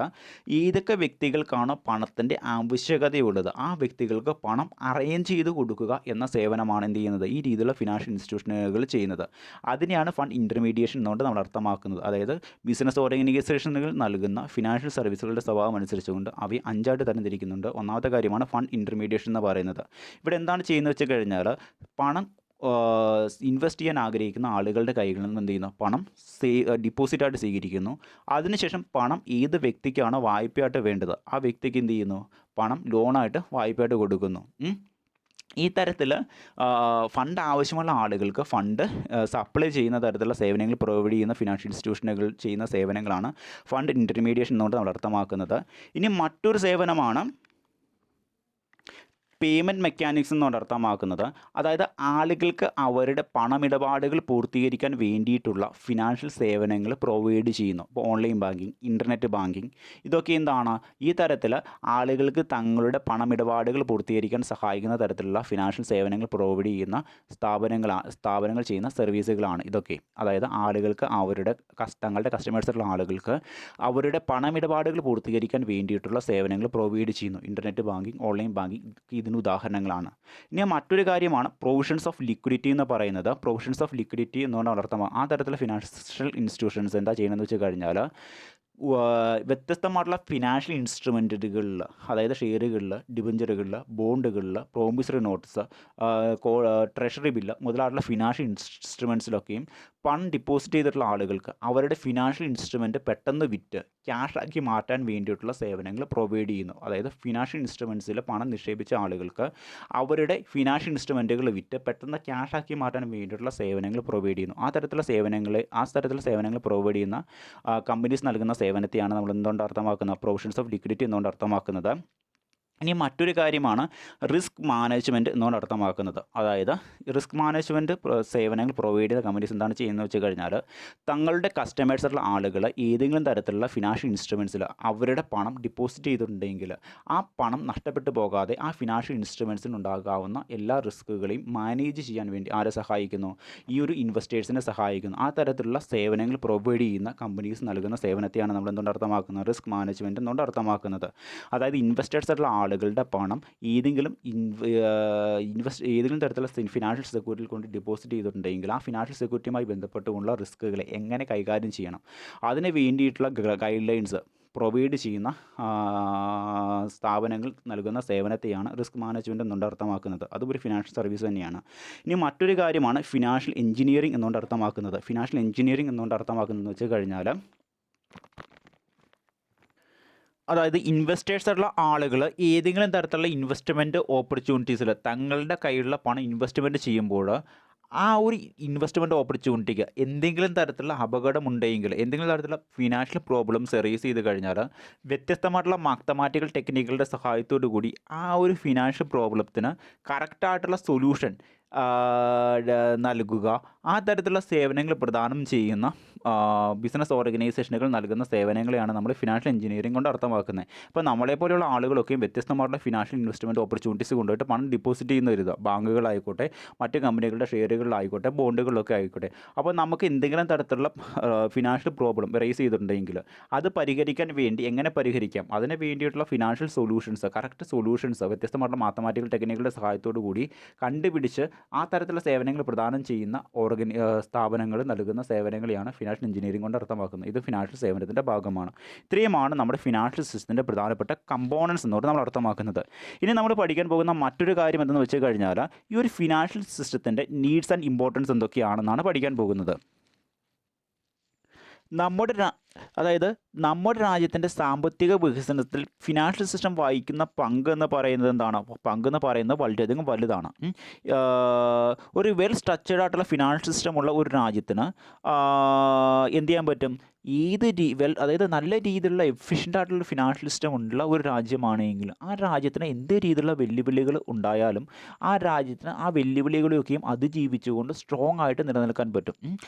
S1: ഏതൊക്കെ വ്യക്തികൾക്കാണോ പണത്തിൻ്റെ ആവശ്യകതയുള്ളത് ആ വ്യക്തികൾക്ക് പണം അറേഞ്ച് ചെയ്ത് കൊടുക്കുക എന്ന സേവനമാണ് എന്ത് ചെയ്യുന്നത്? ഈ രീതിയിലുള്ള ഫിനാൻഷ്യൽ ഇൻസ്റ്റിറ്റ്യൂഷനുകൾ ചെയ്യുന്നത്. അതിനെയാണ് ഫണ്ട് ഇൻ്റർമീഡിയേഷൻ എന്നുകൊണ്ട് നമ്മൾ അർത്ഥമാക്കുന്നത്. അതായത് ബിസിനസ് ഓർഗനൈസേഷനുകൾ നൽകുന്ന ഫിനാൻഷ്യൽ സർവീസുകളുടെ സ്വഭാവം അനുസരിച്ചുകൊണ്ട് അവയെ 5ആയിട്ട് തരംതിരിക്കുന്നുണ്ട്. ഒന്നാമത്തെ കാര്യമാണ് ഫണ്ട് ഇൻ്റർമീഡിയേഷൻ എന്ന് പറയുന്നത്. ഇവിടെ എന്താണ് ചെയ്യുന്നത് വെച്ച് കഴിഞ്ഞാൽ പണം ഇൻവെസ്റ്റ് ചെയ്യാൻ ആഗ്രഹിക്കുന്ന ആളുകളുടെ കൈകളിൽ നിന്ന് എന്ത് ചെയ്യുന്നു? പണം ഡിപ്പോസിറ്റായിട്ട് സ്വീകരിക്കുന്നു. അതിനുശേഷം പണം ഏത് വ്യക്തിക്കാണോ വായ്പയായിട്ട് വേണ്ടത് ആ വ്യക്തിക്ക് എന്ത് ചെയ്യുന്നു? പണം ലോണായിട്ട് വായ്പയായിട്ട് കൊടുക്കുന്നു. ഈ തരത്തിൽ ഫണ്ട് ആവശ്യമുള്ള ആളുകൾക്ക് ഫണ്ട് സപ്ലൈ ചെയ്യുന്ന തരത്തിലുള്ള സേവനങ്ങൾ പ്രൊവൈഡ് ചെയ്യുന്ന ഫിനാൻഷ്യൽ ഇൻസ്റ്റിറ്റ്യൂഷനുകൾ ചെയ്യുന്ന സേവനങ്ങളാണ് ഫണ്ട് ഇൻ്റർമീഡിയേഷൻ എന്നുകൊണ്ട് നമ്മൾ അർത്ഥമാക്കുന്നത്. ഇനി മറ്റൊരു സേവനമാണ് പേയ്മെൻറ്റ് മെക്കാനിക്സ് എന്നുകൊണ്ട് അർത്ഥമാക്കുന്നത്. അതായത് ആളുകൾക്ക് അവരുടെ പണമിടപാടുകൾ പൂർത്തീകരിക്കാൻ വേണ്ടിയിട്ടുള്ള ഫിനാൻഷ്യൽ സേവനങ്ങൾ പ്രൊവൈഡ് ചെയ്യുന്നു. ഇപ്പോൾ ഓൺലൈൻ ബാങ്കിങ്, ഇൻ്റർനെറ്റ് ബാങ്കിങ്, ഇതൊക്കെ എന്താണ്? ഈ തരത്തിൽ ആളുകൾക്ക് തങ്ങളുടെ പണമിടപാടുകൾ പൂർത്തീകരിക്കാൻ സഹായിക്കുന്ന തരത്തിലുള്ള ഫിനാൻഷ്യൽ സേവനങ്ങൾ പ്രൊവൈഡ് ചെയ്യുന്ന സ്ഥാപനങ്ങൾ ചെയ്യുന്ന സർവീസുകളാണ് ഇതൊക്കെ. അതായത് ആളുകൾക്ക് തങ്ങളുടെ കസ്റ്റമേഴ്സുള്ള ആളുകൾക്ക് അവരുടെ പണമിടപാടുകൾ പൂർത്തീകരിക്കാൻ വേണ്ടിയിട്ടുള്ള സേവനങ്ങൾ പ്രൊവൈഡ് ചെയ്യുന്നു. ഇൻ്റർനെറ്റ് ബാങ്കിങ്, ഓൺലൈൻ ബാങ്കിങ് ഉദാഹരണങ്ങളാണ്. ഇനി മറ്റൊരു കാര്യമാണ് പ്രൊവിഷൻസ് ഓഫ് ലിക്വിഡിറ്റി എന്ന് പറയുന്നത്. പ്രൊവിഷൻസ് ഓഫ് ലിക്വിഡിറ്റി എന്നുകൊണ്ട് അർത്ഥമാണ് ആ തരത്തിലുള്ള ഫിനാൻഷ്യൽ ഇൻസ്റ്റിറ്റ്യൂഷൻസ് എന്താ ചെയ്യുന്നതെന്ന് വെച്ച് കഴിഞ്ഞാൽ വ്യത്യസ്തമായിട്ടുള്ള ഫിനാൻഷ്യൽ ഇൻസ്ട്രുമെൻറ്റുകളിൽ, അതായത് ഷെയറുകളിൽ, ഡിബഞ്ചറുകളിൽ, ബോണ്ടുകളിൽ, പ്രോമിസറി നോട്ട്സ്, ട്രഷറി ബില്ല് മുതലായിട്ടുള്ള ഫിനാൻഷ്യൽ ഇൻസ്ട്രുമെൻറ്റ്സിലൊക്കെയും പണം ഡിപ്പോസിറ്റ് ചെയ്തിട്ടുള്ള ആളുകൾക്ക് അവരുടെ ഫിനാൻഷ്യൽ ഇൻസ്ട്രുമെൻറ്റ് പെട്ടെന്ന് വിറ്റ് ക്യാഷാക്കി മാറ്റാൻ വേണ്ടിയിട്ടുള്ള സേവനങ്ങൾ പ്രൊവൈഡ് ചെയ്യുന്നു. അതായത് ഫിനാൻഷ്യൽ ഇൻസ്ട്രുമെൻറ്റ്സിൽ പണം നിക്ഷേപിച്ച ആളുകൾക്ക് അവരുടെ ഫിനാൻഷ്യൽ ഇൻസ്ട്രുമെൻറ്റുകൾ വിറ്റ് പെട്ടെന്ന് ക്യാഷാക്കി മാറ്റാൻ വേണ്ടിയിട്ടുള്ള സേവനങ്ങൾ പ്രൊവൈഡ് ചെയ്യുന്നു. ആ തരത്തിലുള്ള സേവനങ്ങൾ പ്രൊവൈഡ് ചെയ്യുന്ന കമ്പനീസ് നൽകുന്ന സേവനത്തെയാണ് നമ്മൾ എന്തുകൊണ്ട് അർത്ഥമാക്കുന്നത്? പ്രൊവിഷൻസ് ഓഫ് ലിക്വിഡിറ്റി എന്നുകൊണ്ട് അർത്ഥമാക്കുന്നത്. ഇനി മറ്റൊരു കാര്യമാണ് റിസ്ക് മാനേജ്മെൻറ്റ് എന്നുകൊണ്ട് അർത്ഥമാക്കുന്നത്. അതായത് റിസ്ക് മാനേജ്മെൻറ്റ് സേവനങ്ങൾ പ്രൊവൈഡ് ചെയ്ത കമ്പനീസ് എന്താണ് ചെയ്യുന്നത് വെച്ച് കഴിഞ്ഞാൽ, തങ്ങളുടെ കസ്റ്റമേഴ്സായിട്ടുള്ള ആളുകൾ ഏതെങ്കിലും തരത്തിലുള്ള ഫിനാൻഷ്യൽ ഇൻസ്ട്രുമെൻറ്റ്സിൽ അവരുടെ പണം ഡിപ്പോസിറ്റ് ചെയ്തിട്ടുണ്ടെങ്കിൽ ആ പണം നഷ്ടപ്പെട്ടു പോകാതെ ആ ഫിനാൻഷ്യൽ ഇൻസ്ട്രുമെൻറ്റ്സിന് ഉണ്ടാകാവുന്ന എല്ലാ റിസ്ക്കുകളെയും മാനേജ് ചെയ്യാൻ വേണ്ടി ആരെ സഹായിക്കുന്നു? ഈ ഒരു ഇൻവെസ്റ്റേഴ്സിനെ സഹായിക്കുന്നു. ആ തരത്തിലുള്ള സേവനങ്ങൾ പ്രൊവൈഡ് ചെയ്യുന്ന കമ്പനീസ് നൽകുന്ന സേവനത്തെയാണ് നമ്മൾ എന്തുകൊണ്ട് അർത്ഥമാക്കുന്നത്? റിസ്ക് മാനേജ്മെൻറ്റ് എന്നുകൊണ്ട് അർത്ഥമാക്കുന്നത്. അതായത് ഇൻവെസ്റ്റേഴ്സായിട്ടുള്ള ആളുകളുടെ പണം ഏതെങ്കിലും ഏതെങ്കിലും തരത്തിലുള്ള ഫിനാൻഷ്യൽ സെക്യൂരിറ്റിയിൽ കൊണ്ട് ഡിപ്പോസിറ്റ് ചെയ്തിട്ടുണ്ടെങ്കിൽ ആ ഫിനാൻഷ്യൽ സെക്യൂരിറ്റിയുമായി ബന്ധപ്പെട്ടുള്ള റിസ്ക്കുകളെ എങ്ങനെ കൈകാര്യം ചെയ്യണം, അതിന് വേണ്ടിയിട്ടുള്ള ഗൈഡ് ലൈൻസ് പ്രൊവൈഡ് ചെയ്യുന്ന സ്ഥാപനങ്ങൾ നൽകുന്ന സേവനത്തെയാണ് റിസ്ക് മാനേജ്മെൻറ്റ് എന്നുകൊണ്ട് അർത്ഥമാക്കുന്നത്. അതും ഒരു ഫിനാൻഷ്യൽ സർവീസ് തന്നെയാണ്. ഇനി മറ്റൊരു കാര്യമാണ് ഫിനാൻഷ്യൽ എഞ്ചിനീയറിംഗ് എന്നുകൊണ്ട് അർത്ഥമാക്കുന്നത്. ഫിനാൻഷ്യൽ എഞ്ചിനീയറിംഗ് എന്നുകൊണ്ട് അർത്ഥമാക്കുന്നതെന്ന് വെച്ച് കഴിഞ്ഞാൽ, അതായത് ഇൻവെസ്റ്റേഴ്സായിട്ടുള്ള ആളുകൾ ഏതെങ്കിലും തരത്തിലുള്ള ഇൻവെസ്റ്റ്മെൻറ്റ് ഓപ്പർച്യൂണിറ്റീസിൽ തങ്ങളുടെ കയ്യിലുള്ള പണം ഇൻവെസ്റ്റ്മെൻറ്റ് ചെയ്യുമ്പോൾ ആ ഒരു ഇൻവെസ്റ്റ്മെൻറ്റ് ഓപ്പർച്യൂണിറ്റിക്ക് എന്തെങ്കിലും തരത്തിലുള്ള അപകടമുണ്ടെങ്കിൽ, എന്തെങ്കിലും തരത്തിലുള്ള ഫിനാൻഷ്യൽ പ്രോബ്ലംസ് റേസ് ചെയ്ത് കഴിഞ്ഞാൽ വ്യത്യസ്തമായിട്ടുള്ള മാത്തമാറ്റിക്കൽ ടെക്നിക്കുകളുടെ സഹായത്തോടു കൂടി ആ ഒരു ഫിനാൻഷ്യൽ പ്രോബ്ലത്തിന് കറക്റ്റായിട്ടുള്ള സൊല്യൂഷൻ നൽകുക, ആ തരത്തിലുള്ള സേവനങ്ങൾ പ്രദാനം ചെയ്യുന്ന ബിസിനസ് ഓർഗനൈസേഷനുകൾ നൽകുന്ന സേവനങ്ങളെയാണ് നമ്മൾ ഫിനാൻഷ്യൽ എഞ്ചിനീയറിംഗ് കൊണ്ട് അർത്ഥമാക്കുന്നത്. അപ്പോൾ നമ്മളെപ്പോലെയുള്ള ആളുകളൊക്കെയും വ്യത്യസ്തമായിട്ടുള്ള ഫിനാൻഷ്യൽ ഇൻവെസ്റ്റ്മെൻറ്റ് ഓപ്പർച്യൂണിറ്റീസ് കൊണ്ടുപോയിട്ട് പണം ഡിപ്പോസിറ്റ് ചെയ്യുന്ന വരുക, ബാങ്കുകളായിക്കോട്ടെ, മറ്റ് കമ്പനികളുടെ ഷെയറുകളിലായിക്കോട്ടെ, ബോണ്ടുകളിലൊക്കെ ആയിക്കോട്ടെ. അപ്പോൾ നമുക്ക് എന്തെങ്കിലും തരത്തിലുള്ള ഫിനാൻഷ്യൽ പ്രോബ്ലം റേസ് ചെയ്തിട്ടുണ്ടെങ്കിൽ അത് പരിഹരിക്കാൻ വേണ്ടി എങ്ങനെ പരിഹരിക്കാം, അതിന് വേണ്ടിയിട്ടുള്ള ഫിനാൻഷ്യൽ സൊല്യൂഷൻസ്, കറക്റ്റ് സൊല്യൂഷൻസ് വ്യത്യസ്തമായിട്ടുള്ള മാത്തമാറ്റിക്കൽ ടെക്നിക്കുകളുടെ സഹായത്തോടു കൂടി കണ്ടുപിടിച്ച് ആ തരത്തിലുള്ള സേവനങ്ങൾ പ്രദാനം ചെയ്യുന്ന സ്ഥാപനങ്ങൾ നൽകുന്ന സേവനങ്ങളെയാണ് ഫിനാൻഷ്യൽ എഞ്ചിനീയറിംഗ് കൊണ്ട് അർത്ഥമാക്കുന്നത്. ഇത് ഫിനാൻഷ്യൽ സേവനത്തിൻ്റെ ഭാഗമാണ്. ഇത്രയുമാണ് നമ്മുടെ ഫിനാൻഷ്യൽ സിസ്റ്റത്തിൻ്റെ പ്രധാനപ്പെട്ട കമ്പോണൻസ് എന്നോട് നമ്മൾ അർത്ഥമാക്കുന്നത്. ഇനി നമ്മൾ പഠിക്കാൻ പോകുന്ന മറ്റൊരു കാര്യം എന്തെന്ന് വെച്ച് കഴിഞ്ഞാൽ, ഈ ഒരു ഫിനാൻഷ്യൽ സിസ്റ്റത്തിൻ്റെ നീഡ്സ് ആൻഡ് ഇമ്പോർട്ടൻസ് എന്തൊക്കെയാണെന്നാണ് പഠിക്കാൻ പോകുന്നത്. അതായത് നമ്മുടെ രാജ്യത്തിൻ്റെ സാമ്പത്തിക വികസനത്തിൽ ഫിനാൻഷ്യൽ സിസ്റ്റം വഹിക്കുന്ന പങ്ക് എന്ന് പറയുന്നത് എന്താണ്? പങ്ക് എന്ന് പറയുന്നത് വളരെയധികം വലുതാണ്. ഒരു വെൽ സ്ട്രക്ചേർഡ് ആയിട്ടുള്ള ഫിനാൻഷ്യൽ സിസ്റ്റം ഉള്ള ഒരു രാജ്യത്തിന് എന്ത് ചെയ്യാൻ പറ്റും? അതായത് നല്ല രീതിയിലുള്ള എഫിഷ്യൻ്റ് ആയിട്ടുള്ള ഫിനാൻഷ്യൽ സിസ്റ്റം ഉള്ള ഒരു രാജ്യമാണെങ്കിൽ ആ രാജ്യത്തിന് എന്ത് രീതിയിലുള്ള വെല്ലുവിളികൾ ഉണ്ടായാലും ആ രാജ്യത്തിന് ആ വെല്ലുവിളികളെയൊക്കെയും അതിജീവിച്ചുകൊണ്ട് സ്ട്രോങ് ആയിട്ട് നിലനിൽക്കാൻ പറ്റും.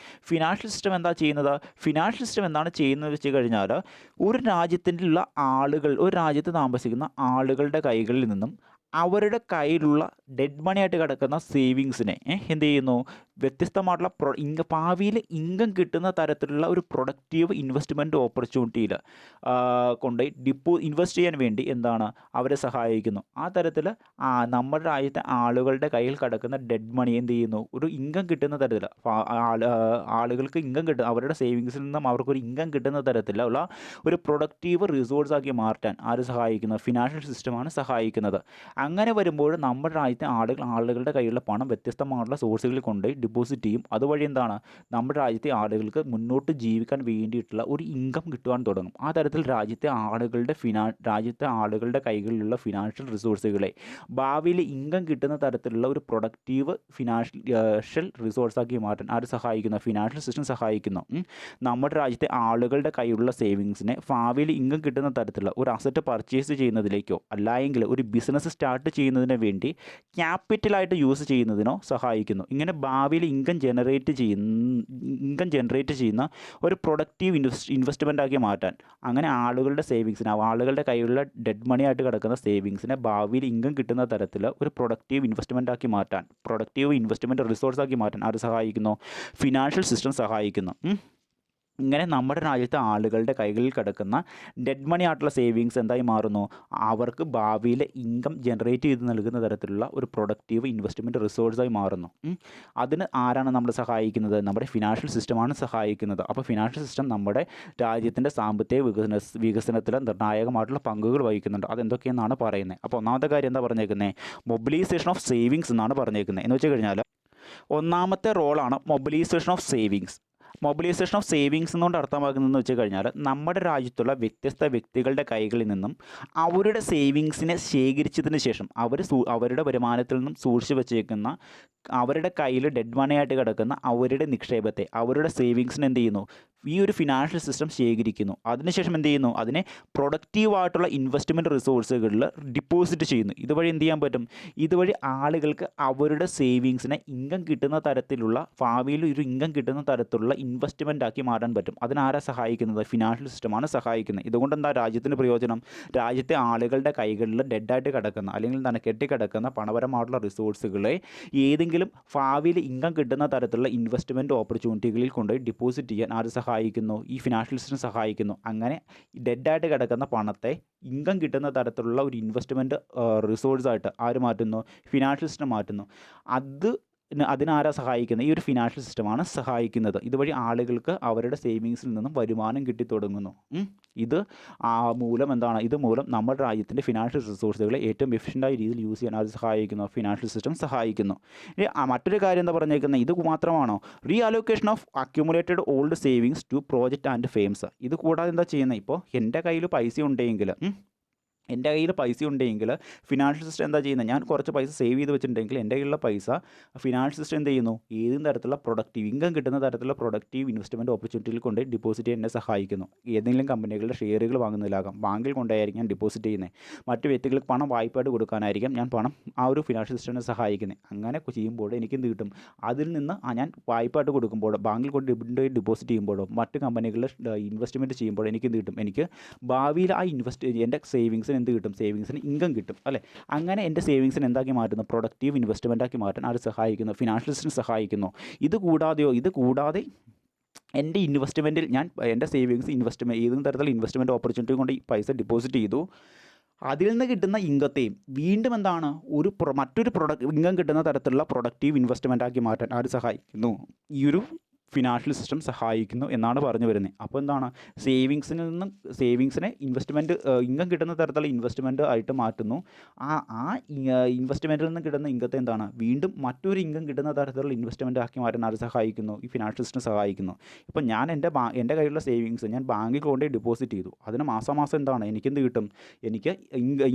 S1: ഫിനാൻഷ്യൽ സിസ്റ്റം എന്താ ചെയ്യുന്നത്? ഫിനാൻഷ്യൽ സിസ്റ്റം എന്താണ് ചെയ്യുന്നത് വെച്ച് കഴിഞ്ഞാൽ, ഒരു രാജ്യത്തിലുള്ള ആളുകൾ, ഒരു രാജ്യത്ത് താമസിക്കുന്ന ആളുകളുടെ കൈകളിൽ നിന്നും അവരുടെ കയ്യിലുള്ള ഡെഡ് മണി ആയിട്ട് കിടക്കുന്ന സേവിങ്സിനെ എന്ത് ചെയ്യുന്നു? വ്യത്യസ്തമായിട്ടുള്ള ഭാവിയിൽ ഇൻകം കിട്ടുന്ന തരത്തിലുള്ള ഒരു പ്രൊഡക്റ്റീവ് ഇൻവെസ്റ്റ്മെൻറ്റ് ഓപ്പർച്യൂണിറ്റിയിൽ കൊണ്ടുപോയി ഇൻവെസ്റ്റ് ചെയ്യാൻ വേണ്ടി എന്താണ് അവരെ സഹായിക്കുന്നു. ആ തരത്തിൽ നമ്മുടെ രാജ്യത്തെ ആളുകളുടെ കയ്യിൽ കിടക്കുന്ന ഡെഡ് മണി എന്ത് ചെയ്യുന്നു? ഒരു ഇൻകം കിട്ടുന്ന തരത്തിൽ ആളുകൾക്ക് ഇൻകം കിട്ടുന്ന, അവരുടെ സേവിങ്സിൽ നിന്നും അവർക്കൊരു ഇൻകം കിട്ടുന്ന തരത്തിലുള്ള ഒരു പ്രൊഡക്റ്റീവ് റിസോഴ്സാക്കി മാറ്റാൻ ആര് സഹായിക്കുന്നു? ഫിനാൻഷ്യൽ സിസ്റ്റമാണ് സഹായിക്കുന്നത്. അങ്ങനെ വരുമ്പോൾ നമ്മുടെ രാജ്യത്തെ ആളുകളുടെ കയ്യിലുള്ള പണം വ്യത്യസ്തമായിട്ടുള്ള സോഴ്സുകളിൽ കൊണ്ടുപോയി ഡിപ്പോസിറ്റ് ചെയ്യും. അതുവഴി എന്താണ്? നമ്മുടെ രാജ്യത്തെ ആളുകൾക്ക് മുന്നോട്ട് ജീവിക്കാൻ വേണ്ടിയിട്ടുള്ള ഒരു ഇൻകം കിട്ടുവാൻ തുടങ്ങും. ആ തരത്തിൽ രാജ്യത്തെ ആളുകളുടെ കൈകളിലുള്ള ഫിനാൻഷ്യൽ റിസോഴ്സുകളെ ഭാവിയിൽ ഇൻകം കിട്ടുന്ന തരത്തിലുള്ള ഒരു പ്രൊഡക്റ്റീവ് ഫിനാൻഷ്യൽ റിസോഴ്സാക്കി മാറ്റാൻ ആര് സഹായിക്കുന്നു? ഫിനാൻഷ്യൽ സിസ്റ്റം സഹായിക്കുന്നു. നമ്മുടെ രാജ്യത്തെ ആളുകളുടെ കയ്യിലുള്ള സേവിങ്സിനെ ഭാവിയിൽ ഇൻകം കിട്ടുന്ന തരത്തിലുള്ള ഒരു അസറ്റ് പർച്ചേസ് ചെയ്യുന്നതിലേക്കോ അല്ലെങ്കിൽ ഒരു ബിസിനസ് സ്റ്റാർട്ട് ചെയ്യുന്നതിന് വേണ്ടി ക്യാപിറ്റലായിട്ട് യൂസ് ചെയ്യുന്നതിനോ സഹായിക്കുന്നു. ഇങ്ങനെ ഭാവിയിൽ ഇൻകം ജനറേറ്റ് ചെയ്യുന്ന ഒരു പ്രൊഡക്റ്റീവ് ഇൻവെസ്റ്റ്മെൻ്റ് ആക്കി മാറ്റാൻ, അങ്ങനെ ആളുകളുടെ സേവിങ്സിനെ, ആളുകളുടെ കയ്യിലുള്ള ഡെഡ് മണി ആയിട്ട് കിടക്കുന്ന സേവിങ്സിനെ ഭാവിയിൽ ഇൻകം കിട്ടുന്ന തരത്തിൽ ഒരു പ്രൊഡക്റ്റീവ് ഇൻവെസ്റ്റ്മെൻ്റ് ആക്കി മാറ്റാൻ, പ്രൊഡക്റ്റീവ് ഇൻവെസ്റ്റ്മെൻറ്റ് റിസോഴ്സ് ആക്കി മാറ്റാൻ ആര് സഹായിക്കുന്നു? ഫിനാൻഷ്യൽ സിസ്റ്റം സഹായിക്കുന്നു. ഇങ്ങനെ നമ്മുടെ രാജ്യത്തെ ആളുകളുടെ കൈകളിൽ കിടക്കുന്ന ഡെഡ് മണി ആയിട്ടുള്ള സേവിങ്സ് എന്തായി മാറുന്നു? അവർക്ക് ഭാവിയിൽ ഇൻകം ജനറേറ്റ് ചെയ്ത് നൽകുന്ന തരത്തിലുള്ള ഒരു പ്രൊഡക്റ്റീവ് ഇൻവെസ്റ്റ്മെൻറ്റ് റിസോഴ്സായി മാറുന്നു. അതിന് ആരാണ് നമ്മളെ സഹായിക്കുന്നത്? നമ്മുടെ ഫിനാൻഷ്യൽ സിസ്റ്റമാണ് സഹായിക്കുന്നത്. അപ്പോൾ ഫിനാൻഷ്യൽ സിസ്റ്റം നമ്മുടെ രാജ്യത്തിൻ്റെ സാമ്പത്തിക വികസനത്തിൽ നിർണായകമായിട്ടുള്ള പങ്കുകൾ വഹിക്കുന്നുണ്ട്. അതെന്തൊക്കെയെന്നാണ് പറയുന്നത്. അപ്പോൾ ഒന്നാമത്തെ കാര്യം എന്താ പറഞ്ഞേക്കുന്നത്? മൊബിലൈസേഷൻ ഓഫ് സേവിങ്സ് എന്നാണ് പറഞ്ഞേക്കുന്നത്. എന്ന് വെച്ച് കഴിഞ്ഞാൽ ഒന്നാമത്തെ റോളാണ് mobilisation of savings. Mobilisation of savings എന്നുകൊണ്ട് അർത്ഥമാക്കുന്നതെന്ന് വെച്ച് കഴിഞ്ഞാൽ, നമ്മുടെ രാജ്യത്തുള്ള വ്യത്യസ്ത വ്യക്തികളുടെ കൈകളിൽ നിന്നും അവരുടെ സേവിങ്സിനെ ശേഖരിച്ചതിന് ശേഷം അവരുടെ വരുമാനത്തിൽ നിന്നും സൂക്ഷിച്ചു വച്ചേക്കുന്ന, അവരുടെ കയ്യിൽ ഡെഡ് മണിയായിട്ട് കിടക്കുന്ന അവരുടെ നിക്ഷേപത്തെ, അവരുടെ സേവിങ്സിനെ എന്ത് ചെയ്യുന്നു? ഈ ഒരു ഫിനാൻഷ്യൽ സിസ്റ്റം ശേഖരിക്കുന്നു. അതിനുശേഷം എന്ത് ചെയ്യുന്നു? അതിനെ പ്രൊഡക്റ്റീവായിട്ടുള്ള ഇൻവെസ്റ്റ്മെൻറ്റ് റിസോഴ്സുകളിൽ ഡിപ്പോസിറ്റ് ചെയ്യുന്നു. ഇതുവഴി എന്ത് ചെയ്യാൻ പറ്റും? ഇതുവഴി ആളുകൾക്ക് അവരുടെ സേവിങ്സിനെ ഇൻകം കിട്ടുന്ന തരത്തിലുള്ള, ഭാവിയിൽ ഒരു ഇൻകം കിട്ടുന്ന തരത്തിലുള്ള ഇൻവെസ്റ്റ്മെൻ്റ് ആക്കി മാറ്റാൻ പറ്റും. അതിനാരാ സഹായിക്കുന്നത്? ഫിനാൻഷ്യൽ സിസ്റ്റമാണ് സഹായിക്കുന്നത്. ഇതുകൊണ്ട് എന്താ രാജ്യത്തിന് പ്രയോജനം? രാജ്യത്തെ ആളുകളുടെ കൈകളിൽ ഡെഡായിട്ട് കിടക്കുന്ന, അല്ലെങ്കിൽ എന്താണ്, കെട്ടിക്കിടക്കുന്ന പണപരമായിട്ടുള്ള റിസോഴ്സുകളെ ഏതെങ്കിലും ഭാവിയിൽ ഇൻകം കിട്ടുന്ന തരത്തിലുള്ള ഇൻവെസ്റ്റ്മെൻറ്റ് ഓപ്പർച്യൂണിറ്റികളിൽ കൊണ്ടുപോയി ഡിപ്പോസിറ്റ് ചെയ്യാൻ ആര് സഹായിക്കുന്നു? ഈ ഫിനാൻഷ്യൽ സിസ്റ്റം സഹായിക്കുന്നു. അങ്ങനെ ഡെഡായിട്ട് കിടക്കുന്ന പണത്തെ ഇൻകം കിട്ടുന്ന തരത്തിലുള്ള ഒരു ഇൻവെസ്റ്റ്മെൻറ്റ് റിസോഴ്സായിട്ട് ആര് മാറ്റുന്നു? ഫിനാൻഷ്യൽ സിസ്റ്റം മാറ്റുന്നു. അതിനാരാ സഹായിക്കുന്നത്? ഈ ഒരു ഫിനാൻഷ്യൽ സിസ്റ്റമാണ് സഹായിക്കുന്നത്. ഇതുവഴി ആളുകൾക്ക് അവരുടെ സേവിങ്സിൽ നിന്നും വരുമാനം കിട്ടിത്തുടങ്ങുന്നു. ഇത് മൂലം എന്താണ്? ഇതുമൂലം നമ്മുടെ രാജ്യത്തിൻ്റെ ഫിനാൻഷ്യൽ റിസോഴ്സുകളെ ഏറ്റവും എഫിഷ്യൻ്റായ രീതിയിൽ യൂസ് ചെയ്യാൻ അത് സഹായിക്കുന്നു. ഫിനാൻഷ്യൽ സിസ്റ്റം സഹായിക്കുന്നു. ഇനി മറ്റൊരു കാര്യം എന്താ പറഞ്ഞേക്കുന്നത്? ഇത് മാത്രമാണോ? Reallocation of accumulated old savings to project and firms. ഇത് കൂടാതെ എന്താ ചെയ്യുന്നത്? ഇപ്പോൾ എൻ്റെ കയ്യിൽ പൈസ ഉണ്ടെങ്കിൽ ഫിനാൻഷ്യൽ സിസ്റ്റം എന്താ ചെയ്യുന്നത്? ഞാൻ കുറച്ച് പൈസ സേവ് ചെയ്ത് വെച്ചിട്ടുണ്ടെങ്കിൽ എൻ്റെ കയ്യിലുള്ള പൈസ ഫിനാൻഷ്യൽ സിസ്റ്റം എന്ത് ചെയ്യുന്നു? ഏതെങ്കിലും തരത്തിലുള്ള പ്രൊഡക്റ്റീവ് ഇൻകം കിട്ടുന്ന തരത്തിലുള്ള പ്രൊഡക്റ്റീവ് ഇൻവെസ്റ്റ്മെൻറ്റ് ഓപ്പർച്യൂണിറ്റിയിൽ കൊണ്ട് ഡിപ്പോസിറ്റ് ചെയ്യാൻ എന്നെ സഹായിക്കുന്നു. ഏതെങ്കിലും കമ്പനികളുടെ ഷെയറുകൾ വാങ്ങുന്നതിലാകാം, ബാങ്കിൽ കൊണ്ടായിരിക്കും ഞാൻ ഡിപ്പോസിറ്റ് ചെയ്യുന്നത്. മറ്റു വ്യക്തികൾക്ക് പണം വായ്പയായിട്ട് കൊടുക്കാനായിരിക്കും ഞാൻ പണം ആ ഒരു ഫിനാൻഷ്യൽ സിസ്റ്റത്തിനെ സഹായിക്കുന്നത്. അങ്ങനെ ചെയ്യുമ്പോൾ എനിക്ക് എന്ത് കിട്ടും? അതിൽ നിന്ന് ഞാൻ വായ്പയായിട്ട് കൊടുക്കുമ്പോഴോ, ബാങ്കിൽ കൊണ്ട് ഡിപ്പോസിറ്റ് ചെയ്യുമ്പോഴോ, മറ്റ് കമ്പനികളിൽ ഇൻവെസ്റ്റ്മെൻറ്റ് ചെയ്യുമ്പോഴോ എനിക്ക് എന്ത് കിട്ടും? എനിക്ക് ഭാവിയിൽ ആ എൻ്റെ സേവിങ്സിന് എന്ത് കിട്ടും? സേവിങ്സിന് ഇൻകം കിട്ടും, അല്ലേ? അങ്ങനെ എൻ്റെ സേവിങ്സിന് എന്താക്കി മാറ്റുന്നു? പ്രൊഡക്റ്റീവ് ഇൻവെസ്റ്റ്മെൻ്റ് ആക്കി മാറ്റാൻ അത് സഹായിക്കുന്നു. ഫിനാൻഷ്യൽ സിസ്റ്റം സഹായിക്കുന്നു. ഇത് കൂടാതെ എൻ്റെ ഇൻവെസ്റ്റ്മെൻറ്റിൽ ഞാൻ എൻ്റെ സേവിങ്സ് ഏതെങ്കിലും തരത്തിലുള്ള ഇൻവെസ്റ്റ്മെൻറ്റ് ഓപ്പർച്യൂണിറ്റി കൊണ്ട് ഈ പൈസ ഡിപ്പോസിറ്റ് ചെയ്തു. അതിൽ നിന്ന് കിട്ടുന്ന ഇൻകത്തെയും വീണ്ടും എന്താണ്? മറ്റൊരു ഇൻകം കിട്ടുന്ന തരത്തിലുള്ള പ്രൊഡക്റ്റീവ് ഇൻവെസ്റ്റ്മെൻ്റ് ആക്കി മാറ്റാൻ ആര് സഹായിക്കുന്നു? ഈ ഒരു ഫിനാൻഷ്യൽ സിസ്റ്റം സഹായിക്കുന്നു എന്നാണ് പറഞ്ഞു വരുന്നത്. അപ്പോൾ എന്താണ്? സേവിങ്സിനെ ഇൻവെസ്റ്റ്മെൻറ്റ് ഇൻകം കിട്ടുന്ന തരത്തിലുള്ള ഇൻവെസ്റ്റ്മെൻറ്റ് ആയിട്ട് മാറ്റുന്നു. ആ ഇൻവെസ്റ്റ്മെൻറ്റിൽ നിന്ന് കിട്ടുന്ന ഇൻകത്തെ എന്താണ്? വീണ്ടും മറ്റൊരു ഇൻകം കിട്ടുന്ന തരത്തിലുള്ള ഇൻവെസ്റ്റ്മെൻറ്റ് ആക്കി മാറ്റാൻ ആര് സഹായിക്കുന്നു? ഈ ഫിനാൻഷ്യൽ സിസ്റ്റം സഹായിക്കുന്നു. ഇപ്പോൾ ഞാൻ എൻ്റെ കയ്യിലുള്ള സേവിങ്സ് ഞാൻ ബാങ്കിൽ കൊണ്ടുപോയി ഡിപ്പോസിറ്റ് ചെയ്തു. അതിന് മാസം എന്താണ്? എനിക്കെന്ത് കിട്ടും? എനിക്ക്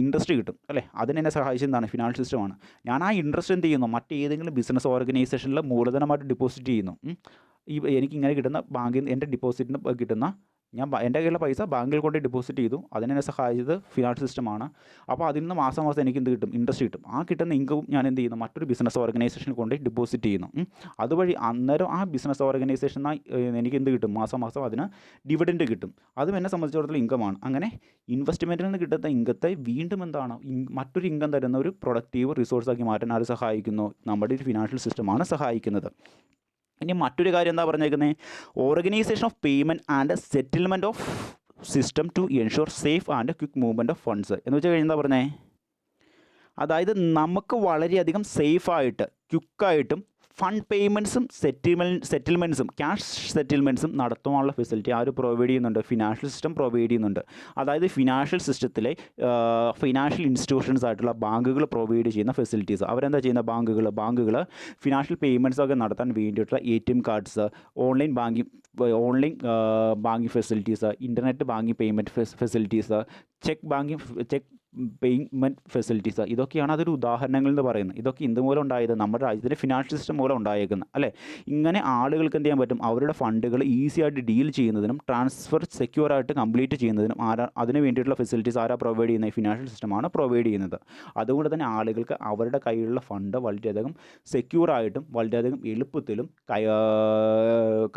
S1: ഇൻട്രസ്റ്റ് കിട്ടും, അല്ലേ? അതിനെന്നെ സഹായിച്ചത് എന്താണ്? ഫിനാൻഷ്യൽ സിസ്റ്റമാണ്. ഞാൻ ആ ഇൻട്രസ്റ്റ് എന്ത് ചെയ്യുന്നു? മറ്റേതെങ്കിലും ബിസിനസ് ഓർഗനൈസേഷനിൽ മൂലധനമായിട്ട് ഡിപ്പോസിറ്റ് ചെയ്യുന്നു. എനിക്കിങ്ങനെ കിട്ടുന്ന എൻ്റെ ഡിപ്പോസിറ്റിന് കിട്ടുന്ന എൻ്റെ കയ്യിലുള്ള പൈസ ബാങ്കിൽ കൊണ്ട് ഡിപ്പോസിറ്റ് ചെയ്തു. അതിനെന്നെ സഹായിച്ചത് ഫിനാൻഷ്യൽ സിസ്റ്റമാണ്. അപ്പോൾ അതിൽ നിന്ന് മാസം എനിക്ക് എന്ത് കിട്ടും? ഇൻട്രസ്റ്റ് കിട്ടും. ആ കിട്ടുന്ന ഇൻകവും ഞാൻ എന്ത് ചെയ്യുന്നു? മറ്റൊരു ബിസിനസ് ഓർഗനൈസേഷനിൽ കൊണ്ട് ഡിപ്പോസിറ്റ് ചെയ്യുന്നു. അതുവഴി അന്നേരം ആ ബിസിനസ് ഓർഗനൈസേഷനായി എനിക്ക് എന്ത് കിട്ടും? മാസം അതിന് ഡിവിഡൻഡ് കിട്ടും. അതും എന്നെ സംബന്ധിച്ചിടത്തോളം ഇൻകമാണ്. അങ്ങനെ ഇൻവെസ്റ്റ്മെൻറ്റിൽ നിന്ന് കിട്ടുന്ന ഇൻകത്തെ വീണ്ടും എന്താണ്? മറ്റൊരു ഇൻകം തരുന്ന ഒരു പ്രൊഡക്റ്റീവ് റിസോഴ്സാക്കി മാറ്റാൻ ആര് സഹായിക്കുന്നു? നമ്മുടെ ഒരു ഫിനാൻഷ്യൽ സിസ്റ്റമാണ് സഹായിക്കുന്നത്. ഇനി മറ്റൊരു കാര്യം എന്താ പറഞ്ഞേക്കുന്നത്? Organisation of payment and settlement of system to ensure safe and quick movement of funds എന്ന് വെച്ച് കഴിഞ്ഞാൽ എന്താ പറഞ്ഞേ? അതായത് നമുക്ക് വളരെയധികം സേഫായിട്ട് ക്വിക്കായിട്ടും ഫണ്ട് പേയ്മെൻറ്റ്സും സെറ്റിൽമെൻറ്റ്സും ക്യാഷ് സെറ്റിൽമെൻറ്റ്സും നടത്തുവാനുള്ള ഫെസിലിറ്റി ആര് പ്രൊവൈഡ് ചെയ്യുന്നുണ്ട്? ഫിനാൻഷ്യൽ സിസ്റ്റം പ്രൊവൈഡ് ചെയ്യുന്നുണ്ട്. അതായത് ഫിനാൻഷ്യൽ സിസ്റ്റത്തിലെ ഫിനാൻഷ്യൽ ഇൻസ്റ്റിറ്റ്യൂഷൻസ് ആയിട്ടുള്ള ബാങ്കുകൾ പ്രൊവൈഡ് ചെയ്യുന്ന ഫെസിലിറ്റീസ്. അവരെന്താ ചെയ്യുന്ന? ബാങ്കുകൾ ഫിനാൻഷ്യൽ പേയ്മെൻറ്റ്സ് ഒക്കെ നടത്താൻ വേണ്ടിയിട്ടുള്ള ATM cards, online banking facilities, internet banking payment facilities, check payment facilities, ഇതൊക്കെയാണ് അതൊരു ഉദാഹരണങ്ങൾ എന്ന് പറയുന്നത്. ഇതൊക്കെ മൂലം ഉണ്ടായത്? നമ്മുടെ രാജ്യത്തിൻ്റെ ഫിനാൻഷ്യൽ സിസ്റ്റം മൂലം ഉണ്ടായേക്കുന്നത്, അല്ലേ? ഇങ്ങനെ ആളുകൾക്ക് എന്ത് ചെയ്യാൻ പറ്റും? അവരുടെ ഫണ്ടുകൾ ഈസി ആയിട്ട് ഡീൽ ചെയ്യുന്നതിനും ട്രാൻസ്ഫർ സെക്യൂർ ആയിട്ട് കംപ്ലീറ്റ് ചെയ്യുന്നതിനും അതിന് വേണ്ടിയിട്ടുള്ള ഫെസിലിറ്റീസ് ആരാ പ്രൊവൈഡ് ചെയ്യുന്നത്? ഫിനാൻഷ്യൽ സിസ്റ്റമാണ് പ്രൊവൈഡ് ചെയ്യുന്നത്. അതുകൊണ്ട് തന്നെ ആളുകൾക്ക് അവരുടെ കയ്യിലുള്ള ഫണ്ട് വളരെയധികം സെക്യൂറായിട്ടും വളരെയധികം എളുപ്പത്തിലും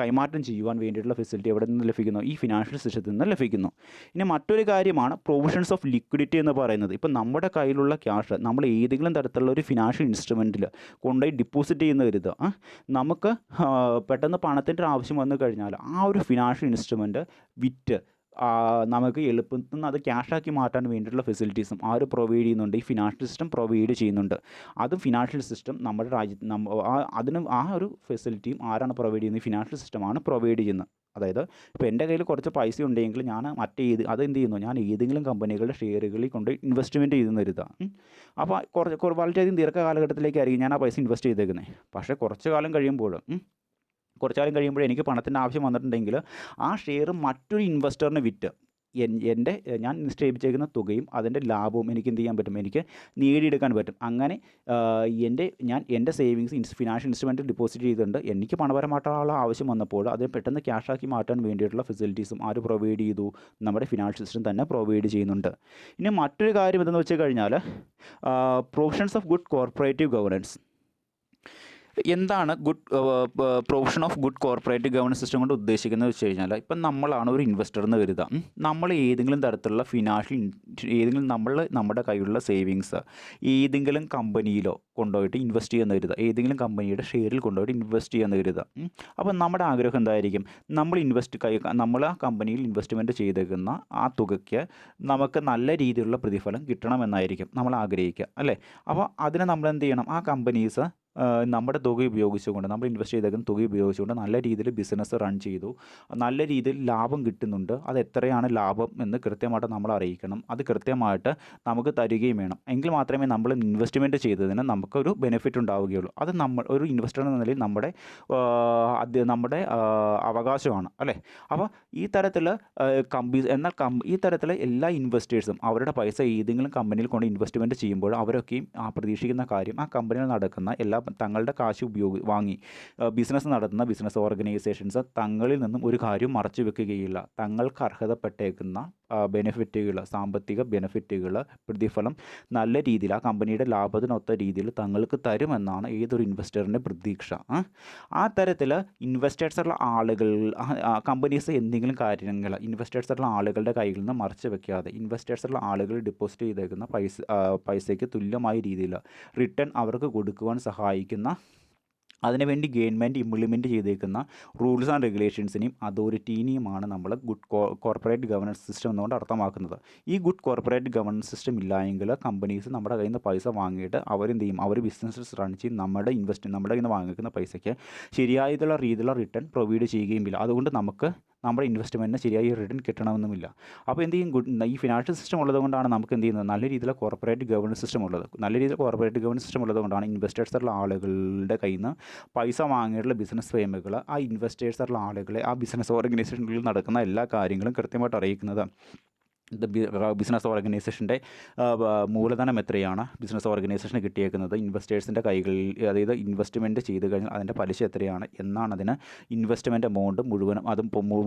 S1: കൈമാറ്റം ചെയ്യുവാൻ വേണ്ടിയിട്ടുള്ള ഫെസിലിറ്റി എവിടെ നിന്ന് ലഭിക്കുന്നു? ഈ ഫിനാൻഷ്യൽ സിസ്റ്റത്തിൽ നിന്ന് ലഭിക്കുന്നു. ഇനി മറ്റൊരു കാര്യമാണ് പ്രൊവിഷൻസ് ഓഫ് ലിക്വിഡിറ്റി എന്ന് പറയുന്നത്. ഇപ്പം നമ്മുടെ കയ്യിലുള്ള ക്യാഷ് നമ്മൾ ഏതെങ്കിലും തരത്തിലുള്ള ഒരു ഫിനാൻഷ്യൽ ഇൻസ്ട്രുമെൻറ്റിൽ കൊണ്ടുപോയി ഡിപ്പോസിറ്റ് ചെയ്യുന്ന കരുതുക. നമുക്ക് പെട്ടെന്ന് പണത്തിൻ്റെ ആവശ്യം വന്നു കഴിഞ്ഞാൽ ആ ഒരു ഫിനാൻഷ്യൽ ഇൻസ്ട്രുമെൻറ്റ് വിറ്റ് നമുക്ക് എളുപ്പത്തിൽ അത് ക്യാഷാക്കി മാറ്റാൻ വേണ്ടിയിട്ടുള്ള ഫെസിലിറ്റീസും ആര് പ്രൊവൈഡ് ചെയ്യുന്നുണ്ട്? ഈ ഫിനാൻഷ്യൽ സിസ്റ്റം പ്രൊവൈഡ് ചെയ്യുന്നുണ്ട്. അതും ഫിനാൻഷ്യൽ സിസ്റ്റം നമ്മുടെ രാജ്യത്ത് ആ ഒരു ഫെസിലിറ്റിയും ആരാണ് പ്രൊവൈഡ് ചെയ്യുന്നത്? ഫിനാൻഷ്യൽ സിസ്റ്റമാണ് പ്രൊവൈഡ് ചെയ്യുന്നത്. അതായത് ഇപ്പോൾ എൻ്റെ കയ്യിൽ കുറച്ച് പൈസ ഉണ്ടെങ്കിൽ ഞാൻ അതെന്ത് ചെയ്യുന്നു? ഞാൻ ഏതെങ്കിലും കമ്പനികളുടെ ഷെയറുകളിൽ കൊണ്ട് ഇൻവെസ്റ്റ്മെൻറ്റ് ചെയ്തെന്ന് കരുതുക. അപ്പോൾ വളരെയധികം ദീർഘകാലഘട്ടത്തിലേക്കായിരിക്കും ഞാൻ ആ പൈസ ഇൻവെസ്റ്റ് ചെയ്തേക്കുന്നത്. പക്ഷേ കുറച്ച് കാലം കഴിയുമ്പോൾ എനിക്ക് പണത്തിൻ്റെ ആവശ്യം വന്നിട്ടുണ്ടെങ്കിൽ ആ ഷെയർ മറ്റൊരു ഇൻവെസ്റ്ററിന് വിറ്റ് ഞാൻ നിക്ഷേപിച്ചേക്കുന്ന തുകയും അതിൻ്റെ ലാഭവും എനിക്ക് എന്ത് ചെയ്യാൻ പറ്റും, എനിക്ക് നേടിയെടുക്കാൻ പറ്റും. അങ്ങനെ എൻ്റെ സേവിങ്സ് ഫിനാൻഷ്യൽ ഇൻസ്ട്രുമെൻറ്റിൽ ഡെപ്പോസിറ്റ് ചെയ്തിട്ടുണ്ട്. എനിക്ക് പണപരമായിട്ടുള്ള ആവശ്യം വന്നപ്പോൾ അത് പെട്ടെന്ന് ക്യാഷാക്കി മാറ്റാൻ വേണ്ടിയിട്ടുള്ള ഫെസിലിറ്റീസും ആര് പ്രൊവൈഡ് ചെയ്തു, നമ്മുടെ ഫിനാൻഷ്യൽ സിസ്റ്റം തന്നെ പ്രൊവൈഡ് ചെയ്യുന്നുണ്ട്. ഇനി മറ്റൊരു കാര്യം എന്തെന്ന് വെച്ച് കഴിഞ്ഞാൽ provisions of good corporative governance. എന്താണ് provision of good corporative governance system കൊണ്ട് ഉദ്ദേശിക്കുന്നത് വെച്ച് കഴിഞ്ഞാൽ, ഇപ്പം നമ്മളാണ് ഒരു ഇൻവെസ്റ്റർ എന്ന് കരുതാം. നമ്മൾ ഏതെങ്കിലും തരത്തിലുള്ള നമ്മുടെ കയ്യിലുള്ള സേവിങ്സ് ഏതെങ്കിലും കമ്പനിയിലോ കൊണ്ടുപോയിട്ട് ഇൻവെസ്റ്റ് ചെയ്യുന്ന കരുതുക, ഏതെങ്കിലും കമ്പനിയുടെ ഷെയറിൽ കൊണ്ടുപോയിട്ട് ഇൻവെസ്റ്റ് ചെയ്യുന്ന കരുതുക. അപ്പോൾ നമ്മുടെ ആഗ്രഹം എന്തായിരിക്കും, നമ്മൾ ആ കമ്പനിയിൽ ഇൻവെസ്റ്റ്മെൻറ്റ് ചെയ്തേക്കുന്ന ആ തുകയ്ക്ക് നമുക്ക് നല്ല രീതിയിലുള്ള പ്രതിഫലം കിട്ടണമെന്നായിരിക്കും നമ്മൾ ആഗ്രഹിക്കുക, അല്ലേ? അപ്പോൾ അതിന് നമ്മൾ എന്ത് ചെയ്യണം, ആ കമ്പനീസ് നമ്മുടെ തുക ഉപയോഗിച്ചുകൊണ്ട്, നമ്മൾ ഇൻവെസ്റ്റ് ചെയ്തേക്കുന്ന തുക ഉപയോഗിച്ചുകൊണ്ട് നല്ല രീതിയിൽ ബിസിനസ് റൺ ചെയ്തു, നല്ല രീതിയിൽ ലാഭം കിട്ടുന്നുണ്ട്. അത് എത്രയാണ് ലാഭം എന്ന് കൃത്യമായിട്ട് നമ്മൾ അറിയിക്കണം. അത് കൃത്യമായിട്ട് നമുക്ക് തരികയും വേണം. എങ്കിൽ മാത്രമേ നമ്മൾ ഇൻവെസ്റ്റ്മെൻറ്റ് ചെയ്തതിന് നമുക്കൊരു ബെനിഫിറ്റ് ഉണ്ടാവുകയുള്ളൂ. അത് ഒരു ഇൻവെസ്റ്റർ എന്ന നിലയിൽ നമ്മുടെ അവകാശമാണ്, അല്ലേ? അപ്പോൾ ഈ തരത്തിൽ ഈ തരത്തിൽ എല്ലാ ഇൻവെസ്റ്റേഴ്സും അവരുടെ പൈസ ഏതെങ്കിലും കമ്പനിയിൽ കൊണ്ട് ഇൻവെസ്റ്റ്മെൻറ്റ് ചെയ്യുമ്പോൾ അവരൊക്കെയും പ്രതീക്ഷിക്കുന്ന കാര്യം, ആ കമ്പനിയിൽ നടക്കുന്ന തങ്ങളുടെ കാശ് വാങ്ങി ബിസിനസ് നടത്തുന്ന ബിസിനസ് ഓർഗനൈസേഷൻസ് തങ്ങളിൽ നിന്നും ഒരു കാര്യവും മറച്ചു വെക്കുകയില്ല. തങ്ങൾക്ക് അർഹതപ്പെട്ടേക്കുന്ന ബെനിഫിറ്റുകൾ, സാമ്പത്തിക ബെനിഫിറ്റുകൾ, പ്രതിഫലം നല്ല രീതിയിൽ ആ കമ്പനിയുടെ ലാഭത്തിനൊത്ത രീതിയിൽ തങ്ങൾക്ക് തരുമെന്നാണ് ഏതൊരു ഇൻവെസ്റ്ററിൻ്റെ പ്രതീക്ഷ. ആ തരത്തിൽ ഇൻവെസ്റ്റേഴ്സുള്ള ആളുകൾ, കമ്പനീസ് എന്തെങ്കിലും കാര്യങ്ങൾ ഇൻവെസ്റ്റേഴ്സുള്ള ആളുകളുടെ കയ്യിൽ നിന്ന് മറച്ചു വെക്കാതെ, ഇൻവെസ്റ്റേഴ്സുള്ള ആളുകൾ ഡെപ്പോസിറ്റ് ചെയ്തേക്കുന്ന പൈസയ്ക്ക് തുല്യമായ രീതിയിൽ റിട്ടേൺ അവർക്ക് കൊടുക്കുവാൻ സഹായിക്കുന്ന, അതിനുവേണ്ടി ഗവൺമെൻറ് ഇംപ്ലിമെൻറ്റ് ചെയ്തേക്കുന്ന റൂൾസ് ആൻഡ് റെഗുലേഷൻസിനെയും അതോറിറ്റീനെയുമാണ് നമ്മൾ ഗുഡ് കോർപ്പറേറ്റ് ഗവർണൻസ് സിസ്റ്റം എന്നുകൊണ്ട് അർത്ഥമാക്കുന്നത്. ഈ ഗുഡ് കോർപ്പറേറ്റ് ഗവർണൻസ് സിസ്റ്റം ഇല്ലായെങ്കിൽ കമ്പനീസ് നമ്മുടെ കയ്യിൽ നിന്ന് പൈസ വാങ്ങിയിട്ട് അവരെന്ത് ചെയ്യും, അവർ ബിസിനസ് റൺ ചെയ്യും, നമ്മുടെ കയ്യിൽ നിന്ന് വാങ്ങിക്കുന്ന പൈസയ്ക്ക് ശരിയായിട്ടുള്ള രീതിയിലുള്ള റിട്ടേൺ പ്രൊവൈഡ് ചെയ്യുകയും ഇല്ല. അതുകൊണ്ട് നമ്മുടെ ഇൻവെസ്റ്റ്മെൻറ്റിന് ശരിയായ റിട്ടേൺ കിട്ടണമെന്നുമില്ല. അപ്പോൾ എന്ത് ചെയ്യും, ഈ ഫിനാൻഷ്യൽ സിസ്റ്റം ഉള്ളതുകൊണ്ടാണ് നമുക്ക് എന്ത് ചെയ്യുന്നത്, നല്ല രീതിയിലുള്ള കോർപ്പറേറ്റ് ഗവേണൻസ് സിസ്റ്റം ഉള്ളത്. നല്ല രീതിയിൽ കോർപ്പറേറ്റ് ഗവേണൻസ് സിസ്റ്റം ഉള്ളതുകൊണ്ടാണ് ഇൻവെസ്റ്റേഴ്സുള്ള ആളുകളുടെ കയ്യിൽ നിന്ന് പൈസ വാങ്ങിയിട്ടുള്ള ബിസിനസ് ഫേമുകൾ ആ ഇൻവെസ്റ്റേഴ്സുള്ള ആളുകളെ ആ ബിസിനസ് ഓർഗനൈസേഷനുകളിൽ നടക്കുന്ന എല്ലാ കാര്യങ്ങളും കൃത്യമായിട്ട് അറിയിക്കുന്നത്. ബിസിനസ് ഓർഗനൈസേഷൻ്റെ മൂലധനം എത്രയാണ് ബിസിനസ് ഓർഗനൈസേഷന് കിട്ടിയേക്കുന്നത്, ഇൻവെസ്റ്റേഴ്സിൻ്റെ കൈകളിൽ, അതായത് ഇൻവെസ്റ്റ്മെൻറ്റ് ചെയ്ത് കഴിഞ്ഞാൽ അതിൻ്റെ പലിശ എത്രയാണ് എന്നാണ് അതിന് ഇൻവെസ്റ്റ്മെൻറ്റ് എമൗണ്ട് മുഴുവനും, അതും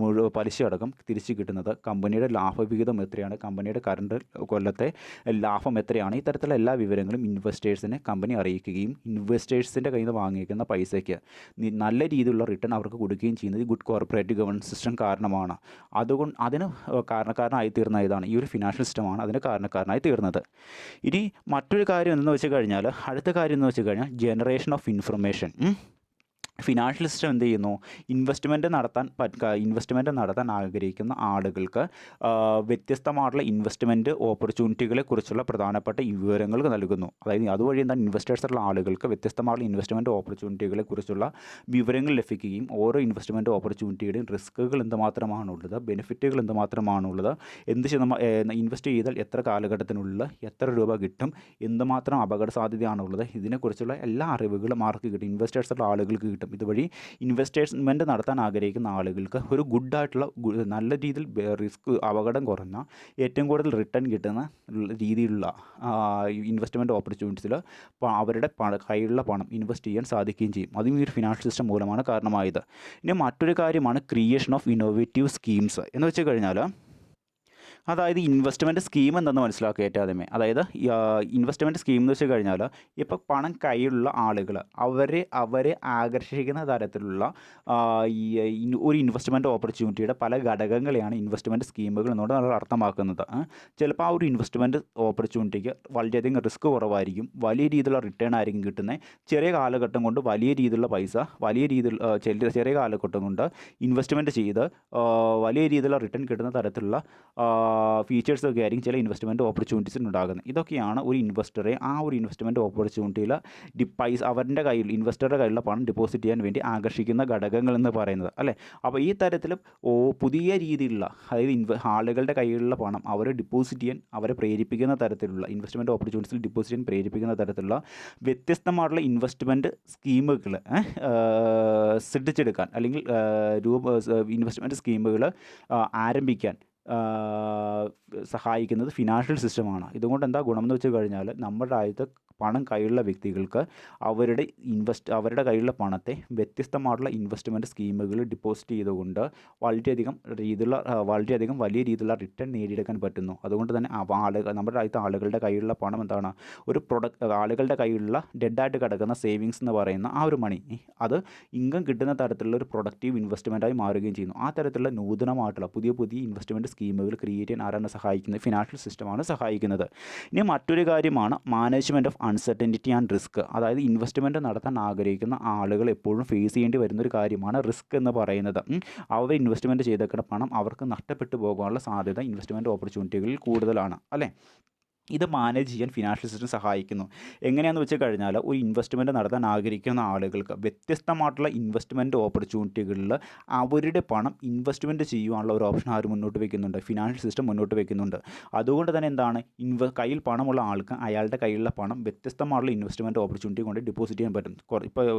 S1: പലിശ അടക്കം തിരിച്ച് കിട്ടുന്നത്, കമ്പനിയുടെ ലാഭവിഹിതം എത്രയാണ്, കമ്പനിയുടെ കറണ്ട് കൊല്ലത്തെ ലാഭം എത്രയാണ്. ഈ തരത്തിലുള്ള എല്ലാ വിവരങ്ങളും ഇൻവെസ്റ്റേഴ്സിനെ കമ്പനി അറിയിക്കുകയും ഇൻവെസ്റ്റേഴ്സിൻ്റെ കയ്യിൽ നിന്ന് വാങ്ങിയിരിക്കുന്ന പൈസയ്ക്ക് നല്ല രീതിയിലുള്ള റിട്ടേൺ അവർക്ക് കൊടുക്കുകയും ചെയ്യുന്നത് ഗുഡ് കോർപ്പറേറ്റ് ഗവേണൻസ് സിസ്റ്റം കാരണമാണ്. അതിന് കാരണക്കാരനായി തീർന്ന ഇതാണ്, ഈ ഒരു ഫിനാൻഷ്യൽ സിസ്റ്റമാണ് അതിന് കാരണക്കാരനായി തീർന്നത്. ഇനി മറ്റൊരു കാര്യം എന്തെന്ന് വെച്ച് കഴിഞ്ഞാൽ, അടുത്ത കാര്യം എന്ന് വെച്ച് കഴിഞ്ഞാൽ generation of information. Financial system എന്ത് ചെയ്യുന്നു, ഇൻവെസ്റ്റ്മെൻറ്റ് നടത്താൻ ആഗ്രഹിക്കുന്ന ആളുകൾക്ക് വ്യത്യസ്തമായിട്ടുള്ള ഇൻവെസ്റ്റ്മെൻറ്റ് ഓപ്പർച്യൂണിറ്റികളെ കുറിച്ചുള്ള പ്രധാനപ്പെട്ട വിവരങ്ങൾ നൽകുന്നു. അതായത് അതുവഴി എന്താണ് ഇൻവെസ്റ്റേഴ്സുള്ള ആളുകൾക്ക് വ്യത്യസ്തമായിട്ടുള്ള ഇൻവെസ്റ്റ്മെൻറ്റ് ഓപ്പർച്യൂണിറ്റികളെ കുറിച്ചുള്ള വിവരങ്ങൾ ലഭിക്കുകയും ഓരോ ഇൻവെസ്റ്റ്മെൻറ്റ് ഓപ്പർച്യൂണിറ്റിയുടെയും റിസ്ക്കുകൾ എന്തുമാത്രമാണുള്ളത്, ബെനിഫിറ്റുകൾ എന്തുമാത്രമാണുള്ളത്, ഇൻവെസ്റ്റ് ചെയ്താൽ എത്ര കാലഘട്ടത്തിനുള്ളിൽ എത്ര രൂപ കിട്ടും, എന്തുമാത്രം അപകട സാധ്യതയാണുള്ളത്, ഇതിനെക്കുറിച്ചുള്ള എല്ലാ അറിവുകളും ആർക്ക് കിട്ടും, ഇൻവെസ്റ്റേഴ്സുള്ള ആളുകൾക്ക് കിട്ടും. ഇതുവഴി ഇൻവെസ്റ്റ്മെൻറ്റ് നടത്താൻ ആഗ്രഹിക്കുന്ന ആളുകൾക്ക് ഒരു ഗുഡായിട്ടുള്ള നല്ല രീതിയിൽ അപകടം കുറഞ്ഞ ഏറ്റവും കൂടുതൽ റിട്ടേൺ കിട്ടുന്ന രീതിയിലുള്ള ഇൻവെസ്റ്റ്മെൻറ്റ് ഓപ്പർച്യൂണിറ്റീസിൽ അവരുടെ കയ്യിലുള്ള പണം ഇൻവെസ്റ്റ് ചെയ്യാൻ സാധിക്കുകയും ചെയ്യും. അതും ഈ ഒരു ഫിനാൻഷ്യൽ സിസ്റ്റം മൂലമാണ് കാരണമായത്. ഇനി മറ്റൊരു കാര്യമാണ് ക്രിയേഷൻ ഓഫ് ഇന്നോവേറ്റീവ് സ്കീംസ് എന്ന് വെച്ച് കഴിഞ്ഞാൽ, അതായത് ഇൻവെസ്റ്റ്മെൻറ്റ് സ്കീം എന്തെന്ന് മനസ്സിലാക്കുക ഏറ്റവും ആദ്യമേ. അതായത് ഇൻവെസ്റ്റ്മെൻറ്റ് സ്കീം എന്ന് വെച്ച് കഴിഞ്ഞാൽ, ഇപ്പോൾ പണം കയ്യിലുള്ള ആളുകൾ അവരെ ആകർഷിക്കുന്ന തരത്തിലുള്ള ഒരു ഇൻവെസ്റ്റ്മെൻറ്റ് ഓപ്പർച്യൂണിറ്റിയുടെ പല ഘടകങ്ങളെയാണ് ഇൻവെസ്റ്റ്മെൻറ്റ് സ്കീമുകൾ എന്നുകൊണ്ട് നമ്മൾ അർത്ഥമാക്കുന്നത്. ചിലപ്പോൾ ആ ഒരു ഇൻവെസ്റ്റ്മെൻറ്റ് ഓപ്പർച്യൂണിറ്റിക്ക് വളരെയധികം റിസ്ക് കുറവായിരിക്കും, വലിയ രീതിയിലുള്ള റിട്ടേൺ ആയിരിക്കും കിട്ടുന്നത്. ചെറിയ കാലഘട്ടം കൊണ്ട് വലിയ രീതിയിലുള്ള പൈസ ചെറിയ കാലഘട്ടം കൊണ്ട് ഇൻവെസ്റ്റ്മെൻറ്റ് ചെയ്ത് വലിയ രീതിയിലുള്ള റിട്ടേൺ കിട്ടുന്ന തരത്തിലുള്ള ഫീച്ചേഴ്സൊക്കെ ആയിരിക്കും ചില ഇൻവെസ്റ്റ്മെൻറ്റ് ഓപ്പർച്യൂണിറ്റീസിന് ഉണ്ടാകുന്നത്. ഇതൊക്കെയാണ് ഒരു ഇൻവെസ്റ്ററെ ആ ഒരു ഇൻവെസ്റ്റ്മെൻറ്റ് ഓപ്പർച്യൂണിറ്റിയിൽ അവരുടെ കയ്യിൽ, ഇൻവെസ്റ്ററുടെ കയ്യിലുള്ള പണം ഡെപ്പോസിറ്റ് ചെയ്യാൻ വേണ്ടി ആകർഷിക്കുന്ന ഘടകങ്ങൾ എന്ന് പറയുന്നത്, അല്ലേ? അപ്പോൾ ഈ തരത്തിൽ പുതിയ രീതിയിലുള്ള, അതായത് ആളുകളുടെ കയ്യിലുള്ള പണം അവരെ ഡെപ്പോസിറ്റ് ചെയ്യാൻ അവരെ പ്രേരിപ്പിക്കുന്ന തരത്തിലുള്ള ഇൻവെസ്റ്റ്മെൻറ്റ് ഓപ്പർച്യൂണിറ്റീസിൽ ഡെപ്പോസിറ്റ് ചെയ്യാൻ പ്രേരിപ്പിക്കുന്ന തരത്തിലുള്ള വ്യത്യസ്തമായിട്ടുള്ള ഇൻവെസ്റ്റ്മെൻറ്റ് സ്കീമുകൾ സൃഷ്ടിച്ചെടുക്കാൻ, അല്ലെങ്കിൽ ഇൻവെസ്റ്റ്മെൻറ്റ് സ്കീമുകൾ ആരംഭിക്കാൻ സഹായിക്കുന്നത് ഫിനാൻഷ്യൽ സിസ്റ്റമാണ്. ഇതുകൊണ്ട് എന്താ ഗുണമെന്ന് വെച്ച് കഴിഞ്ഞാൽ നമ്മുടെ രാജ്യത്ത് പണം കയ്യിലുള്ള വ്യക്തികൾക്ക് അവരുടെ കയ്യിലുള്ള പണത്തെ വ്യത്യസ്തമായിട്ടുള്ള ഇൻവെസ്റ്റ്മെൻറ്റ് സ്കീമുകളിൽ ഡെപ്പോസിറ്റ് ചെയ്തുകൊണ്ട് വളരെയധികം വലിയ രീതിയിലുള്ള റിട്ടേൺ നേടിയെടുക്കാൻ പറ്റുന്നു. അതുകൊണ്ട് തന്നെ നമ്മുടെ രാജ്യത്തെ ആളുകളുടെ കയ്യിലുള്ള പണം എന്താണ്, ആളുകളുടെ കയ്യിലുള്ള ഡെഡായിട്ട് കിടക്കുന്ന സേവിങ്സ് എന്ന് പറയുന്ന ആ ഒരു മണി അത് ഇൻകം കിട്ടുന്ന തരത്തിലുള്ള ഒരു പ്രൊഡക്റ്റീവ് ഇൻവെസ്റ്റ്മെൻറ്റായി മാറുകയും ചെയ്യുന്നു. ആ തരത്തിലുള്ള നൂതനമായിട്ടുള്ള പുതിയ ഇൻവെസ്റ്റ്മെൻറ്റ് സ്കീമുകൾ ക്രിയേറ്റ് ചെയ്യാൻ ആരാണ് സഹായിക്കുന്നത്? ഫിനാൻഷ്യൽ സിസ്റ്റമാണ് സഹായിക്കുന്നത്. ഇനി മറ്റൊരു കാര്യമാണ് management of uncertainty and risk. അതായത് ഇൻവെസ്റ്റ്മെൻറ്റ് നടത്താൻ ആഗ്രഹിക്കുന്ന ആളുകൾ എപ്പോഴും ഫേസ് ചെയ്യേണ്ടി വരുന്നൊരു കാര്യമാണ് റിസ്ക് എന്ന് പറയുന്നത്. അവർ ഇൻവെസ്റ്റ്മെൻറ്റ് ചെയ്തേക്കുന്ന പണം അവർക്ക് നഷ്ടപ്പെട്ടു പോകാനുള്ള സാധ്യത ഇൻവെസ്റ്റ്മെൻറ്റ് ഓപ്പർച്യൂണിറ്റികളിൽ കൂടുതലാണ്, അല്ലേ? ഇത് മാനേജ് ചെയ്യാൻ ഫിനാൻഷ്യൽ സിസ്റ്റം സഹായിക്കുന്നു. എങ്ങനെയാണെന്ന് വെച്ച് കഴിഞ്ഞാൽ ഒരു ഇൻവെസ്റ്റ്മെൻറ്റ് നടത്താൻ ആഗ്രഹിക്കുന്ന ആളുകൾക്ക് വ്യത്യസ്തമായിട്ടുള്ള ഇൻവെസ്റ്റ്മെൻറ്റ് ഓപ്പർച്യൂണിറ്റികളിൽ അവരുടെ പണം ഇൻവെസ്റ്റ്മെൻറ്റ് ചെയ്യുവാനുള്ള ഒരു ഓപ്ഷൻ ആര് മുന്നോട്ട് വയ്ക്കുന്നുണ്ട്? ഫിനാൻഷ്യൽ സിസ്റ്റം മുന്നോട്ട് വയ്ക്കുന്നുണ്ട്. അതുകൊണ്ട് തന്നെ എന്താണ്, കയ്യിൽ പണമുള്ള ആൾക്ക് അയാളുടെ കയ്യിലുള്ള പണം വ്യത്യസ്തമായിട്ടുള്ള ഇൻവെസ്റ്റ്മെൻറ്റ് ഓപ്പർച്യൂണിറ്റി കൊണ്ട് ഡെപ്പോസിറ്റ് ചെയ്യാൻ പറ്റും. ഇപ്പോൾ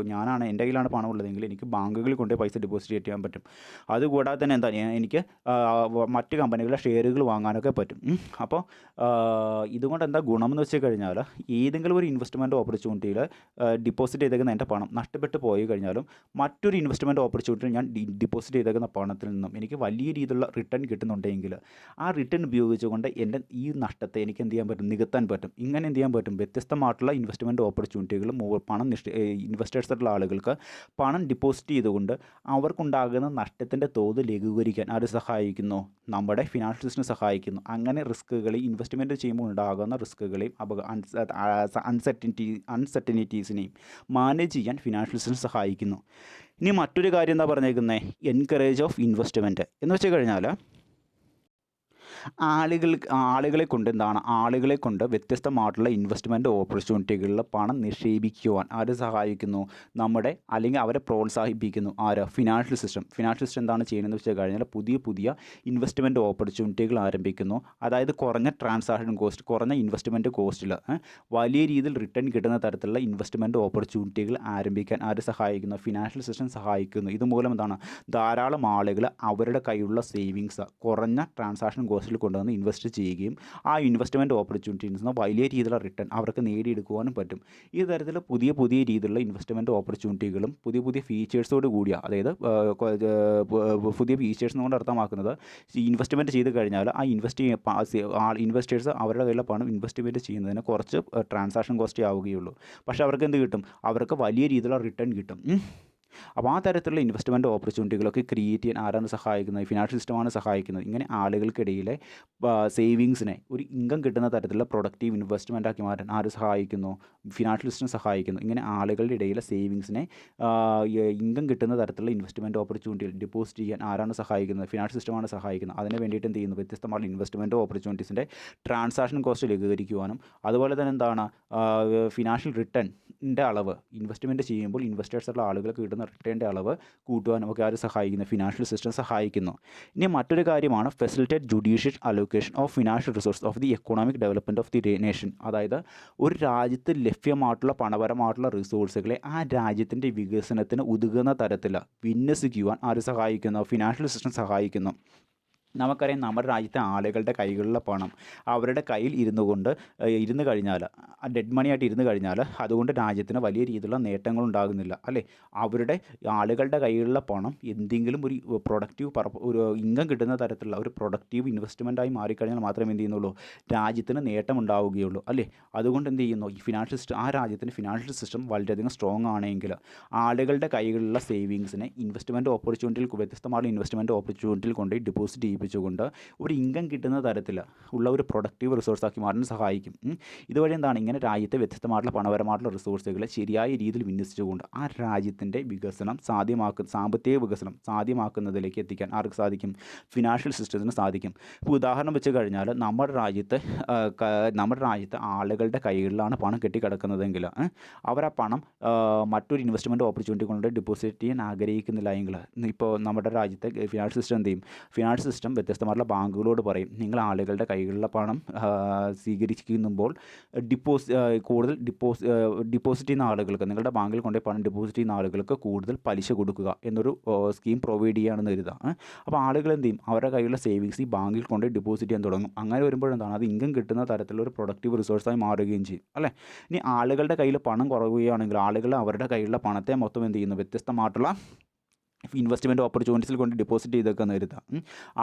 S1: എൻ്റെ കയ്യിലാണ് പണം ഉള്ളതെങ്കിൽ എനിക്ക് ബാങ്കുകളിൽ കൊണ്ട് പൈസ ഡെപ്പോസിറ്റ് ചെയ്യാൻ പറ്റും. അതുകൂടാതെ തന്നെ എനിക്ക് മറ്റ് കമ്പനികളുടെ ഷെയറുകൾ വാങ്ങാനൊക്കെ പറ്റും. അപ്പോൾ ഇതുകൊണ്ട് എന്താ ഗുണമെന്ന് വെച്ച് കഴിഞ്ഞാൽ ഏതെങ്കിലും ഒരു ഇൻവെസ്റ്റ്മെൻറ്റ് ഓപ്പർച്യൂണിറ്റിയിൽ ഡിപ്പോസിറ്റ് ചെയ്തേക്കുന്ന എൻ്റെ പണം നഷ്ടപ്പെട്ടു പോയി കഴിഞ്ഞാലും മറ്റൊരു ഇൻവെസ്റ്റ്മെൻറ്റ് ഓപ്പർച്യൂണിറ്റിയിൽ ഞാൻ ഡിപ്പോസിറ്റ് ചെയ്തേക്കുന്ന പണത്തിൽ നിന്നും എനിക്ക് വലിയ രീതിയിലുള്ള റിട്ടേൺ കിട്ടുന്നുണ്ടെങ്കിൽ ആ റിട്ടേൺ ഉപയോഗിച്ചുകൊണ്ട് എൻ്റെ ഈ നഷ്ടത്തെ എനിക്ക് എന്ത് ചെയ്യാൻ പറ്റും? നികത്താൻ പറ്റും. ഇങ്ങനെ എന്ത് ചെയ്യാൻ പറ്റും? വ്യത്യസ്തമായിട്ടുള്ള ഇൻവെസ്റ്റ്മെൻറ്റ് ഓപ്പർച്യൂണിറ്റികൾ ഇൻവെസ്റ്റേഴ്സായിട്ടുള്ള ആളുകൾക്ക് പണം ഡിപ്പോസിറ്റ് ചെയ്തുകൊണ്ട് അവർക്കുണ്ടാകുന്ന നഷ്ടത്തിൻ്റെ തോത് ലഘൂകരിക്കാൻ ആര് സഹായിക്കുന്നു? നമ്മുടെ ഫിനാൻഷ്യൽ സിസ്റ്റം സഹായിക്കുന്നു. അങ്ങനെ റിസ്ക്കുകൾ ഇൻവെസ്റ്റ്മെൻറ്റ് ചെയ്യുമ്പോൾ ഉണ്ടാകുന്ന റിസ്ക്കുകളെയും അൺസർട്ടനിറ്റീസിനെയും മാനേജ് ചെയ്യാൻ ഫിനാൻഷ്യൽ സിസ്റ്റം സഹായിക്കുന്നു. ഇനി മറ്റൊരു കാര്യം എന്താ പറഞ്ഞേക്കുന്നത്? എൻകറേജ് ഓഫ് ഇൻവെസ്റ്റ്മെൻറ്റ് എന്ന് വെച്ച് കഴിഞ്ഞാൽ ആളുകളെ കൊണ്ട് വ്യത്യസ്തമായിട്ടുള്ള ഇൻവെസ്റ്റ്മെൻറ്റ് ഓപ്പർച്യൂണിറ്റികളിൽ പണം നിക്ഷേപിക്കുവാൻ ആര് സഹായിക്കുന്നു? അല്ലെങ്കിൽ അവരെ പ്രോത്സാഹിപ്പിക്കുന്നു ആര്? Financial system. ഫിനാൻഷ്യൽ സിസ്റ്റം എന്താണ് ചെയ്യുന്നതെന്ന് വെച്ച് കഴിഞ്ഞാൽ പുതിയ ഇൻവെസ്റ്റ്മെൻറ്റ് ഓപ്പർച്യൂണിറ്റികൾ ആരംഭിക്കുന്നു. അതായത് കുറഞ്ഞ ട്രാൻസാക്ഷൻ കോസ്റ്റ്, കുറഞ്ഞ ഇൻവെസ്റ്റ്മെൻറ്റ് കോസ്റ്റിൽ വലിയ രീതിയിൽ റിട്ടേൺ കിട്ടുന്ന തരത്തിലുള്ള ഇൻവെസ്റ്റ്മെൻറ്റ് ഓപ്പർച്യൂണിറ്റികൾ ആരംഭിക്കാൻ ആര് സഹായിക്കുന്നു? ഫിനാൻഷ്യൽ സിസ്റ്റം സഹായിക്കുന്നു. ഇതുമൂലം എന്താണ്, ധാരാളം ആളുകൾ അവരുടെ കയ്യിലുള്ള സേവിങ്സ് കുറഞ്ഞ ട്രാൻസാക്ഷൻ കോസ്റ്റിൽ കൊണ്ടുവന്ന് ഇൻവെസ്റ്റ് ചെയ്യുകയും ആ ഇൻവെസ്റ്റ്മെൻറ്റ് ഓപ്പർച്യൂണിറ്റീസിൽ നിന്ന് വലിയ രീതിയിലുള്ള റിട്ടേൺ അവർക്ക് നേടിയെടുക്കുവാനും പറ്റും. ഈ തരത്തിൽ പുതിയ രീതിയിലുള്ള ഇൻവെസ്റ്റ്മെൻറ്റ് ഓപ്പർച്യൂണിറ്റികളും പുതിയ ഫീച്ചേഴ്സോട് കൂടിയ, അതായത് പുതിയ ഫീച്ചേഴ്സ് കൊണ്ട് അർത്ഥമാക്കുന്നത് ഇൻവെസ്റ്റ്മെൻറ്റ് ചെയ്ത് കഴിഞ്ഞാൽ ആ ഇൻവെസ്റ്റേഴ്സ് അവരുടെ കയ്യിലുള്ള പണം ഇൻവെസ്റ്റ്മെൻറ്റ് ചെയ്യുന്നതിന് കുറച്ച് ട്രാൻസാക്ഷൻ കോസ്റ്റ് ആവുകയുള്ളൂ. പക്ഷേ അവർക്ക് എന്ത് കിട്ടും? അവർക്ക് വലിയ രീതിയിലുള്ള റിട്ടേൺ കിട്ടും. അപ്പോൾ ആ തരത്തിലുള്ള ഇൻവെസ്റ്റ്മെൻറ്റ് ഓപ്പർച്യൂണിറ്റികളൊക്കെ ക്രിയേറ്റ് ചെയ്യാൻ ആരാണ് സഹായിക്കുന്നത്? ഫിനാൻഷ്യൽ സിസ്റ്റമാണ് സഹായിക്കുന്നത്. ഇങ്ങനെ ആളുകൾക്കിടയിലെ സേവിങ്സിനെ ഒരു ഇൻകം കിട്ടുന്ന തരത്തിലുള്ള പ്രൊഡക്റ്റീവ് ഇൻവെസ്റ്റ്മെൻ്റ് ആക്കി മാറ്റാൻ ആര് സഹായിക്കുന്നു? ഫിനാൻഷ്യൽ സിസ്റ്റം സഹായിക്കുന്നു. ഇങ്ങനെ ആളുകളുടെ ഇടയിലെ സേവിങ്സിനെ ഇൻകം കിട്ടുന്ന തരത്തിലുള്ള ഇൻവെസ്റ്റ്മെൻറ്റ് ഓപ്പർച്യൂണിറ്റികൾ ഡെപ്പോസിറ്റ് ചെയ്യാൻ ആരാണ് സഹായിക്കുന്നത്? ഫിനാൻഷ്യൽ സിസ്റ്റമാണ് സഹായിക്കുന്നത്. അതിന് വേണ്ടിയിട്ട് എന്ത് ചെയ്യുന്നു? വ്യത്യസ്തമായ ഇൻവെസ്റ്റ്മെൻറ്റ് ഓപ്പർച്യൂണിറ്റീസിൻ്റെ ട്രാൻസാക്ഷൻ കോസ്റ്റ് ലഘൂകരിക്കുവാനും അതുപോലെ തന്നെ എന്താണ്, ഫിനാൻഷ്യൽ റിട്ടേണിൻ്റെ അളവ് ഇൻവെസ്റ്റ്മെൻറ്റ് ചെയ്യുമ്പോൾ ഇൻവെസ്റ്റേഴ്സുള്ള ആളുകൾക്ക് കിട്ടുന്ന റിട്ടേണിൻ്റെ അളവ് കൂട്ടുവാനും ഒക്കെ ആര് സഹായിക്കുന്നു? ഫിനാൻഷ്യൽ സിസ്റ്റം സഹായിക്കുന്നു. ഇനി മറ്റൊരു കാര്യമാണ് facilitate judicial allocation of financial resource of the economic development of the nation. അതായത് ഒരു രാജ്യത്ത് ലഭ്യമായിട്ടുള്ള പണപരമായിട്ടുള്ള റിസോഴ്സുകളെ ആ രാജ്യത്തിൻ്റെ വികസനത്തിന് ഉതകുന്ന തരത്തിൽ വിന്യസിക്കുവാൻ ആര് സഹായിക്കുന്നു? ഫിനാൻഷ്യൽ സിസ്റ്റം സഹായിക്കുന്നു. നമുക്കറിയാം നമ്മുടെ രാജ്യത്തെ ആളുകളുടെ കൈകളിലുള്ള പണം അവരുടെ കയ്യിൽ ഇരുന്ന് കഴിഞ്ഞാൽ, ഡെഡ് മണി ആയിട്ട് ഇരുന്ന് കഴിഞ്ഞാൽ അതുകൊണ്ട് രാജ്യത്തിന് വലിയ രീതിയിലുള്ള നേട്ടങ്ങളുണ്ടാകുന്നില്ല, അല്ലേ? അവരുടെ ആളുകളുടെ കയ്യിലുള്ള പണം എന്തെങ്കിലും ഒരു ഒരു ഇൻകം കിട്ടുന്ന തരത്തിലുള്ള ഒരു പ്രൊഡക്റ്റീവ് ഇൻവെസ്റ്റ്മെൻറ്റായി മാറിക്കഴിഞ്ഞാൽ മാത്രമേ എന്ത് ചെയ്യുന്നുള്ളൂ? രാജ്യത്തിന് നേട്ടമുണ്ടാവുകയുള്ളൂ, അല്ലേ? അതുകൊണ്ട് എന്ത് ചെയ്യുന്നു? ഈ ഫിനാൻഷ്യൽ സിസ്റ്റം, ആ രാജ്യത്തിന് ഫിനാൻഷ്യൽ സിസ്റ്റം വളരെയധികം സ്ട്രോങ് ആണെങ്കിൽ ആളുകളുടെ കൈകളിലുള്ള സേവിങ്സിനെ ഇൻവെസ്റ്റ്മെൻറ്റ് ഓപ്പർച്യൂണിറ്റിയിൽ, വ്യത്യസ്തമായ ഇൻവെസ്റ്റ്മെൻറ്റ് ഓപ്പർച്യൂണിറ്റിയിൽ കൊണ്ട് ഡെപ്പോസിറ്റ് ചെയ്യിപ്പിച്ചുകൊണ്ട് ഒരു ഇൻകം കിട്ടുന്ന തരത്തിൽ ഉള്ള ഒരു പ്രൊഡക്റ്റീവ് റിസോഴ്സാക്കി മാറാൻ സഹായിക്കും. ഇതുവഴി എന്താണ്, ഇങ്ങനെ രാജ്യത്തെ വ്യത്യസ്തമായിട്ടുള്ള പണപരമായിട്ടുള്ള റിസോഴ്സുകളെ ശരിയായ രീതിയിൽ വിന്യസിച്ചുകൊണ്ട് ആ രാജ്യത്തിൻ്റെ സാമ്പത്തിക വികസനം സാധ്യമാക്കുന്നതിലേക്ക് എത്തിക്കാൻ ആർക്ക് സാധിക്കും? ഫിനാൻഷ്യൽ സിസ്റ്റത്തിന് സാധിക്കും. ഇപ്പോൾ ഉദാഹരണം വെച്ച് കഴിഞ്ഞാൽ നമ്മുടെ രാജ്യത്ത് ആളുകളുടെ കൈകളിലാണ് പണം കെട്ടിക്കിടക്കുന്നതെങ്കിൽ അവർ ആ പണം മറ്റൊരു ഇൻവെസ്റ്റ്മെൻറ്റ് ഓപ്പർച്യൂണിറ്റി കൊണ്ട് ഡെപ്പോസിറ്റ് ചെയ്യാൻ ആഗ്രഹിക്കുന്നില്ല എങ്കിൽ ഇപ്പോൾ നമ്മുടെ രാജ്യത്തെ ഫിനാൻഷ്യൽ സിസ്റ്റം എന്ത് ചെയ്യും? ഫിനാൻഷ്യൽ സിസ്റ്റം സിസ്റ്റം വ്യത്യസ്തമായിട്ടുള്ള ബാങ്കുകളോട് പറയും, നിങ്ങൾ ആളുകളുടെ കൈകളിലുള്ള പണം സ്വീകരിക്കുമ്പോൾ കൂടുതൽ ഡിപ്പോസിറ്റ് ചെയ്യുന്ന ആളുകൾക്ക്, നിങ്ങളുടെ ബാങ്കിൽ കൊണ്ടുപോയി പണം ഡെപ്പോസിറ്റ് ചെയ്യുന്ന ആളുകൾക്ക് കൂടുതൽ പലിശ കൊടുക്കുക എന്നൊരു സ്കീം പ്രൊവൈഡ് ചെയ്യുകയാണെന്ന് കരുതുക. അപ്പോൾ ആളുകൾ എന്ത് ചെയ്യും, അവരുടെ കയ്യിലുള്ള സേവിങ്സ് ഈ ബാങ്കിൽ കൊണ്ട് ഡെപ്പോസിറ്റ് ചെയ്യാൻ തുടങ്ങും. അങ്ങനെ വരുമ്പോഴെന്താണ്, അത് ഇൻകം കിട്ടുന്ന തരത്തിലുള്ള ഒരു പ്രൊഡക്റ്റീവ് റിസോഴ്സായി മാറുകയും ചെയ്യും, അല്ലേ? ഇനി ആളുകളുടെ കയ്യിൽ പണം കുറയുകയാണെങ്കിൽ ആളുകൾ അവരുടെ കയ്യിലുള്ള പണത്തെ മൊത്തം എന്ത് ചെയ്യുന്നു, വ്യത്യസ്തമായിട്ടുള്ള ഇൻവെസ്റ്റ്മെൻറ്റ് ഓപ്പർച്യൂണിറ്റീസിൽ കൊണ്ട് ഡെപ്പോസിറ്റ് ചെയ്തേക്കാന്ന് കരുതുക.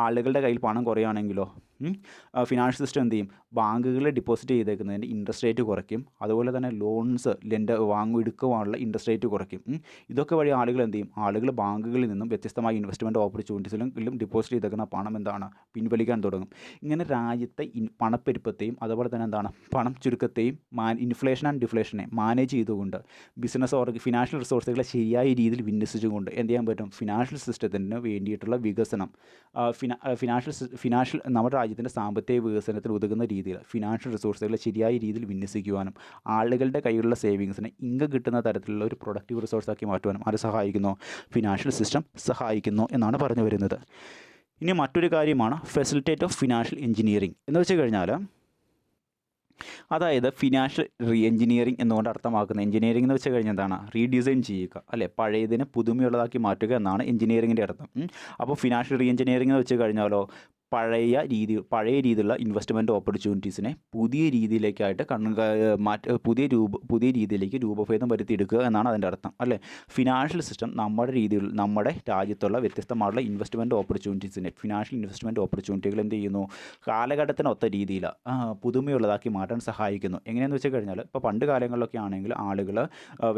S1: ആളുകളുടെ കയ്യിൽ പണം കുറയുകയാണെങ്കിലോ ഫിനാൻഷ്യൽ സിസ്റ്റം എന്ത് ചെയ്യും, ബാങ്കുകളിൽ ഡെപ്പോസിറ്റ് ചെയ്തേക്കുന്നതിൻ്റെ ഇൻട്രസ്റ്റ് റേറ്റ് കുറയ്ക്കും. അതുപോലെ തന്നെ ലോൺസ് എടുക്കുവാനുള്ള ഇൻട്രസ്റ്റ് റേറ്റ് കുറയ്ക്കും. ഇതൊക്കെ വഴി ആളുകൾ എന്ത് ചെയ്യും, ആളുകൾ ബാങ്കുകളിൽ നിന്നും വ്യത്യസ്തമായ ഇൻവെസ്റ്റ്മെൻറ്റ് ഓപ്പർച്യൂണിറ്റീസിലും ഡെപ്പോസിറ്റ് ചെയ്തേക്കുന്ന പണം എന്താണ്, പിൻവലിക്കാൻ തുടങ്ങും. ഇങ്ങനെ രാജ്യത്തെ പണപ്പെരുപ്പത്തെയും അതുപോലെ തന്നെ എന്താണ്, പണം ചുരുക്കത്തെയും ഇൻഫ്ലേഷൻ ആൻഡ് ഡിഫ്ലേഷനെ മാനേജ് ചെയ്തുകൊണ്ട് ഫിനാൻഷ്യൽ റിസോഴ്സുകളെ ശരിയായ രീതിയിൽ വിന്യസിച്ചുകൊണ്ട് എന്ത് ചെയ്യാൻ പറ്റും, ഫിനാൻഷ്യൽ സിസ്റ്റത്തിന് വേണ്ടിയിട്ടുള്ള വികസനം, നമ്മുടെ രാജ്യത്തിൻ്റെ സാമ്പത്തിക വികസനത്തിൽ ഉതകുന്ന രീതിയിൽ ഫിനാൻഷ്യൽ റിസോഴ്സുകളെ ശരിയായ രീതിയിൽ വിന്യസിക്കുവാനും ആളുകളുടെ കയ്യിലുള്ള സേവിങ്സിനെ ഇൻകം കിട്ടുന്ന തരത്തിലുള്ള ഒരു പ്രൊഡക്റ്റീവ് റിസോഴ്സാക്കി മാറ്റുവാനും അത് സഹായിക്കുന്നു, ഫിനാൻഷ്യൽ സിസ്റ്റം സഹായിക്കുന്നു എന്നാണ് പറഞ്ഞു വരുന്നത്. ഇനി മറ്റൊരു കാര്യമാണ് ഫെസിലിറ്റേറ്റ് ഓഫ് ഫിനാൻഷ്യൽ എഞ്ചിനീയറിംഗ് എന്ന് വെച്ച് കഴിഞ്ഞാൽ, അതായത് ഫിനാൻഷ്യൽ റീ എഞ്ചിനീയറിംഗ് എന്നുകൊണ്ട് അർത്ഥമാക്കുന്ന എഞ്ചിനീയറിംഗ് എന്ന് വെച്ച് കഴിഞ്ഞാൽ എന്താണ്, റീഡിസൈൻ ചെയ്യുക, അല്ലേ? പഴയതിനെ പുതുമയുള്ളതാക്കി മാറ്റുക എന്നാണ് എഞ്ചിനീയറിങ്ങിൻ്റെ അർത്ഥം. അപ്പോൾ ഫിനാൻഷ്യൽ റീ എഞ്ചിനീയറിംഗ് എന്ന് വെച്ച് കഴിഞ്ഞാലോ, പഴയ രീതിയിലുള്ള ഇൻവെസ്റ്റ്മെൻറ്റ് ഓപ്പർച്യൂണിറ്റീസിനെ പുതിയ രീതിയിലേക്കായിട്ട് പുതിയ രീതിയിലേക്ക് രൂപഭേദം വരുത്തിയെടുക്കുക എന്നാണ് അതിൻ്റെ അർത്ഥം, അല്ലേ? ഫിനാൻഷ്യൽ സിസ്റ്റം നമ്മുടെ രാജ്യത്തുള്ള വ്യത്യസ്തമായിട്ടുള്ള ഇൻവെസ്റ്റ്മെൻറ്റ് ഓപ്പർച്യൂണിറ്റീസിനെ, ഫിനാൻഷ്യൽ ഇൻവെസ്റ്റ്മെൻറ്റ് ഓപ്പർച്യൂണിറ്റികൾ എന്ത് ചെയ്യുന്നു, കാലഘട്ടത്തിനൊത്ത രീതിയിൽ പുതുമയുള്ളതാക്കി മാറ്റാൻ സഹായിക്കുന്നു. എങ്ങനെയെന്ന് വെച്ച് കഴിഞ്ഞാൽ, ഇപ്പോൾ പണ്ട് കാലങ്ങളിലൊക്കെ ആണെങ്കിൽ ആളുകൾ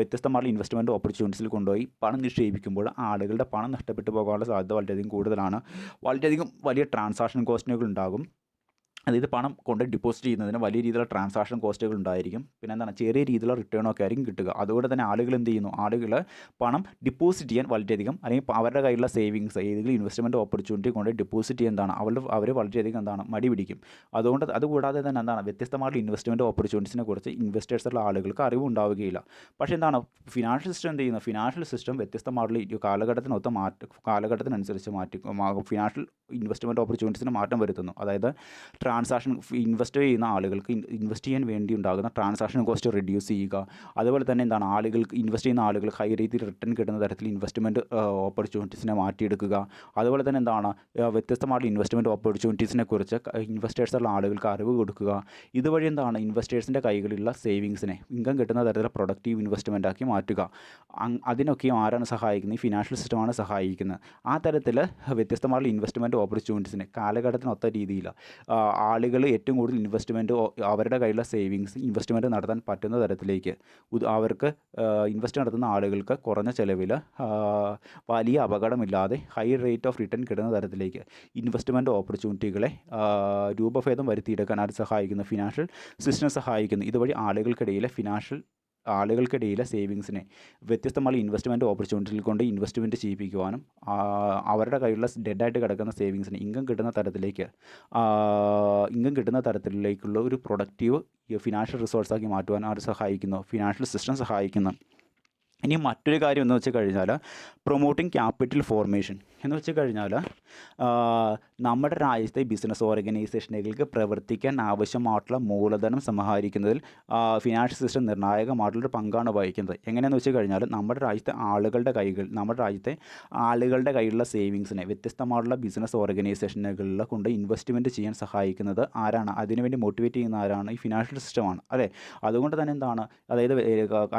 S1: വ്യത്യസ്തമായിട്ടുള്ള ഇൻവെസ്റ്റ്മെൻറ്റ് ഓപ്പർച്യൂണിറ്റീസിൽ കൊണ്ടുപോയി പണം നിക്ഷേപിക്കുമ്പോൾ ആളുകളുടെ പണം നഷ്ടപ്പെട്ടു പോകാനുള്ള സാധ്യത വളരെയധികം കൂടുതലാണ്. വളരെയധികം വലിയ ട്രാൻസാക്ഷൻ കോസ്റ്റുകൾ ഉണ്ടാകും. അതായത് പണം കൊണ്ട് ഡെപ്പോസിറ്റ് ചെയ്യുന്നതിന് വലിയ രീതിയിലുള്ള ട്രാൻസാക്ഷൻ കോസ്റ്റുകൾ ഉണ്ടായിരിക്കും. പിന്നെ എന്താണ്, ചെറിയ രീതിയിലുള്ള റിട്ടേണൊക്കെ ആയിരിക്കും കിട്ടുക. അതുകൊണ്ട് തന്നെ ആളുകൾ എന്ത് ചെയ്യുന്നു, ആളുകൾ പണം ഡെപ്പോസിറ്റ് ചെയ്യാൻ വളരെയധികം, അല്ലെങ്കിൽ അവരുടെ കയ്യിലുള്ള സേവിങ്സ് ഏതെങ്കിലും ഇൻവെസ്റ്റ്മെൻറ്റ് ഓപ്പർച്യൂണിറ്റി കൊണ്ട് ഡെപ്പോസിറ്റ് ചെയ്യാൻ അവർ വളരെയധികം മടി പിടിക്കും. അതുകൂടാതെ തന്നെ വ്യത്യസ്തമായിട്ടുള്ള ഇൻവെസ്റ്റ്മെൻറ്റ് ഓപ്പർച്യൂണിറ്റീസിനെ കുറിച്ച് ഇൻവെസ്റ്റേഴ്സുള്ള ആളുകൾക്ക് അറിവ് ഉണ്ടാവുകയില്ല. പക്ഷേ ഫിനാൻഷ്യൽ സിസ്റ്റം എന്ത് ചെയ്യുന്നു, ഫിനാൻഷ്യൽ സിസ്റ്റം വ്യത്യസ്തമായിട്ടുള്ള കാലഘട്ടത്തിനനുസരിച്ച് ഫിനാൻഷ്യൽ ഇൻവെസ്റ്റ്മെൻറ്റ് ഓപ്പർച്യൂണിറ്റീസിന് മാറ്റം വരുത്തുന്നു. അതായത് ഇൻവെസ്റ്റ് ചെയ്യുന്ന ആളുകൾക്ക് ഇൻവെസ്റ്റ് ചെയ്യാൻ വേണ്ടി ഉണ്ടാകുന്ന ട്രാൻസാക്ഷൻ കോസ്റ്റ് റെഡ്യൂസ് ചെയ്യുക. അതുപോലെ തന്നെ ഇൻവെസ്റ്റ് ചെയ്യുന്ന ആളുകൾക്ക് ഹൈ രീതിയിൽ റിട്ടേൺ കിട്ടുന്ന തരത്തിൽ ഇൻവെസ്റ്റ്മെൻറ്റ് ഓപ്പർച്യൂണിറ്റീസിനെ മാറ്റിയെടുക്കുക. അതുപോലെ തന്നെ വ്യത്യസ്തമായിട്ടുള്ള ഇൻവെസ്റ്റ്മെൻറ്റ് ഓപ്പർച്യൂണിറ്റീസിനെ കുറിച്ച് ഇൻവെസ്റ്റേഴ്സുള്ള ആളുകൾക്ക് അറിവ് കൊടുക്കുക. ഇതുവഴി ഇൻവെസ്റ്റേഴ്സിൻ്റെ കൈകളിലുള്ള സേവിങ്സിനെ ഇൻകം കിട്ടുന്ന തരത്തിലുള്ള പ്രൊഡക്റ്റീവ് ഇൻവെസ്റ്റ്മെൻ്റ് ആക്കി മാറ്റുക. അതിനൊക്കെയും ആരാണ് സഹായിക്കുന്നത്, ഈ ഫിനാൻഷ്യൽ സിസ്റ്റമാണ് സഹായിക്കുന്നത്. ആ തരത്തിൽ വ്യത്യസ്തമായിട്ടുള്ള ഇൻവെസ്റ്റ്മെൻറ്റ് ഓപ്പർച്യൂണിറ്റീസിനെ കാലഘട്ടത്തിനൊത്ത രീതിയിൽ ആളുകൾ ഏറ്റവും കൂടുതൽ അവരുടെ കയ്യിലുള്ള സേവിങ്സ് ഇൻവെസ്റ്റ്മെൻറ്റ് നടത്താൻ പറ്റുന്ന തരത്തിലേക്ക് അവർക്ക് ഇൻവെസ്റ്റ് നടത്തുന്ന ആളുകൾക്ക് കുറഞ്ഞ ചിലവിൽ വലിയ അപകടമില്ലാതെ ഹൈ റേറ്റ് ഓഫ് റിട്ടേൺ കിട്ടുന്ന തരത്തിലേക്ക് ഇൻവെസ്റ്റ്മെൻറ്റ് ഓപ്പർച്യൂണിറ്റികളെ രൂപഭേദം വരുത്തിയെടുക്കാൻ അത് സഹായിക്കുന്നു, ഫിനാൻഷ്യൽ സിസ്റ്റം സഹായിക്കുന്നു. ഇതുവഴി ആളുകൾക്കിടയിലെ സേവിങ്സിനെ വ്യത്യസ്തമായ ഇൻവെസ്റ്റ്മെൻറ്റ് ഓപ്പർച്യൂണിറ്റിയിൽ കൊണ്ട് ഇൻവെസ്റ്റ്മെൻറ്റ് ചെയ്യിപ്പിക്കുവാനും അവരുടെ കയ്യിലുള്ള ഡെഡായിട്ട് കിടക്കുന്ന സേവിങ്സിന് ഇൻകം കിട്ടുന്ന തരത്തിലേക്കുള്ള ഒരു പ്രൊഡക്റ്റീവ് ഫിനാൻഷ്യൽ റിസോഴ്സാക്കി മാറ്റുവാൻ അത് സഹായിക്കുന്നു, ഫിനാൻഷ്യൽ സിസ്റ്റം സഹായിക്കുന്നു. ഇനി മറ്റൊരു കാര്യം എന്ന് വെച്ച് കഴിഞ്ഞാൽ, പ്രൊമോട്ടിംഗ് ക്യാപിറ്റൽ ഫോർമേഷൻ എന്ന് വെച്ച് കഴിഞ്ഞാൽ, നമ്മുടെ രാജ്യത്തെ ബിസിനസ് ഓർഗനൈസേഷനുകൾക്ക് പ്രവർത്തിക്കാൻ ആവശ്യമായിട്ടുള്ള മൂലധനം സമാഹരിക്കുന്നതിൽ ഫിനാൻഷ്യൽ സിസ്റ്റം നിർണായകമായിട്ടുള്ളൊരു പങ്കാണ് വഹിക്കുന്നത്. എങ്ങനെയാണെന്ന് വെച്ച് കഴിഞ്ഞാൽ, നമ്മുടെ രാജ്യത്തെ ആളുകളുടെ കയ്യിലുള്ള സേവിങ്സിനെ വ്യത്യസ്തമായിട്ടുള്ള ബിസിനസ് ഓർഗനൈസേഷനുകളിൽ കൊണ്ട് ഇൻവെസ്റ്റ്മെൻറ്റ് ചെയ്യാൻ സഹായിക്കുന്നത് ആരാണ്, അതിനുവേണ്ടി മോട്ടിവേറ്റ് ചെയ്യുന്ന ആരാണ്, ഈ ഫിനാൻഷ്യൽ സിസ്റ്റമാണ്, അല്ലേ? അതുകൊണ്ട് തന്നെ അതായത്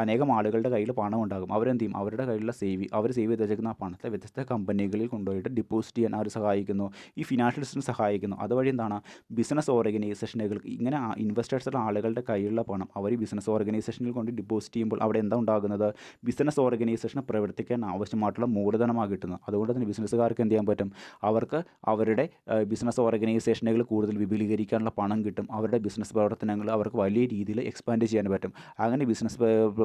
S1: അനേകം ആളുകളുടെ കയ്യിൽ പണം ഉണ്ടാകും. അവരെന്ത് ചെയ്യും, അവരുടെ കയ്യിലുള്ള അവർ സേവ് ചെയ്ത് വെച്ചിരിക്കുന്ന പണത്തെ വ്യത്യസ്ത കമ്പനികളിൽ കൊണ്ടുപോയിട്ട് ഡെപ്പോസിറ്റ് ചെയ്യാൻ അവർ സഹായിക്കുന്നു, ഈ ഫിനാൻഷ്യൽ സിസ്റ്റം സഹായിക്കുന്നു. അതുവഴി ബിസിനസ് ഓർഗനൈസേഷനുകൾക്ക് ഇങ്ങനെ ഇൻവെസ്റ്റേഴ്സുള്ള ആളുകളുടെ കയ്യിലുള്ള പണം അവർ ബിസിനസ് ഓർഗനൈസേഷനിൽ കൊണ്ട് ഡെപ്പോസിറ്റ് ചെയ്യുമ്പോൾ അവിടെ എന്താ ഉണ്ടാകുന്നത്, ബിസിനസ് ഓർഗനൈസേഷന് പ്രവർത്തിക്കാൻ ആവശ്യമായിട്ടുള്ള മൂലധനമാണ് കിട്ടുന്നത്. അതുകൊണ്ട് തന്നെ ബിസിനസ്സുകാർക്ക് എന്ത് ചെയ്യാൻ പറ്റും, അവർക്ക് അവരുടെ ബിസിനസ് ഓർഗനൈസേഷനുകൾ കൂടുതൽ വിപുലീകരിക്കാനുള്ള പണം കിട്ടും. അവരുടെ ബിസിനസ് പ്രവർത്തനങ്ങൾ അവർക്ക് വലിയ രീതിയിൽ എക്സ്പാൻഡ് ചെയ്യാൻ പറ്റും. അങ്ങനെ ബിസിനസ്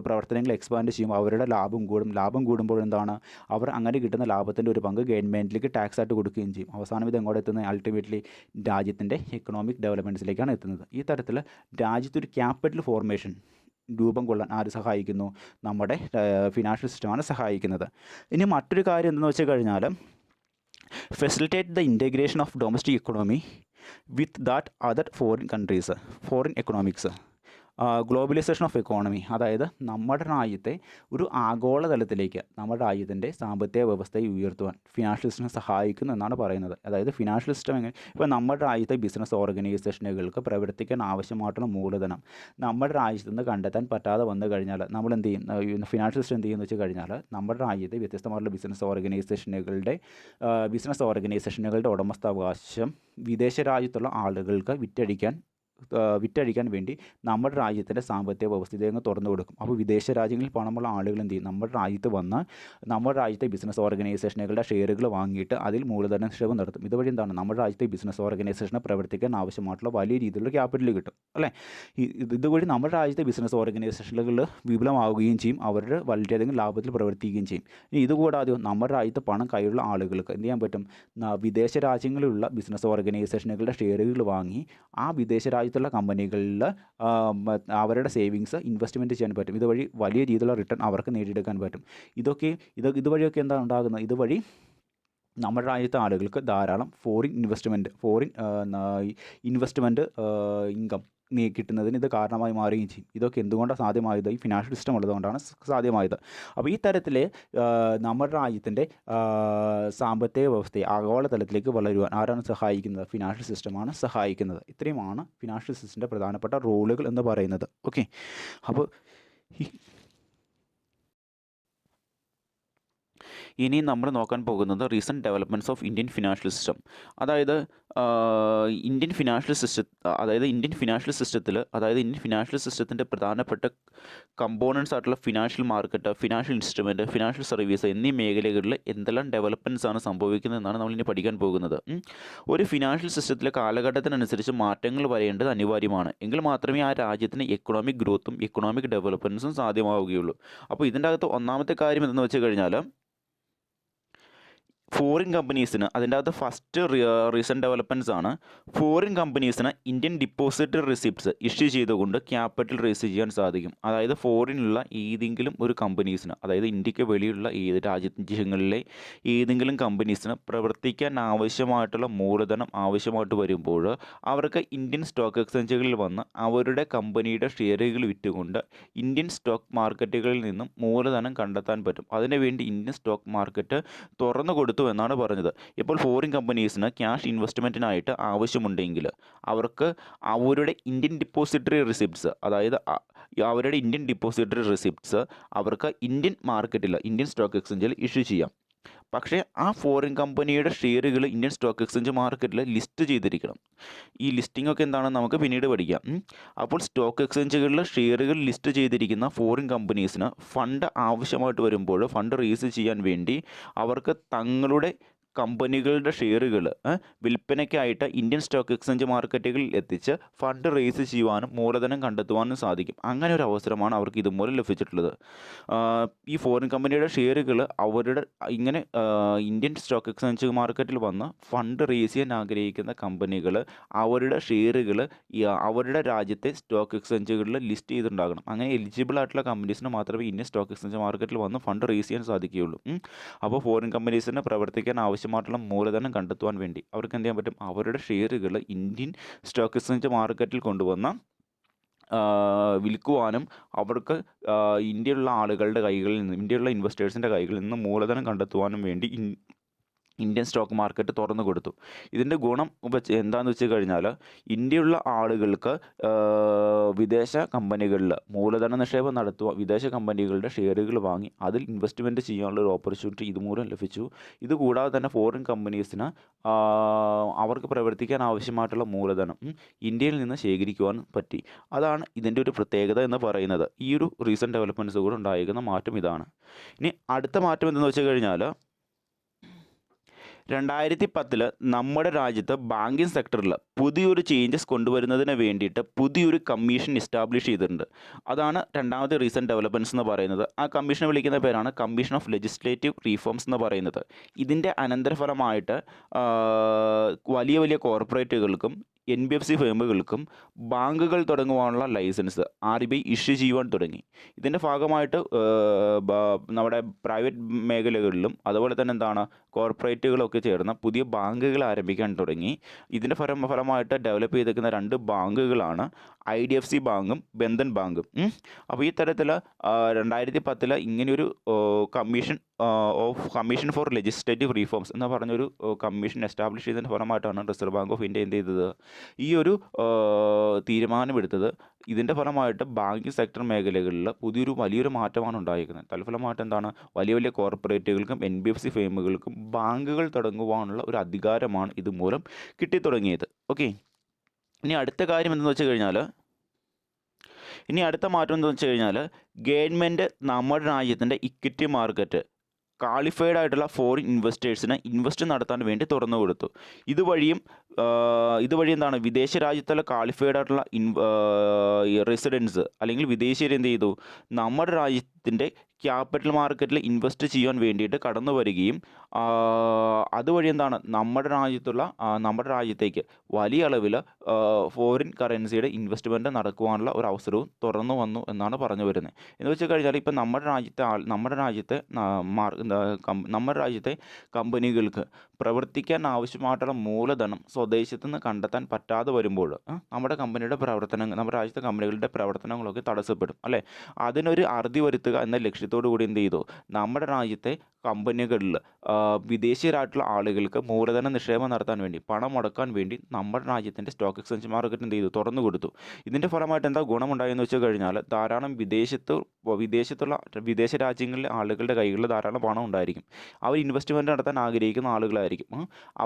S1: പ്രവർത്തനങ്ങൾ എക്സ്പാൻഡ് ചെയ്യുമ്പോൾ അവരുടെ ലാഭം കൂടുമ്പോൾ അവർ അങ്ങനെ കിട്ടുന്ന ലാഭത്തിൻ്റെ ഒരു പങ്ക് ഗവൺമെൻറ്റിലേക്ക് ടാക്സ് ആയിട്ട് കൊടുക്കുകയും ചെയ്യും. അവസാനം ഇത് എങ്ങോട്ട് എത്തുന്നത്, അൾട്ടിമേറ്റ്ലി രാജ്യത്തിൻ്റെ എക്കണോമിക് ഡെവലപ്മെൻറ്റ്സിലേക്കാണ് എത്തുന്നത്. ഈ തരത്തിൽ രാജ്യത്തൊരു ക്യാപിറ്റൽ ഫോർമേഷൻ രൂപം കൊള്ളാൻ ആര് സഹായിക്കുന്നു, നമ്മുടെ ഫിനാൻഷ്യൽ സിസ്റ്റമാണ് സഹായിക്കുന്നത്. ഇനി മറ്റൊരു കാര്യം എന്തെന്ന് വെച്ച് കഴിഞ്ഞാൽ, facilitate the integration of domestic economy with that other foreign economics. Globalization of economy, അതായത് നമ്മുടെ രാജ്യത്തെ ഒരു ആഗോളതലത്തിലേക്ക് നമ്മുടെ രാജ്യത്തിൻ്റെ സാമ്പത്തിക വ്യവസ്ഥയെ ഉയർത്തുവാൻ ഫിനാൻഷ്യൽ സിസ്റ്റം സഹായിക്കുന്നു എന്നാണ് പറയുന്നത്. അതായത് ഫിനാൻഷ്യൽ സിസ്റ്റം എങ്ങനെ, ഇപ്പോൾ നമ്മുടെ രാജ്യത്തെ ബിസിനസ് ഓർഗനൈസേഷനുകൾക്ക് പ്രവർത്തിക്കാൻ ആവശ്യമായിട്ടുള്ള മൂലധനം നമ്മുടെ രാജ്യത്ത് നിന്ന് കണ്ടെത്താൻ പറ്റാതെ വന്നു കഴിഞ്ഞാൽ നമ്മൾ എന്ത് ചെയ്യും? ഫിനാൻഷ്യൽ സിസ്റ്റം എന്ത് ചെയ്യുമെന്ന് വെച്ച് കഴിഞ്ഞാൽ നമ്മുടെ രാജ്യത്തെ വ്യത്യസ്തമായിട്ടുള്ള ബിസിനസ് ഓർഗനൈസേഷനുകളുടെ ഉടമസ്ഥാവകാശം വിദേശ രാജ്യത്തുള്ള ആളുകൾക്ക് വിറ്റഴിക്കാൻ വേണ്ടി നമ്മുടെ രാജ്യത്തിൻ്റെ സാമ്പത്തിക വ്യവസ്ഥയെ അങ്ങ് തുറന്നു കൊടുക്കും. അപ്പോൾ വിദേശ രാജ്യങ്ങളിൽ പണമുള്ള ആളുകൾ എന്ത് ചെയ്യും? നമ്മുടെ രാജ്യത്ത് വന്ന് നമ്മുടെ രാജ്യത്തെ ബിസിനസ് ഓർഗനൈസേഷനുകളുടെ ഷെയറുകൾ വാങ്ങിയിട്ട് അതിൽ മൂലധന നിക്ഷേപം നടത്തും. ഇതുവഴി എന്താണ്? നമ്മുടെ രാജ്യത്തെ ബിസിനസ് ഓർഗനൈസേഷനെ പ്രവർത്തിക്കാൻ ആവശ്യമായിട്ടുള്ള വലിയ രീതിയിലുള്ള ക്യാപിറ്റൽ കിട്ടും, അല്ലേ? ഇതുവഴി നമ്മുടെ രാജ്യത്തെ ബിസിനസ് ഓർഗനൈസേഷനുകൾ വിപുലമാവുകയും ചെയ്യും, അവരുടെ വളരെയധികം ലാഭത്തിൽ പ്രവർത്തിക്കുകയും ചെയ്യും. ഇനി ഇതുകൂടാതെ നമ്മുടെ രാജ്യത്ത് പണം കയ്യിലുള്ള ആളുകൾക്ക് എന്ത് ചെയ്യാൻ പറ്റും? വിദേശ രാജ്യങ്ങളിലുള്ള ബിസിനസ് ഓർഗനൈസേഷനുകളുടെ ഷെയറുകൾ വാങ്ങി ആ വിദേശ രാജ്യത്തുള്ള കമ്പനികളിൽ അവരുടെ സേവിങ്സ് ഇൻവെസ്റ്റ്മെൻറ്റ് ചെയ്യാൻ പറ്റും. ഇതുവഴി വലിയ രീതിയിലുള്ള റിട്ടേൺ അവർക്ക് നേടിയെടുക്കാൻ പറ്റും. ഇതുവഴിയൊക്കെ എന്താണ് ഉണ്ടാകുന്നത്? ഇതുവഴി നമ്മുടെ രാജ്യത്തെ ആളുകൾക്ക് ധാരാളം ഫോറിൻ ഇൻവെസ്റ്റ്മെൻറ്റ് ഇൻകം കിട്ടുന്നതിന് ഇത് കാരണമായി മാറുകയും ചെയ്യും. ഇതൊക്കെ എന്തുകൊണ്ടാണ് സാധ്യമായത്? ഈ ഫിനാൻഷ്യൽ സിസ്റ്റം ഉള്ളതുകൊണ്ടാണ് സാധ്യമായത്. അപ്പോൾ ഈ തരത്തിൽ നമ്മുടെ രാജ്യത്തിൻ്റെ സാമ്പത്തിക വ്യവസ്ഥയെ ആഗോളതലത്തിലേക്ക് വളരുവാൻ ആരാണ് സഹായിക്കുന്നത്? ഫിനാൻഷ്യൽ സിസ്റ്റമാണ് സഹായിക്കുന്നത്. ഇത്രയുമാണ് ഫിനാൻഷ്യൽ സിസ്റ്റത്തിൻ്റെ പ്രധാനപ്പെട്ട റോളുകൾ എന്ന് പറയുന്നത്. ഓക്കെ, അപ്പോൾ ഇനി നമ്മൾ നോക്കാൻ പോകുന്നത് recent developments of Indian financial system. അതായത് ഇന്ത്യൻ ഫിനാൻഷ്യൽ സിസ്റ്റത്തിൻ്റെ പ്രധാനപ്പെട്ട കമ്പോണൻസ് ആയിട്ടുള്ള financial market, financial instrument, financial service എന്നീ മേഖലകളിൽ എന്തെല്ലാം ഡെവലപ്മെൻറ്റ്സ് ആണ് സംഭവിക്കുന്നതെന്നാണ് നമ്മളിനി പഠിക്കാൻ പോകുന്നത്. ഒരു ഫിനാൻഷ്യൽ സിസ്റ്റത്തിലെ കാലഘട്ടത്തിനനുസരിച്ച് മാറ്റങ്ങൾ വരേണ്ടത് അനിവാര്യമാണ്. എങ്കിൽ മാത്രമേ ആ രാജ്യത്തിന് എക്കണോമിക് ഗ്രോത്തും എക്കണോമിക് ഡെവലപ്മെൻറ്റ്സും സാധ്യമാവുകയുള്ളൂ. അപ്പോൾ ഇതിൻ്റെ അകത്ത് ഒന്നാമത്തെ കാര്യം എന്തെന്ന് വെച്ച് കഴിഞ്ഞാൽ ഫോറിൻ കമ്പനീസിന്, അതിൻ്റെ അകത്ത് ഫസ്റ്റ് റീസെൻറ്റ് ഡെവലപ്മെൻറ്റ്സ് ആണ്, ഫോറിൻ കമ്പനീസിന് ഇന്ത്യൻ ഡിപ്പോസിറ്ററി റിസിപ്റ്റ്സ് ഇഷ്യൂ ചെയ്തുകൊണ്ട് ക്യാപിറ്റൽ റേസ് ചെയ്യാൻ സാധിക്കും. അതായത് ഫോറിനുള്ള ഏതെങ്കിലും ഒരു കമ്പനീസിന്, അതായത് ഇന്ത്യക്ക് വെളിയുള്ള ഏത് രാജ്യങ്ങളിലെ ഏതെങ്കിലും കമ്പനീസിന് പ്രവർത്തിക്കാൻ ആവശ്യമായിട്ടുള്ള മൂലധനം ആവശ്യമായിട്ട് വരുമ്പോൾ അവർക്ക് ഇന്ത്യൻ സ്റ്റോക്ക് എക്സ്ചേഞ്ചുകളിൽ വന്ന് അവരുടെ കമ്പനിയുടെ ഷെയറുകൾ വിറ്റുകൊണ്ട് ഇന്ത്യൻ സ്റ്റോക്ക് മാർക്കറ്റുകളിൽ നിന്നും മൂലധനം കണ്ടെത്താൻ പറ്റും. അതിനുവേണ്ടി ഇന്ത്യൻ സ്റ്റോക്ക് മാർക്കറ്റ് തുറന്നു കൊടുത്തു എന്നാണ് പറഞ്ഞത്. ഇപ്പോൾ ഫോറിൻ കമ്പനീസിന് ക്യാഷ് ഇൻവെസ്റ്റ്മെൻറ്റിനായിട്ട് ആവശ്യമുണ്ടെങ്കിൽ അവർക്ക് അവരുടെ ഇന്ത്യൻ ഡിപ്പോസിറ്ററി റിസിപ്റ്റ്സ്, അതായത് അവരുടെ ഇന്ത്യൻ ഡിപ്പോസിറ്ററി റിസിപ്റ്റ്സ് അവർക്ക് ഇന്ത്യൻ മാർക്കറ്റിൽ, ഇന്ത്യൻ സ്റ്റോക്ക് എക്സ്ചേഞ്ചിൽ ഇഷ്യൂ ചെയ്യാം. പക്ഷേ ആ ഫോറിൻ കമ്പനിയുടെ ഷെയറുകൾ ഇന്ത്യൻ സ്റ്റോക്ക് എക്സ്ചേഞ്ച് മാർക്കറ്റിൽ ലിസ്റ്റ് ചെയ്തിരിക്കണം. ഈ ലിസ്റ്റിംഗ് ഒക്കെ എന്താണെന്ന് നമുക്ക് പിന്നീട് പഠിക്കാം. അപ്പോൾ സ്റ്റോക്ക് എക്സ്ചേഞ്ചുകളിൽ ഷെയറുകൾ ലിസ്റ്റ് ചെയ്തിരിക്കുന്ന ഫോറിൻ കമ്പനീസിന് ഫണ്ട് ആവശ്യമായിട്ട് വരുമ്പോൾ ഫണ്ട് റേസ് ചെയ്യാൻ വേണ്ടി അവർക്ക് തങ്ങളുടെ കമ്പനികളുടെ ഷെയറുകൾ വിൽപ്പനയ്ക്കായിട്ട് ഇന്ത്യൻ സ്റ്റോക്ക് എക്സ്ചേഞ്ച് മാർക്കറ്റുകളിൽ എത്തിച്ച് ഫണ്ട് റേസ് ചെയ്യുവാനും മൂലധനം കണ്ടെത്തുവാനും സാധിക്കും. അങ്ങനെ ഒരു അവസരമാണ് അവർക്ക് ഇതുമൂലം ലഭിച്ചിട്ടുള്ളത്. ഈ ഫോറിൻ കമ്പനിയുടെ ഷെയറുകൾ അവരുടെ ഇങ്ങനെ ഇന്ത്യൻ സ്റ്റോക്ക് എക്സ്ചേഞ്ച് മാർക്കറ്റിൽ വന്ന് ഫണ്ട് റേസ് ചെയ്യാൻ ആഗ്രഹിക്കുന്ന കമ്പനികൾ അവരുടെ ഷെയറുകൾ അവരുടെ രാജ്യത്തെ സ്റ്റോക്ക് എക്സ്ചേഞ്ചുകളിൽ ലിസ്റ്റ് ചെയ്തിട്ടുണ്ടാകണം. അങ്ങനെ എലിജിബിൾ ആയിട്ടുള്ള കമ്പനീസിന് മാത്രമേ ഇന്ത്യൻ സ്റ്റോക്ക് എക്സ്ചേഞ്ച് മാർക്കറ്റിൽ വന്ന് ഫണ്ട് റേസ് ചെയ്യാൻ സാധിക്കുകയുള്ളൂ. അപ്പോൾ ഫോറിൻ കമ്പനീസിന് പ്രവർത്തിക്കാൻ ആവശ്യമായിട്ടുള്ള മൂലധനം കണ്ടെത്തുവാൻ വേണ്ടി അവർക്ക് എന്ത് ചെയ്യാൻ പറ്റും? അവരുടെ ഷെയറുകൾ ഇന്ത്യൻ സ്റ്റോക്ക് എക്സ്ചേഞ്ച് മാർക്കറ്റിൽ കൊണ്ടുവന്ന് വിൽക്കുവാനും അവർക്ക് ഇന്ത്യയിലുള്ള ആളുകളുടെ കൈകളിൽ നിന്ന്, ഇന്ത്യയിലുള്ള ഇൻവെസ്റ്റേഴ്സിൻ്റെ കൈകളിൽ നിന്ന് മൂലധനം കണ്ടെത്തുവാനും വേണ്ടി ഇന്ത്യൻ സ്റ്റോക്ക് മാർക്കറ്റ് തുറന്നു കൊടുത്തു. ഇതിൻ്റെ ഗുണം എന്താണെന്ന് വെച്ച് കഴിഞ്ഞാൽ ഇന്ത്യയിലുള്ള ആളുകൾക്ക് വിദേശ കമ്പനികളിൽ മൂലധന നിക്ഷേപം വിദേശ കമ്പനികളുടെ ഷെയറുകൾ വാങ്ങി അതിൽ ഇൻവെസ്റ്റ്മെൻറ്റ് ചെയ്യാനുള്ള ഒരു ഓപ്പർച്യൂണിറ്റി ഇതുമൂലം ലഭിച്ചു. ഇതുകൂടാതെ തന്നെ ഫോറിൻ കമ്പനീസിന് അവർക്ക് പ്രവർത്തിക്കാൻ ആവശ്യമായിട്ടുള്ള മൂലധനം ഇന്ത്യയിൽ നിന്ന് ശേഖരിക്കുവാൻ പറ്റി. അതാണ് ഇതിൻ്റെ ഒരു പ്രത്യേകത എന്ന് പറയുന്നത്. ഈ ഒരു റീസെൻറ്റ് ഡെവലപ്മെൻറ്റ്സ് കൂടെ ഉണ്ടായിരിക്കുന്ന മാറ്റം ഇതാണ്. ഇനി അടുത്ത മാറ്റം എന്തെന്ന് വെച്ച് കഴിഞ്ഞാൽ 2010 നമ്മുടെ രാജ്യത്ത് ബാങ്കിങ് സെക്ടറിൽ പുതിയൊരു ചേഞ്ചസ് കൊണ്ടുവരുന്നതിന് വേണ്ടിയിട്ട് പുതിയൊരു കമ്മീഷൻ എസ്റ്റാബ്ലിഷ് ചെയ്തിട്ടുണ്ട്. അതാണ് രണ്ടാമത്തെ റീസെൻറ്റ് ഡെവലപ്മെൻറ്റ്സ് എന്ന് പറയുന്നത്. ആ കമ്മീഷനെ വിളിക്കുന്ന പേരാണ് കമ്മീഷൻ ഓഫ് ലെജിസ്ലേറ്റീവ് റീഫോംസ് എന്ന് പറയുന്നത്. ഇതിൻ്റെ അനന്തരഫലമായിട്ട് വലിയ വലിയ കോർപ്പറേറ്റുകൾക്കും NBFC ഫേമുകൾക്കും ബാങ്കുകൾ തുടങ്ങുവാനുള്ള ലൈസൻസ് RBI ഇഷ്യൂ ചെയ്യുവാൻ തുടങ്ങി. ഇതിൻ്റെ ഭാഗമായിട്ട് നമ്മുടെ പ്രൈവറ്റ് മേഖലകളിലും അതുപോലെ തന്നെ എന്താണ് കോർപ്പറേറ്റുകളൊക്കെ ചേർന്ന് പുതിയ ബാങ്കുകൾ ആരംഭിക്കാൻ തുടങ്ങി. ഇതിൻ്റെ ഫലമായിട്ട് ഡെവലപ്പ് ചെയ്തിരിക്കുന്ന 2 ബാങ്കുകളാണ് IDFC ബാങ്കും ബന്ധൻ ബാങ്കും. അപ്പോൾ ഈ തരത്തിൽ 2010 ഇങ്ങനെയൊരു കമ്മീഷൻ ഫോർ ലെജിസ്ലേറ്റീവ് റീഫോംസ് എന്ന് പറഞ്ഞൊരു കമ്മീഷൻ എസ്റ്റാബ്ലിഷ് ചെയ്തതിൻ്റെ ഫലമായിട്ടാണ് റിസർവ് ബാങ്ക് ഓഫ് ഇന്ത്യ എന്ത് ചെയ്തത്, ഈ ഒരു തീരുമാനമെടുത്തത്. ഇതിൻ്റെ ഫലമായിട്ട് ബാങ്കിങ് സെക്ടർ മേഖലകളിൽ വലിയൊരു മാറ്റമാണ് ഉണ്ടായിരിക്കുന്നത്. തൽഫലമായിട്ട് എന്താണ്, വലിയ വലിയ കോർപ്പറേറ്റുകൾക്കും NBFC ഫേമുകൾക്കും ബാങ്കുകൾ തുടങ്ങുവാനുള്ള ഒരു അധികാരമാണ് ഇതുമൂലം കിട്ടിത്തുടങ്ങിയത്. ഓക്കെ, ഇനി അടുത്ത കാര്യം എന്തെന്ന് വെച്ച് കഴിഞ്ഞാൽ, മാറ്റം എന്താണെന്ന് വെച്ച് കഴിഞ്ഞാൽ, ഗവൺമെൻറ് നമ്മുടെ രാജ്യത്തിൻ്റെ ഇക്വിറ്റി മാർക്കറ്റ് ക്വാളിഫൈഡ് ആയിട്ടുള്ള ഫോറിൻ ഇൻവെസ്റ്റേഴ്സിന് ഇൻവെസ്റ്റ് നടത്താൻ വേണ്ടി തുറന്നു കൊടുത്തു. ഇതുവഴി എന്താണ്, വിദേശ രാജ്യത്തുള്ള ക്വാളിഫൈഡ് ആയിട്ടുള്ള റെസിഡൻസ് അല്ലെങ്കിൽ വിദേശീയർ എന്ത് ചെയ്തു, നമ്മുടെ രാജ്യത്തിൻ്റെ ക്യാപിറ്റൽ മാർക്കറ്റിൽ ഇൻവെസ്റ്റ് ചെയ്യാൻ വേണ്ടിയിട്ട് കടന്നു വരികയും അതുവഴി എന്താണ്, നമ്മുടെ രാജ്യത്തേക്ക് വലിയ അളവിൽ ഫോറിൻ കറൻസിയുടെ ഇൻവെസ്റ്റ്മെൻറ്റ് നടക്കുവാനുള്ള ഒരു അവസരവും തുറന്നു വന്നു എന്നാണ് പറഞ്ഞു വരുന്നത്. എന്ന് വെച്ച് കഴിഞ്ഞാൽ ഇപ്പം നമ്മുടെ രാജ്യത്തെ കമ്പനികൾക്ക് പ്രവർത്തിക്കാൻ ആവശ്യമായിട്ടുള്ള മൂലധനം സ്വദേശത്തു നിന്ന് കണ്ടെത്താൻ പറ്റാതെ വരുമ്പോൾ നമ്മുടെ രാജ്യത്തെ കമ്പനികളുടെ പ്രവർത്തനങ്ങളൊക്കെ തടസ്സപ്പെടും അല്ലേ. അതിനൊരു അറുതി വരുത്തുക എന്ന ലക്ഷ്യത്തോടു കൂടി എന്ത് ചെയ്തു, നമ്മുടെ രാജ്യത്തെ കമ്പനികളിൽ വിദേശീയരായിട്ടുള്ള ആളുകൾക്ക് മൂലധന നിക്ഷേപം നടത്താൻ വേണ്ടി, പണം മുടക്കാൻ വേണ്ടി നമ്മുടെ രാജ്യത്തിൻ്റെ സ്റ്റോക്ക് എക്സ്ചേഞ്ച് മാർക്കറ്റ് എന്ത് ചെയ്തു, തുറന്നു കൊടുത്തു. ഇതിൻ്റെ ഫലമായിട്ട് എന്താ ഗുണമുണ്ടായെന്ന് വെച്ച് കഴിഞ്ഞാൽ, ധാരാളം വിദേശ രാജ്യങ്ങളിലെ ആളുകളുടെ കൈകളിൽ ധാരാളം പണം ഉണ്ടായിരിക്കും. അവർ ഇൻവെസ്റ്റ്മെൻറ്റ് നടത്താൻ ആഗ്രഹിക്കുന്ന ആളുകളായിരിക്കും.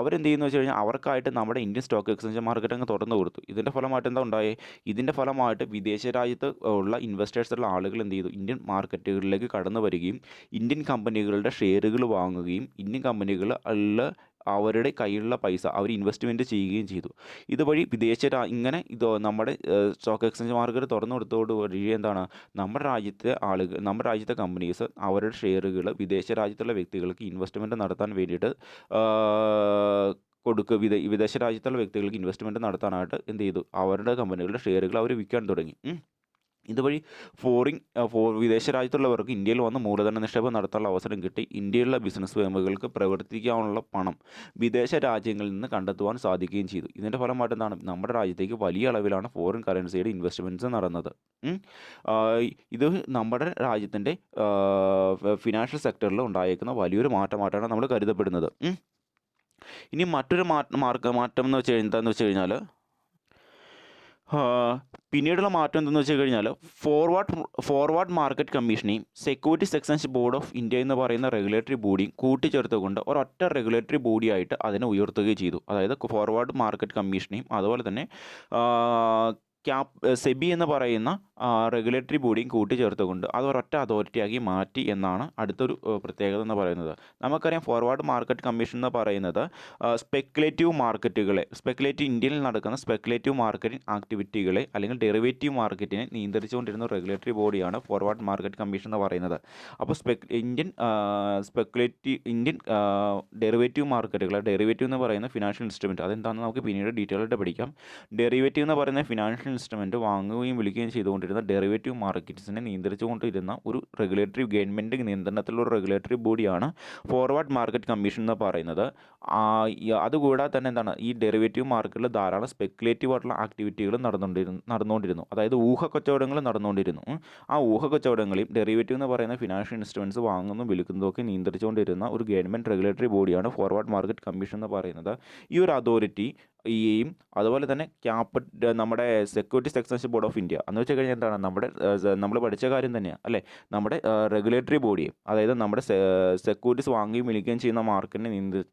S1: അവരെന്ത് ചെയ്യുന്നു വെച്ച് കഴിഞ്ഞാൽ, അവർക്കായിട്ട് നമ്മുടെ ഇന്ത്യൻ സ്റ്റോക്ക് എക്സ്ചേഞ്ച് മാർക്കറ്റ് അങ്ങ് തുറന്നു കൊടുത്തു. ഇതിൻ്റെ ഫലമായിട്ട് എന്താ ഉണ്ടായേ, ഇതിൻ്റെ ഫലമായിട്ട് വിദേശ രാജ്യത്ത് ഉള്ള ഇൻവെസ്റ്റേഴ്സുള്ള ആളുകൾ എന്ത് ചെയ്തു, ഇന്ത്യൻ മാർക്കറ്റുകളിലേക്ക് കടന്നു വരികയും ഇന്ത്യൻ കമ്പനികളുടെ ഷെയറുകൾ വാങ്ങുകയും ഇന്ത്യൻ കമ്പനികൾ അവരുടെ കയ്യിലുള്ള പൈസ അവർ ഇൻവെസ്റ്റ്മെൻറ്റ് ചെയ്യുകയും ചെയ്തു. ഇതുവഴി നമ്മുടെ സ്റ്റോക്ക് എക്സ്ചേഞ്ച് മാർക്കറ്റ് തുറന്നു കൊടുത്തോട് വഴി എന്താണ്, നമ്മുടെ രാജ്യത്തെ കമ്പനീസ് അവരുടെ ഷെയറുകൾ വിദേശ രാജ്യത്തുള്ള വ്യക്തികൾക്ക് ഇൻവെസ്റ്റ്മെൻറ്റ് നടത്താൻ വേണ്ടിയിട്ട് വിദേശ രാജ്യത്തുള്ള വ്യക്തികൾക്ക് ഇൻവെസ്റ്റ്മെൻറ്റ് നടത്താനായിട്ട് എന്ത് ചെയ്തു, അവരുടെ കമ്പനികളുടെ ഷെയറുകൾ അവർ വിൽക്കാൻ തുടങ്ങി. ഇതുവഴി വിദേശ രാജ്യത്തുള്ളവർക്ക് ഇന്ത്യയിൽ വന്ന് മൂലധന നിക്ഷേപം നടത്താനുള്ള അവസരം കിട്ടി. ഇന്ത്യയിലുള്ള ബിസിനസ് ഫേമുകൾക്ക് പ്രവർത്തിക്കാനുള്ള പണം വിദേശ രാജ്യങ്ങളിൽ നിന്ന് കണ്ടെത്തുവാൻ സാധിക്കുകയും ചെയ്തു. ഇതിൻ്റെ ഫലമായിട്ട് എന്താണ്, നമ്മുടെ രാജ്യത്തേക്ക് വലിയ അളവിലാണ് ഫോറിൻ കറൻസിയുടെ ഇൻവെസ്റ്റ്മെൻറ്റ്സ് നടന്നത്. ഇത് നമ്മുടെ രാജ്യത്തിൻ്റെ ഫിനാൻഷ്യൽ സെക്ടറിൽ ഉണ്ടായേക്കുന്ന വലിയൊരു മാറ്റമായിട്ടാണ് നമ്മൾ കരുതപ്പെടുന്നത്. ഇനി മറ്റൊരു മാറ്റം എന്ന് വെച്ച് എന്താണെന്ന് വെച്ച് കഴിഞ്ഞാൽ, പിന്നീടുള്ള മാറ്റം എന്തെന്ന് വെച്ച് കഴിഞ്ഞാൽ, ഫോർവേഡ് മാർക്കറ്റ് കമ്മീഷനെയും securities exchange board of India എന്ന് പറയുന്ന റെഗുലേറ്ററി ബോഡിയും കൂട്ടിച്ചേർത്തുകൊണ്ട് ഒരൊറ്റ റെഗുലേറ്ററി ബോഡിയായിട്ട് അതിനെ ഉയർത്തുകയും ചെയ്തു. അതായത് ഫോർവേഡ് മാർക്കറ്റ് കമ്മീഷനെയും അതുപോലെ തന്നെ സെബി എന്ന് പറയുന്ന റെഗുലേറ്ററി ബോഡിയും കൂട്ടിച്ചേർത്തുകൊണ്ട് അത് ഒരൊറ്റ അതോറിറ്റിയാക്കി മാറ്റി എന്നാണ് അടുത്തൊരു പ്രത്യേകത എന്ന് പറയുന്നത്. നമുക്കറിയാം, ഫോർവേഡ് മാർക്കറ്റ് കമ്മീഷൻ എന്ന് പറയുന്നത് ഇന്ത്യയിൽ നടക്കുന്ന സ്പെക്കുലേറ്റീവ് മാർക്കറ്റിംഗ് ആക്ടിവിറ്റികളെ അല്ലെങ്കിൽ ഡെറിവേറ്റീവ് മാർക്കറ്റിനെ നിയന്ത്രിച്ചുകൊണ്ടിരുന്ന റെഗുലേറ്ററി ബോഡിയാണ് ഫോർവേഡ് മാർക്കറ്റ് കമ്മീഷൻ എന്ന് പറയുന്നത്. അപ്പോൾ ഇന്ത്യൻ ഡെറിവേറ്റീവ് മാർക്കറ്റുകൾ, ഡെറിവേറ്റീവ് എന്ന് പറയുന്ന ഫിനാൻഷ്യൽ ഇൻസ്ട്രുമെൻറ്റ്, അതെന്താണെന്ന് നമുക്ക് പിന്നീട് ഡീറ്റെയിൽ ആയിട്ട് പഠിക്കാം. ഡെറിവേറ്റീവ് എന്ന് പറയുന്ന ഫിനാൻഷ്യൽ ഇൻസ്ട്രുമെൻറ്റ് വാങ്ങുകയും വിൽക്കുകയും ചെയ്തുകൊണ്ടിരുന്ന ഡെറിവേറ്റീവ് മാർക്കറ്റ്സിനെ നിയന്ത്രിച്ചുകൊണ്ടിരുന്ന ഒരു ഗവൺമെൻറ് നിയന്ത്രണത്തിലുള്ള റെഗുലേറ്ററി ബോഡിയാണ് ഫോർവേഡ് മാർക്കറ്റ് കമ്മീഷൻ എന്ന് പറയുന്നത്. അതുകൂടാതെ തന്നെ എന്താണ്, ഈ ഡെറിവേറ്റീവ് മാർക്കറ്റിൽ ധാരാളം സ്പെക്കുലേറ്റീവ് ആയിട്ടുള്ള ആക്ടിവിറ്റികൾ നടന്നുകൊണ്ടിരുന്നു. അതായത് ഊഹക്കച്ചവടങ്ങൾ നടന്നുകൊണ്ടിരുന്നു. ആ ഊഹക്കച്ചവടങ്ങളെയും ഡെറിവേറ്റീവ് എന്ന് പറയുന്ന ഫിനാൻഷ്യൽ ഇൻസ്ട്രുമെൻറ്റ്സ് വാങ്ങുന്നതും വിൽക്കുന്നതും ഒക്കെ നിയന്ത്രിച്ചുകൊണ്ടിരുന്ന ഒരു ഗവൺമെൻറ് റെഗുലേറ്ററി ബോഡിയാണ് ഫോർവേഡ് മാർക്കറ്റ് കമ്മീഷൻ എന്ന് പറയുന്നത്. ഈ ഒരു അതോറിറ്റി അതുപോലെ തന്നെ നമ്മുടെ securities exchange board of India എന്ന് വെച്ച് കഴിഞ്ഞാൽ എന്താണ്, നമ്മൾ പഠിച്ച കാര്യം തന്നെയാണ് അല്ലേ. നമ്മുടെ റെഗുലേറ്ററി ബോഡിയെ, അതായത് നമ്മുടെ സെക്യൂരിറ്റീസ് വാങ്ങുകയും വിൽക്കുകയും ചെയ്യുന്ന മാർക്കറ്റിനെ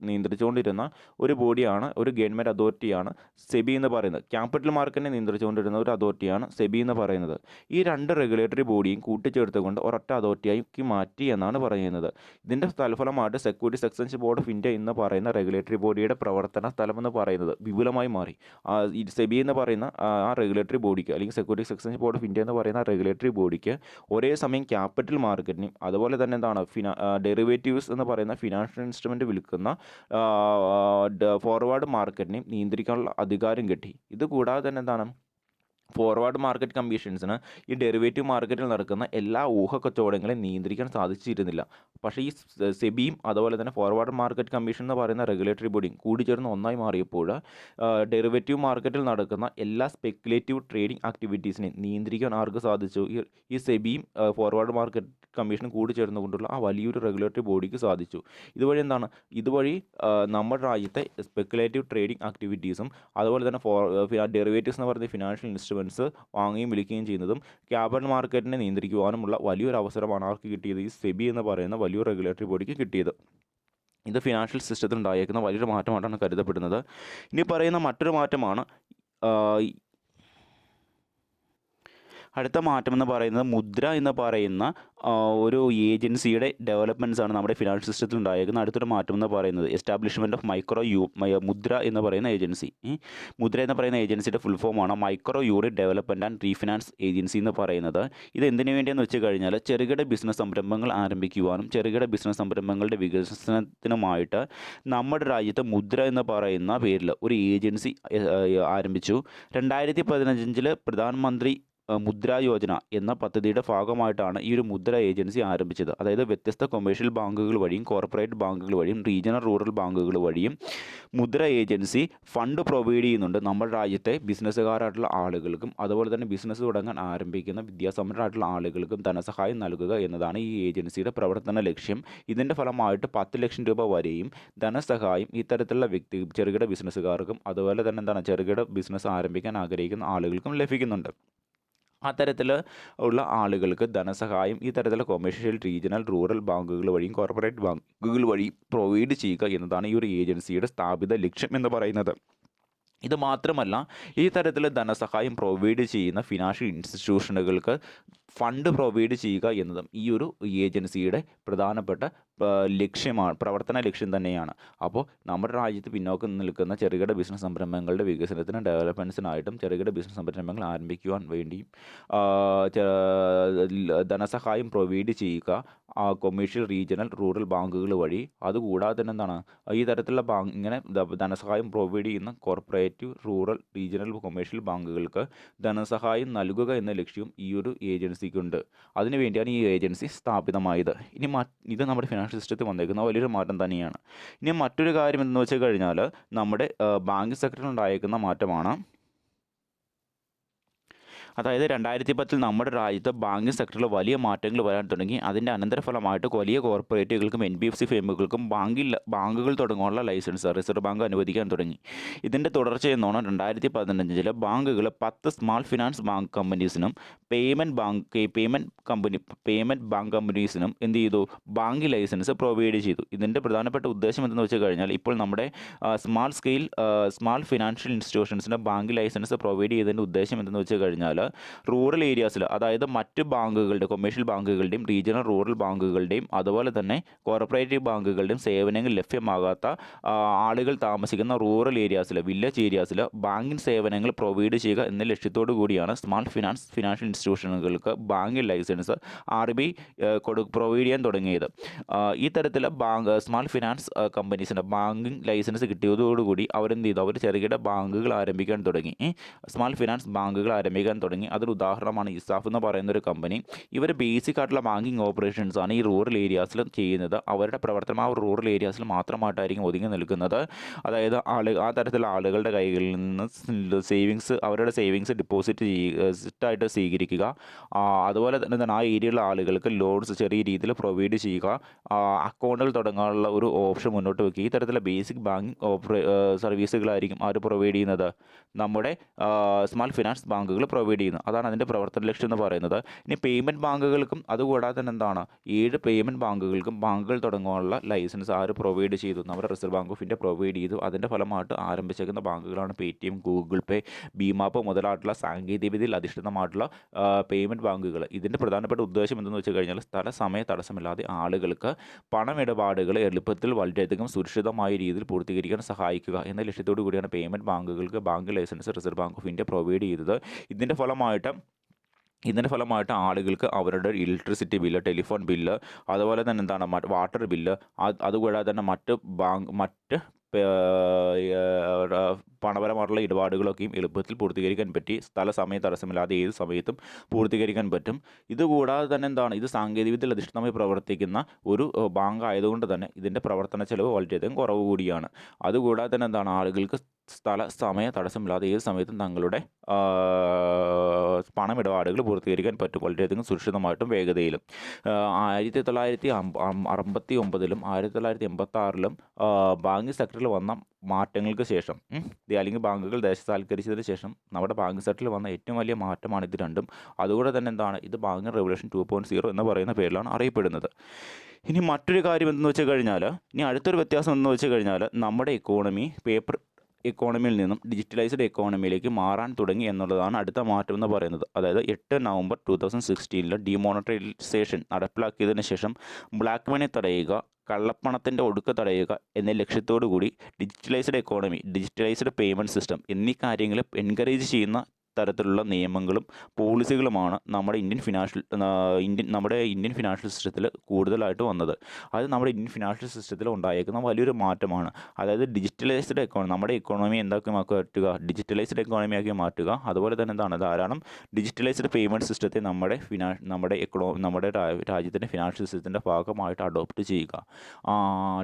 S1: നിയന്ത്രിച്ചുകൊണ്ടിരുന്ന ഒരു ബോഡിയാണ്, ഒരു ഗവൺമെൻറ് അതോറിറ്റിയാണ് സെബി എന്ന് പറയുന്നത്. ക്യാപിറ്റൽ മാർക്കറ്റിനെ നിയന്ത്രിച്ചുകൊണ്ടിരുന്ന ഒരു അതോറിറ്റിയാണ് സെബി എന്ന് പറയുന്നത്. ഈ 2 റെഗുലേറ്ററി ബോഡിയും കൂട്ടിച്ചേർത്തുകൊണ്ട് ഒരൊറ്റ അതോറിറ്റിയാക്കി മാറ്റി എന്നാണ് പറയുന്നത്. ഇതിൻ്റെ തൽഫലമായിട്ട് securities exchange board of India എന്ന് പറയുന്ന റെഗുലേറ്ററി ബോഡിയുടെ പ്രവർത്തന സ്ഥലം എന്ന് പറയുന്നത് അനുകൂലമായി മാറി. ഈ സെബി എന്ന് പറയുന്ന ആ റെഗുലേറ്ററി ബോഡിക്ക്, അല്ലെങ്കിൽ securities exchange board of India എന്ന് പറയുന്ന റെഗുലേറ്ററി ബോഡിക്ക് ഒരേ സമയം ക്യാപിറ്റൽ മാർക്കറ്റിനും അതുപോലെ തന്നെ എന്താണ് ഡെറിവേറ്റീവ്സ് എന്ന് പറയുന്ന ഫിനാൻഷ്യൽ ഇൻസ്ട്രുമെൻറ്റ് വിൽക്കുന്ന ഫോർവേഡ് മാർക്കറ്റിനെയും നിയന്ത്രിക്കാനുള്ള അധികാരം കിട്ടി. ഇത് കൂടാതെ തന്നെ എന്താണ്, ഫോർവേഡ് മാർക്കറ്റ് കമ്മീഷൻസിന് ഈ ഡെറിവേറ്റീവ് മാർക്കറ്റിൽ നടക്കുന്ന എല്ലാ ഊഹക്കച്ചവടങ്ങളെയും നിയന്ത്രിക്കാൻ സാധിച്ചിരുന്നില്ല. പക്ഷേ ഈ സെബിയും അതുപോലെ തന്നെ ഫോർവേഡ് മാർക്കറ്റ് കമ്മീഷൻ എന്ന് പറയുന്ന റെഗുലേറ്ററി ബോഡിയും കൂടിച്ചേർന്ന് ഒന്നായി മാറിയപ്പോൾ ഡെറിവേറ്റീവ് മാർക്കറ്റിൽ നടക്കുന്ന എല്ലാ സ്പെക്കുലേറ്റീവ് ട്രേഡിംഗ് ആക്ടിവിറ്റീസിനെയും നിയന്ത്രിക്കാൻ ആർക്ക് സാധിച്ചു? ഈ സെബിയും ഫോർവേഡ് മാർക്കറ്റ് കമ്മീഷനും കൂടി ചേർന്നുകൊണ്ടുള്ള ആ വലിയൊരു റെഗുലേറ്ററി ബോഡിക്ക് സാധിച്ചു. ഇതുവഴി നമ്മുടെ രാജ്യത്തെ സ്പെക്കുലേറ്റീവ് ട്രേഡിംഗ് ആക്ടിവിറ്റീസും അതുപോലെ തന്നെ ഡെറിവേറ്റീവ്സ് എന്ന് പറയുന്ന ഫിനാൻഷ്യൽ ഇൻസ്ട്രുമെൻറ്റ്സ് വാങ്ങുകയും വിൽക്കുകയും ചെയ്യുന്നതും ക്യാപിറ്റൽ മാർക്കറ്റിനെ നിയന്ത്രിക്കുവാനുമുള്ള വലിയൊരു അവസരമാണ് ആർക്ക് കിട്ടിയത്? ഈ സെബി എന്ന് പറയുന്ന വലിയൊരു റെഗുലേറ്ററി ബോഡിക്ക് കിട്ടിയത്. ഇത് ഫിനാൻഷ്യൽ സിസ്റ്റത്തിൽ ഉണ്ടായേക്കുന്ന വലിയൊരു മാറ്റമായിട്ടാണ് കരുതപ്പെടുന്നത്. ഇനി പറയുന്ന മറ്റൊരു മാറ്റമാണ് അടുത്ത മാറ്റം എന്ന് പറയുന്നത് മുദ്ര എന്ന് പറയുന്ന ഒരു ഏജൻസിയുടെ ഡെവലപ്മെൻറ്റ്സ് ആണ് നമ്മുടെ ഫിനാൻഷ്യൽ സിസ്റ്റത്തിൽ ഉണ്ടായിരിക്കുന്ന അടുത്തൊരു മാറ്റം എന്ന് പറയുന്നത്. എസ്റ്റാബ്ലിഷ്മെൻറ്റ് ഓഫ് മുദ്ര എന്ന് പറയുന്ന ഏജൻസി. മുദ്ര എന്ന് പറയുന്ന ഏജൻസിയുടെ ഫുൾ ഫോമാണ് micro unit development and refinance agency എന്ന് പറയുന്നത്. ഇത് എന്തിനു വേണ്ടിയെന്ന് വെച്ച് കഴിഞ്ഞാൽ ചെറുകിട ബിസിനസ് സംരംഭങ്ങൾ ആരംഭിക്കുവാനും ചെറുകിട ബിസിനസ് സംരംഭങ്ങളുടെ വികസനത്തിനുമായിട്ട് നമ്മുടെ രാജ്യത്ത് മുദ്ര എന്ന് പറയുന്ന പേരിൽ ഒരു ഏജൻസി ആരംഭിച്ചു. 2015 പ്രധാനമന്ത്രി മുദ്ര യോജന എന്ന പദ്ധതിയുടെ ഭാഗമായിട്ടാണ് ഈ ഒരു മുദ്ര ഏജൻസി ആരംഭിച്ചത്. അതായത് വ്യത്യസ്ത കൊമേഴ്ഷ്യൽ ബാങ്കുകൾ വഴിയും കോർപ്പറേറ്റ് ബാങ്കുകൾ വഴിയും റീജിയണൽ റൂറൽ ബാങ്കുകൾ വഴിയും മുദ്ര ഏജൻസി ഫണ്ട് പ്രൊവൈഡ് ചെയ്യുന്നുണ്ട് നമ്മുടെ രാജ്യത്തെ ബിസിനസ്സുകാരായിട്ടുള്ള ആളുകൾക്കും അതുപോലെ തന്നെ ബിസിനസ് തുടങ്ങാൻ ആരംഭിക്കുന്ന വിദ്യാസമ്പന്നരായിട്ടുള്ള ആളുകൾക്കും ധനസഹായം നൽകുക എന്നതാണ് ഈ ഏജൻസിയുടെ പ്രവർത്തന ലക്ഷ്യം. ഇതിൻ്റെ ഫലമായിട്ട് 10 ലക്ഷം രൂപ വരെയും ധനസഹായം ഇത്തരത്തിലുള്ള ചെറുകിട ബിസിനസ്സുകാർക്കും അതുപോലെ തന്നെ ചെറുകിട ബിസിനസ് ആരംഭിക്കാൻ ആഗ്രഹിക്കുന്ന ആളുകൾക്കും ലഭിക്കുന്നുണ്ട്. അത്തരത്തിൽ ഉള്ള ആളുകൾക്ക് ധനസഹായം ഈ തരത്തിലുള്ള കൊമേഴ്ഷ്യൽ റീജിയണൽ റൂറൽ ബാങ്കുകൾ വഴിയും കോർപ്പറേറ്റ് ബാങ്കുകൾ വഴി പ്രൊവൈഡ് ചെയ്യുക എന്നതാണ് ഈ ഒരു ഏജൻസിയുടെ സ്ഥാപിത ലക്ഷ്യം എന്ന് പറയുന്നത്. ഇത് മാത്രമല്ല, ഈ തരത്തിൽ ധനസഹായം പ്രൊവൈഡ് ചെയ്യുന്ന ഫിനാൻഷ്യൽ ഇൻസ്റ്റിറ്റ്യൂഷനുകൾക്ക് ഫണ്ട് പ്രൊവൈഡ് ചെയ്യുക എന്നതും ഈ ഒരു ഏജൻസിയുടെ പ്രധാനപ്പെട്ട ലക്ഷ്യമാണ്, പ്രവർത്തന ലക്ഷ്യം തന്നെയാണ്. അപ്പോൾ നമ്മുടെ രാജ്യത്ത് പിന്നോക്കം നിൽക്കുന്ന ചെറുകിട ബിസിനസ് സംരംഭങ്ങളുടെ വികസനത്തിനും ഡെവലപ്മെൻറ്റ്സിനായിട്ടും ചെറുകിട ബിസിനസ് സംരംഭങ്ങൾ ആരംഭിക്കുവാൻ വേണ്ടിയും ധനസഹായം പ്രൊവൈഡ് ചെയ്യുക കൊമേഴ്ഷ്യൽ റീജിയണൽ റൂറൽ ബാങ്കുകൾ വഴി. അതുകൂടാതെ തന്നെ എന്താണ്, ഈ തരത്തിലുള്ള ഇങ്ങനെ ധനസഹായം പ്രൊവൈഡ് ചെയ്യുന്ന കോർപ്പറേറ്റീവ് റൂറൽ റീജിയണൽ കൊമേഴ്ഷ്യൽ ബാങ്കുകൾക്ക് ധനസഹായം നൽകുക എന്ന ലക്ഷ്യവും ഈ ഒരു ഏജൻസിക്കുണ്ട്. അതിനുവേണ്ടിയാണ് ഈ ഏജൻസി സ്ഥാപിതമായത്. ഇത് നമ്മുടെ ഫിനാൻഷ്യൽ സിസ്റ്റത്തിൽ വന്നേക്കുന്ന വലിയൊരു മാറ്റം തന്നെയാണ്. ഇനി മറ്റൊരു കാര്യം എന്തെന്ന് വെച്ച് കഴിഞ്ഞാൽ നമ്മുടെ ബാങ്കിങ് സെക്ടറിൽ ഉണ്ടായേക്കുന്ന മാറ്റമാണ്. അതായത് 2010 നമ്മുടെ രാജ്യത്ത് ബാങ്കിങ് സെക്ടറിൽ വലിയ മാറ്റങ്ങൾ വരാൻ തുടങ്ങി. അതിൻ്റെ അനന്തരഫലമായിട്ട് വലിയ കോർപ്പറേറ്റുകൾക്കും NBFC ഫേമുകൾക്കും ബാങ്കുകൾ തുടങ്ങാനുള്ള ലൈസൻസ് റിസർവ് ബാങ്ക് അനുവദിക്കാൻ തുടങ്ങി. ഇതിൻ്റെ തുടർച്ചയെന്നോണം 2015 ബാങ്കുകൾ 10 സ്മാൾ ഫിനാൻസ് ബാങ്ക് കമ്പനീസിനും പേയ്മെൻറ്റ് ബാങ്ക് കമ്പനീസിനും എന്ത് ചെയ്തു? ബാങ്ക് ലൈസൻസ് പ്രൊവൈഡ് ചെയ്തു. ഇതിൻ്റെ പ്രധാനപ്പെട്ട ഉദ്ദേശം എന്തെന്ന് വെച്ച് കഴിഞ്ഞാൽ ഇപ്പോൾ നമ്മുടെ സ്മാൾ ഫിനാൻഷ്യൽ ഇൻസ്റ്റിറ്റ്യൂഷൻസിന് ബാങ്ക് ലൈസൻസ് പ്രൊവൈഡ് ചെയ്തതിൻ്റെ ഉദ്ദേശം എന്തെന്ന് വെച്ച് കഴിഞ്ഞാൽ റൂറൽ ഏരിയാസിൽ, അതായത് മറ്റ് ബാങ്കുകളുടെ കൊമേഴ്ഷ്യൽ ബാങ്കുകളുടെയും റീജിയണൽ റൂറൽ ബാങ്കുകളുടെയും അതുപോലെ തന്നെ കോർപ്പറേറ്റീവ് ബാങ്കുകളുടെയും സേവനങ്ങൾ ലഭ്യമാകാത്ത ആളുകൾ താമസിക്കുന്ന റൂറൽ ഏരിയാസിൽ, വില്ലേജ് ഏരിയാസിൽ ബാങ്കിങ് സേവനങ്ങൾ പ്രൊവൈഡ് ചെയ്യുക എന്ന ലക്ഷ്യത്തോടു കൂടിയാണ് സ്മാൾ ഫിനാൻഷ്യൽ ഇൻസ്റ്റിറ്റ്യൂഷനുകൾക്ക് ബാങ്ക് ലൈസൻസ് RBI പ്രൊവൈഡ് ചെയ്യാൻ തുടങ്ങിയത്. ഈ തരത്തിൽ സ്മാൾ ഫിനാൻസ് കമ്പനീസിന് ബാങ്കിങ് ലൈസൻസ് കിട്ടിയതോടുകൂടി അവരെന്ത് ചെയ്തു? അവർ ചെറുകിട ബാങ്കുകൾ ആരംഭിക്കാൻ തുടങ്ങി. സ്മാൾ ഫിനാൻസ് ബാങ്കുകൾ ആരംഭിക്കാൻ തുടങ്ങി. അതൊരു ഉദാഹരണമാണ് ഇസാഫ് എന്ന് പറയുന്ന ഒരു കമ്പനി. ഇവർ ബേസിക് ആയിട്ടുള്ള ബാങ്കിങ് ഓപ്പറേഷൻസ് ആണ് ഈ റൂറൽ ഏരിയാസിൽ ചെയ്യുന്നത്. അവരുടെ പ്രവർത്തനം ആ റൂറൽ ഏരിയാസിൽ മാത്രമായിട്ടായിരിക്കും ഒതുങ്ങി നിൽക്കുന്നത്. അതായത് ആ തരത്തിലുള്ള ആളുകളുടെ കൈകളിൽ നിന്ന് അവരുടെ സേവിങ്സ് ഡിപ്പോസിറ്റായിട്ട് സ്വീകരിക്കുക, അതുപോലെ തന്നെ ആ ഏരിയയിലുള്ള ആളുകൾക്ക് ലോൺസ് ചെറിയ രീതിയിൽ പ്രൊവൈഡ് ചെയ്യുക, അക്കൗണ്ടുകൾ തുടങ്ങാനുള്ള ഒരു ഓപ്ഷൻ മുന്നോട്ട് വയ്ക്കുക. ഈ തരത്തിലുള്ള ബേസിക് ബാങ്കിങ് സർവീസുകളായിരിക്കും ആര് പ്രൊവൈഡ് ചെയ്യുന്നത്? നമ്മുടെ സ്മാൾ ഫിനാൻസ് ബാങ്കുകൾ പ്രൊവൈഡ് ചെയ്യുന്നത്. അതാണ് അതിൻ്റെ പ്രവർത്തന ലക്ഷ്യം എന്ന് പറയുന്നത്. ഇനി പേയ്മെൻറ്റ് ബാങ്കുകൾക്കും അതുകൂടാതെ തന്നെ എന്താണ് 7 പേയ്മെൻറ്റ് ബാങ്കുകൾക്കും ബാങ്കുകൾ തുടങ്ങാനുള്ള ലൈസൻസ് ആര് പ്രൊവൈഡ് ചെയ്തു? നമ്മുടെ reserve bank of India provide ചെയ്തു. അതിൻ്റെ ഫലമായിട്ട് ആരംഭിച്ചേക്കുന്ന ബാങ്കുകളാണ് പേടിഎം, ഗൂഗിൾ പേ, ഭീമാപ്പ് മുതലായിട്ടുള്ള സാങ്കേതികവിദ്യയിൽ അധിഷ്ഠിതമായിട്ടുള്ള പേയ്മെൻറ്റ് ബാങ്കുകൾ. ഇതിൻ്റെ പ്രധാനപ്പെട്ട ഉദ്ദേശം എന്തെന്ന് വെച്ച് കഴിഞ്ഞാൽ സ്ഥല സമയ തടസ്സമില്ലാതെ ആളുകൾക്ക് പണമിടപാടുകൾ എളുപ്പത്തിൽ വളരെയധികം സുരക്ഷിതമായ രീതിയിൽ പൂർത്തീകരിക്കാൻ സഹായിക്കുക എന്ന ലക്ഷ്യത്തോടു കൂടിയാണ് പേയ്മെൻറ്റ് ബാങ്കുകൾക്ക് bank licence Reserve bank of India provide ചെയ്തത്. ഇതിൻ്റെ ഫലമായിട്ട് ആളുകൾക്ക് അവരുടെ ഇലക്ട്രിസിറ്റി ബില്ല്, ടെലിഫോൺ ബില്ല്, അതുപോലെ തന്നെ എന്താണ് വാട്ടർ ബില്ല്, അതുകൂടാതെ തന്നെ മറ്റ് പണപരമായിട്ടുള്ള ഇടപാടുകളൊക്കെയും എളുപ്പത്തിൽ പൂർത്തീകരിക്കാൻ പറ്റി. സ്ഥല സമയ തടസ്സമില്ലാതെ ഏത് സമയത്തും പൂർത്തീകരിക്കാൻ പറ്റും. ഇതുകൂടാതെ തന്നെ എന്താണ്, ഇത് സാങ്കേതികവിദ്യയിൽ അധിഷ്ഠിതമായി പ്രവർത്തിക്കുന്ന ഒരു ബാങ്ക് ആയതുകൊണ്ട് തന്നെ ഇതിൻ്റെ പ്രവർത്തന ചെലവ് വളരെയധികം കുറവ് കൂടിയാണ്. അതുകൂടാതെ തന്നെ എന്താണ്, ആളുകൾക്ക് സ്ഥല സമയ തടസ്സമില്ലാതെ ഏത് സമയത്തും തങ്ങളുടെ പണമിടപാടുകൾ പൂർത്തീകരിക്കാൻ പറ്റും വളരെയധികം സുരക്ഷിതമായിട്ടും വേഗതയിലും. 1969-ലും 1986-ലും ബാങ്കിങ് സെക്ടറിൽ വന്ന മാറ്റങ്ങൾക്ക് ശേഷം അല്ലെങ്കിൽ ബാങ്കുകൾ ദേശസാൽക്കരിച്ചതിന് ശേഷം നമ്മുടെ ബാങ്കിങ് സെക്ടറിൽ വന്ന ഏറ്റവും വലിയ മാറ്റമാണ് ഇത് രണ്ടും. അതുകൂടെ തന്നെ എന്താണ്, ഇത് ബാങ്കിങ് റെവല്യൂഷൻ 2.0 എന്ന് പറയുന്ന പേരിലാണ് അറിയപ്പെടുന്നത്. ഇനി മറ്റൊരു കാര്യം എന്തെന്ന് വെച്ച് കഴിഞ്ഞാൽ, അടുത്തൊരു വ്യത്യാസം എന്തെന്ന് വെച്ച് കഴിഞ്ഞാൽ, നമ്മുടെ ഇക്കോണമി പേപ്പർ എക്കോണമിയിൽ നിന്നും ഡിജിറ്റലൈസ്ഡ് എക്കോണമിയിലേക്ക് മാറാൻ തുടങ്ങി എന്നുള്ളതാണ് അടുത്ത മാറ്റം എന്ന് പറയുന്നത്. അതായത് 8 നവംബർ 2016 ഡിമോണിറ്റൈസേഷൻ നടപ്പിലാക്കിയതിന് ശേഷം ബ്ലാക്ക് മണി തടയുക, കള്ളപ്പണത്തിൻ്റെ ഒടുക്ക് തടയുക എന്ന ലക്ഷ്യത്തോടു കൂടി ഡിജിറ്റലൈസ്ഡ് പേയ്മെൻറ്റ് സിസ്റ്റം എന്നീ കാര്യങ്ങൾ എൻകറേജ് ചെയ്യുന്ന തരത്തിലുള്ള നിയമങ്ങളും പോളിസികളുമാണ് നമ്മുടെ ഇന്ത്യൻ ഫിനാൻഷ്യൽ സിസ്റ്റത്തിൽ കൂടുതലായിട്ട് വന്നത്. അത് നമ്മുടെ ഇന്ത്യൻ ഫിനാൻഷ്യൽ സിസ്റ്റത്തിൽ ഉണ്ടായേക്കുന്ന വലിയൊരു മാറ്റമാണ്. അതായത് ഡിജിറ്റലൈസ്ഡ് എക്കോണമി, നമ്മുടെ ഇക്കോണമി എന്താക്കി മാറ്റുക, ഡിജിറ്റലൈസ്ഡ് എക്കോണമിയാക്കി മാറ്റുക. അതുപോലെ തന്നെ എന്താണ്, ധാരാളം ഡിജിറ്റലൈസ്ഡ് പേയ്മെൻറ്റ് സിസ്റ്റത്തെ നമ്മുടെ രാജ്യത്തിൻ്റെ ഫിനാൻഷ്യൽ സിസ്റ്റത്തിൻ്റെ ഭാഗമായിട്ട് അഡോപ്റ്റ് ചെയ്യുക.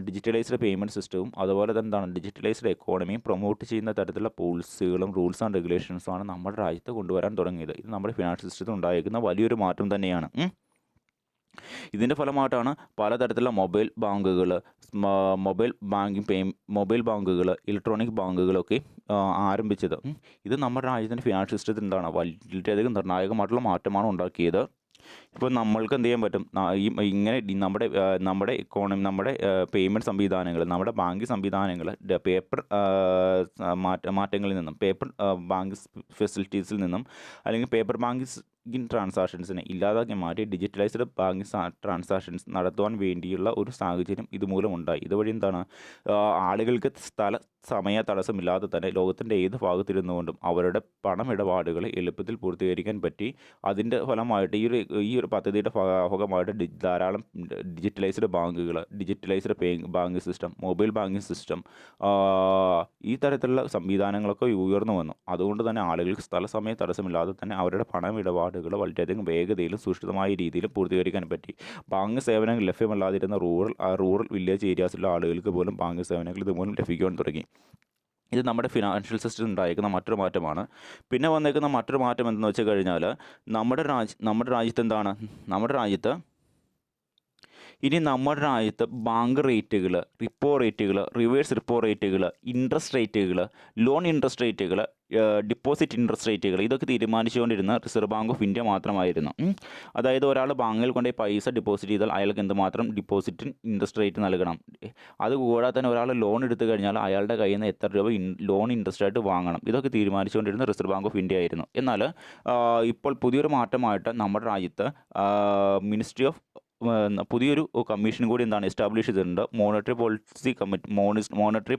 S1: ഡിജിറ്റലൈസ്ഡ് പേയ്മെൻറ്റ് സിസ്റ്റവും അതുപോലെ തന്നെ എന്താണ്, ഡിജിറ്റലൈസ്ഡ് എക്കോണമിയും പ്രൊമോട്ട് ചെയ്യുന്ന തരത്തിലുള്ള പോളിസികളും റൂൾസ് ആൻഡ് റെഗുലേഷൻസുമാണ് നമ്മുടെ രാജ്യത്ത് കൊണ്ടുവരാൻ തുടങ്ങിയത്. ഇത് നമ്മുടെ ഫിനാൻഷ്യൽ സിസ്റ്റത്തിൽ ഉണ്ടായിരിക്കുന്ന വലിയൊരു മാറ്റം തന്നെയാണ്. ഇതിൻ്റെ ഫലമായിട്ടാണ് പലതരത്തിലുള്ള മൊബൈൽ ബാങ്കുകൾ, ഇലക്ട്രോണിക് ബാങ്കുകളൊക്കെ ആരംഭിച്ചത്. ഇത് നമ്മുടെ രാജ്യത്തിൻ്റെ ഫിനാൻഷ്യൽ സിസ്റ്റത്തിൽ എന്താണ്, വളരെയധികം നിർണായകമായിട്ടുള്ള മാറ്റമാണ് ഉണ്ടാക്കിയത്. ഇപ്പോൾ നമ്മൾക്ക് എന്ത് ചെയ്യാൻ പറ്റും, ഇങ്ങനെ നമ്മുടെ ഇക്കോണമി, നമ്മുടെ പേയ്മെൻറ്റ് സംവിധാനങ്ങൾ, നമ്മുടെ ബാങ്കിങ് സംവിധാനങ്ങൾ പേപ്പർ മാറ്റങ്ങളിൽ നിന്നും, പേപ്പർ ബാങ്ക് ഫെസിലിറ്റീസിൽ നിന്നും അല്ലെങ്കിൽ പേപ്പർ ബാങ്കിങ് ട്രാൻസാക്ഷൻസിനെ ഇല്ലാതാക്കി മാറ്റി ഡിജിറ്റലൈസ്ഡ് ബാങ്കിങ് ട്രാൻസാക്ഷൻസ് നടത്തുവാൻ വേണ്ടിയുള്ള ഒരു സാഹചര്യം ഇതുമൂലം ഉണ്ടായി. ഇതുവഴി എന്താണ്, ആളുകൾക്ക് സ്ഥല സമയ തടസ്സമില്ലാതെ തന്നെ ലോകത്തിൻ്റെ ഏത് ഭാഗത്തിരുന്നുകൊണ്ടും അവരുടെ പണമിടപാടുകൾ എളുപ്പത്തിൽ പൂർത്തീകരിക്കാൻ പറ്റി. അതിൻ്റെ ഫലമായിട്ട് ഈ ഒരു പദ്ധതിയുടെ ഭാഗമായിട്ട് ധാരാളം ഡിജിറ്റലൈസ്ഡ് ബാങ്കുകൾ, digitalised banking system, mobile banking system, ഈ തരത്തിലുള്ള സംവിധാനങ്ങളൊക്കെ ഉയർന്നു വന്നു. അതുകൊണ്ട് തന്നെ ആളുകൾക്ക് സ്ഥല സമയ തടസ്സമില്ലാതെ തന്നെ അവരുടെ പണമിടപാടുകൾ വളരെയധികം വേഗതയിലും സുരക്ഷിതമായ രീതിയിലും പൂർത്തീകരിക്കാൻ പറ്റി. ബാങ്ക് സേവനങ്ങൾ ലഭ്യമല്ലാതിരുന്ന റൂറൽ വില്ലേജ് ഏരിയാസിലുള്ള ആളുകൾക്ക് പോലും ബാങ്ക് സേവനങ്ങൾ ഇതുമൂലം ലഭിക്കുവാൻ തുടങ്ങി. ഇത് നമ്മുടെ ഫിനാൻഷ്യൽ സിസ്റ്റം ഉണ്ടായിരിക്കുന്ന മറ്റൊരു മാറ്റമാണ്. പിന്നെ വന്നേക്കുന്ന മറ്റൊരു മാറ്റം എന്തെന്ന് വെച്ച് കഴിഞ്ഞാൽ, നമ്മുടെ രാജ്യത്ത് ബാങ്ക് റേറ്റുകൾ, റിപ്പോ റേറ്റുകൾ, റിവേഴ്സ് റിപ്പോ റേറ്റുകൾ, ഇൻട്രസ്റ്റ് റേറ്റുകൾ, ലോൺ ഇൻട്രസ്റ്റ് റേറ്റുകൾ, ഡിപ്പോസിറ്റ് ഇൻട്രസ്റ്റ് റേറ്റുകൾ, ഇതൊക്കെ തീരുമാനിച്ചുകൊണ്ടിരുന്ന റിസർവ് ബാങ്ക് ഓഫ് ഇന്ത്യ മാത്രമായിരുന്നു. അതായത് ഒരാൾ ബാങ്കിൽ കൊണ്ട് പൈസ ഡിപ്പോസിറ്റ് ചെയ്താൽ അയാൾക്ക് എന്തുമാത്രം ഡിപ്പോസിറ്റ് ഇൻട്രസ്റ്റ് റേറ്റ് നൽകണം. അതുകൂടാതെ തന്നെ ഒരാൾ ലോൺ എടുത്തു കഴിഞ്ഞാൽ അയാളുടെ കയ്യിൽ നിന്ന് എത്ര രൂപ ലോൺ ഇൻട്രസ്റ്റ് ആയിട്ട് വാങ്ങണം. ഇതൊക്കെ തീരുമാനിച്ചുകൊണ്ടിരുന്ന റിസർവ് ബാങ്ക് ഓഫ് ഇന്ത്യ ആയിരുന്നു. എന്നാൽ ഇപ്പോൾ പുതിയൊരു മാറ്റമായിട്ട് നമ്മുടെ രാജ്യത്ത് പുതിയൊരു കമ്മീഷൻ കൂടി എസ്റ്റാബ്ലിഷ് ചെയ്തിട്ടുണ്ട്. മോണിറ്ററി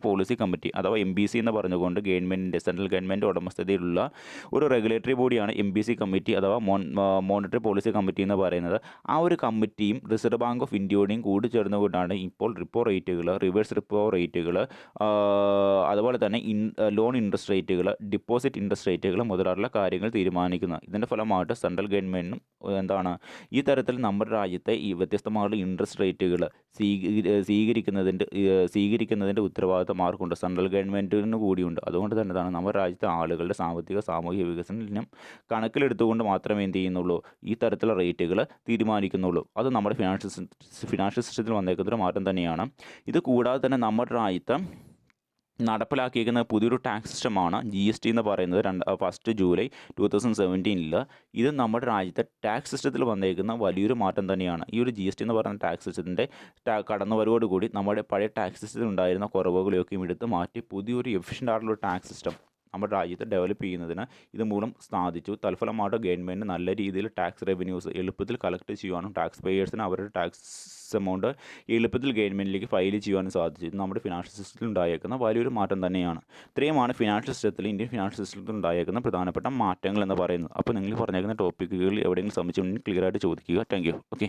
S1: പോളിസി കമ്മിറ്റി അഥവാ MPC എന്ന് പറഞ്ഞുകൊണ്ട് സെൻട്രൽ ഗവൺമെൻറ് ഉടമസ്ഥതയിലുള്ള ഒരു റെഗുലേറ്ററി ബോഡിയാണ് MPC കമ്മിറ്റി അഥവാ മോണിറ്ററി പോളിസി കമ്മിറ്റി എന്ന് പറയുന്നത്. ആ ഒരു കമ്മിറ്റിയും റിസർവ് ബാങ്ക് ഓഫ് ഇന്ത്യയുടെയും കൂടി ചേർന്നുകൊണ്ടാണ് ഇപ്പോൾ റിപ്പോ റേറ്റുകൾ, റിവേഴ്സ് റിപ്പോ റേറ്റുകൾ, അതുപോലെ തന്നെ ലോൺ ഇൻട്രസ്റ്റ് റേറ്റുകൾ, ഡിപ്പോസിറ്റ് ഇൻട്രസ്റ്റ് റേറ്റുകൾ മുതലായുള്ള കാര്യങ്ങൾ തീരുമാനിക്കുന്നത്. ഇതിൻ്റെ ഫലമായിട്ട് സെൻട്രൽ ഗവൺമെൻറ്റിനും ഈ തരത്തിൽ നമ്മുടെ രാജ്യത്തെ ഈ വ്യത്യസ്തമായുള്ള ഇൻട്രസ്റ്റ് റേറ്റുകൾ സ്വീകരിക്കുന്നതിൻ്റെ ഉത്തരവാദിത്തം ആർക്കുണ്ട്? സെൻട്രൽ ഗവൺമെൻറ്റിന് കൂടിയുണ്ട്. അതുകൊണ്ട് തന്നെ നമ്മുടെ രാജ്യത്തെ ആളുകളുടെ സാമൂഹിക വികസനം കണക്കിലെടുത്തുകൊണ്ട് മാത്രമേ എന്ത് ചെയ്യുന്നുള്ളൂ, ഈ തരത്തിലുള്ള റേറ്റുകൾ തീരുമാനിക്കുന്നുള്ളൂ. അത് നമ്മുടെ ഫിനാൻഷ്യൽ സിസ്റ്റത്തിൽ വന്നേക്കുന്നൊരു മാറ്റം തന്നെയാണ്. ഇത് കൂടാതെ തന്നെ നമ്മുടെ രാജ്യത്ത് നടപ്പിലാക്കിയിരിക്കുന്ന പുതിയൊരു ടാക്സ് സിസ്റ്റമാണ് GST എന്ന് പറയുന്നത്. 1 ജൂലൈ 2017 ഇത് നമ്മുടെ രാജ്യത്തെ ടാക്സ് സിസ്റ്റത്തിൽ വന്നേക്കുന്ന വലിയൊരു മാറ്റം തന്നെയാണ്. ഈ ഒരു GST എന്ന് പറയുന്ന ടാക്സ് സിസ്റ്റത്തിൻ്റെ കടന്നുവരവോടുകൂടി നമ്മുടെ പഴയ ടാക്സ് സിസ്റ്റത്തിൽ ഉണ്ടായിരുന്ന കുറവുകളെയൊക്കെയും എടുത്ത് മാറ്റി പുതിയൊരു എഫിഷ്യൻ്റ് ആയിട്ടുള്ള ടാക്സ് സിസ്റ്റം നമ്മുടെ രാജ്യത്ത് ഡെവലപ്പ് ചെയ്യുന്നതിന് ഇതുമൂലം സാധിച്ചു. തൽഫലമായിട്ട് ഗവൺമെൻറ് നല്ല രീതിയിൽ ടാക്സ് റവന്യൂസ് എളുപ്പത്തിൽ കളക്ട് ചെയ്യുവാനും ടാക്സ് പേയേഴ്സിന് അവരുടെ ടാക്സ് എമൗണ്ട് എളുപ്പത്തിൽ ഗവൺമെൻറ്റിലേക്ക് ഫയൽ ചെയ്യുവാനും സാധിച്ചു. ഇത് നമ്മുടെ ഫിനാൻഷ്യൽ സിസ്റ്റത്തിൽ ഉണ്ടായേക്കുന്ന വലിയൊരു മാറ്റം തന്നെയാണ്. ഇത്രയുമാണ് ഫിനാൻഷ്യൽ സിസ്റ്റത്തിൽ ഇന്ത്യൻ ഫിനാൻഷ്യൽ സിസ്റ്റത്തിൽ ഉണ്ടായേക്കുന്ന പ്രധാനപ്പെട്ട മാറ്റങ്ങൾ എന്ന് പറയുന്നത്. അപ്പോൾ നിങ്ങൾ പറഞ്ഞേക്കുന്ന ടോപ്പിക്കുകൾ എവിടെയെങ്കിലും സംശയമുണ്ടെങ്കിൽ ക്ലിയർ ആയിട്ട് ചോദിക്കുക. Thank you. ഓക്കെ.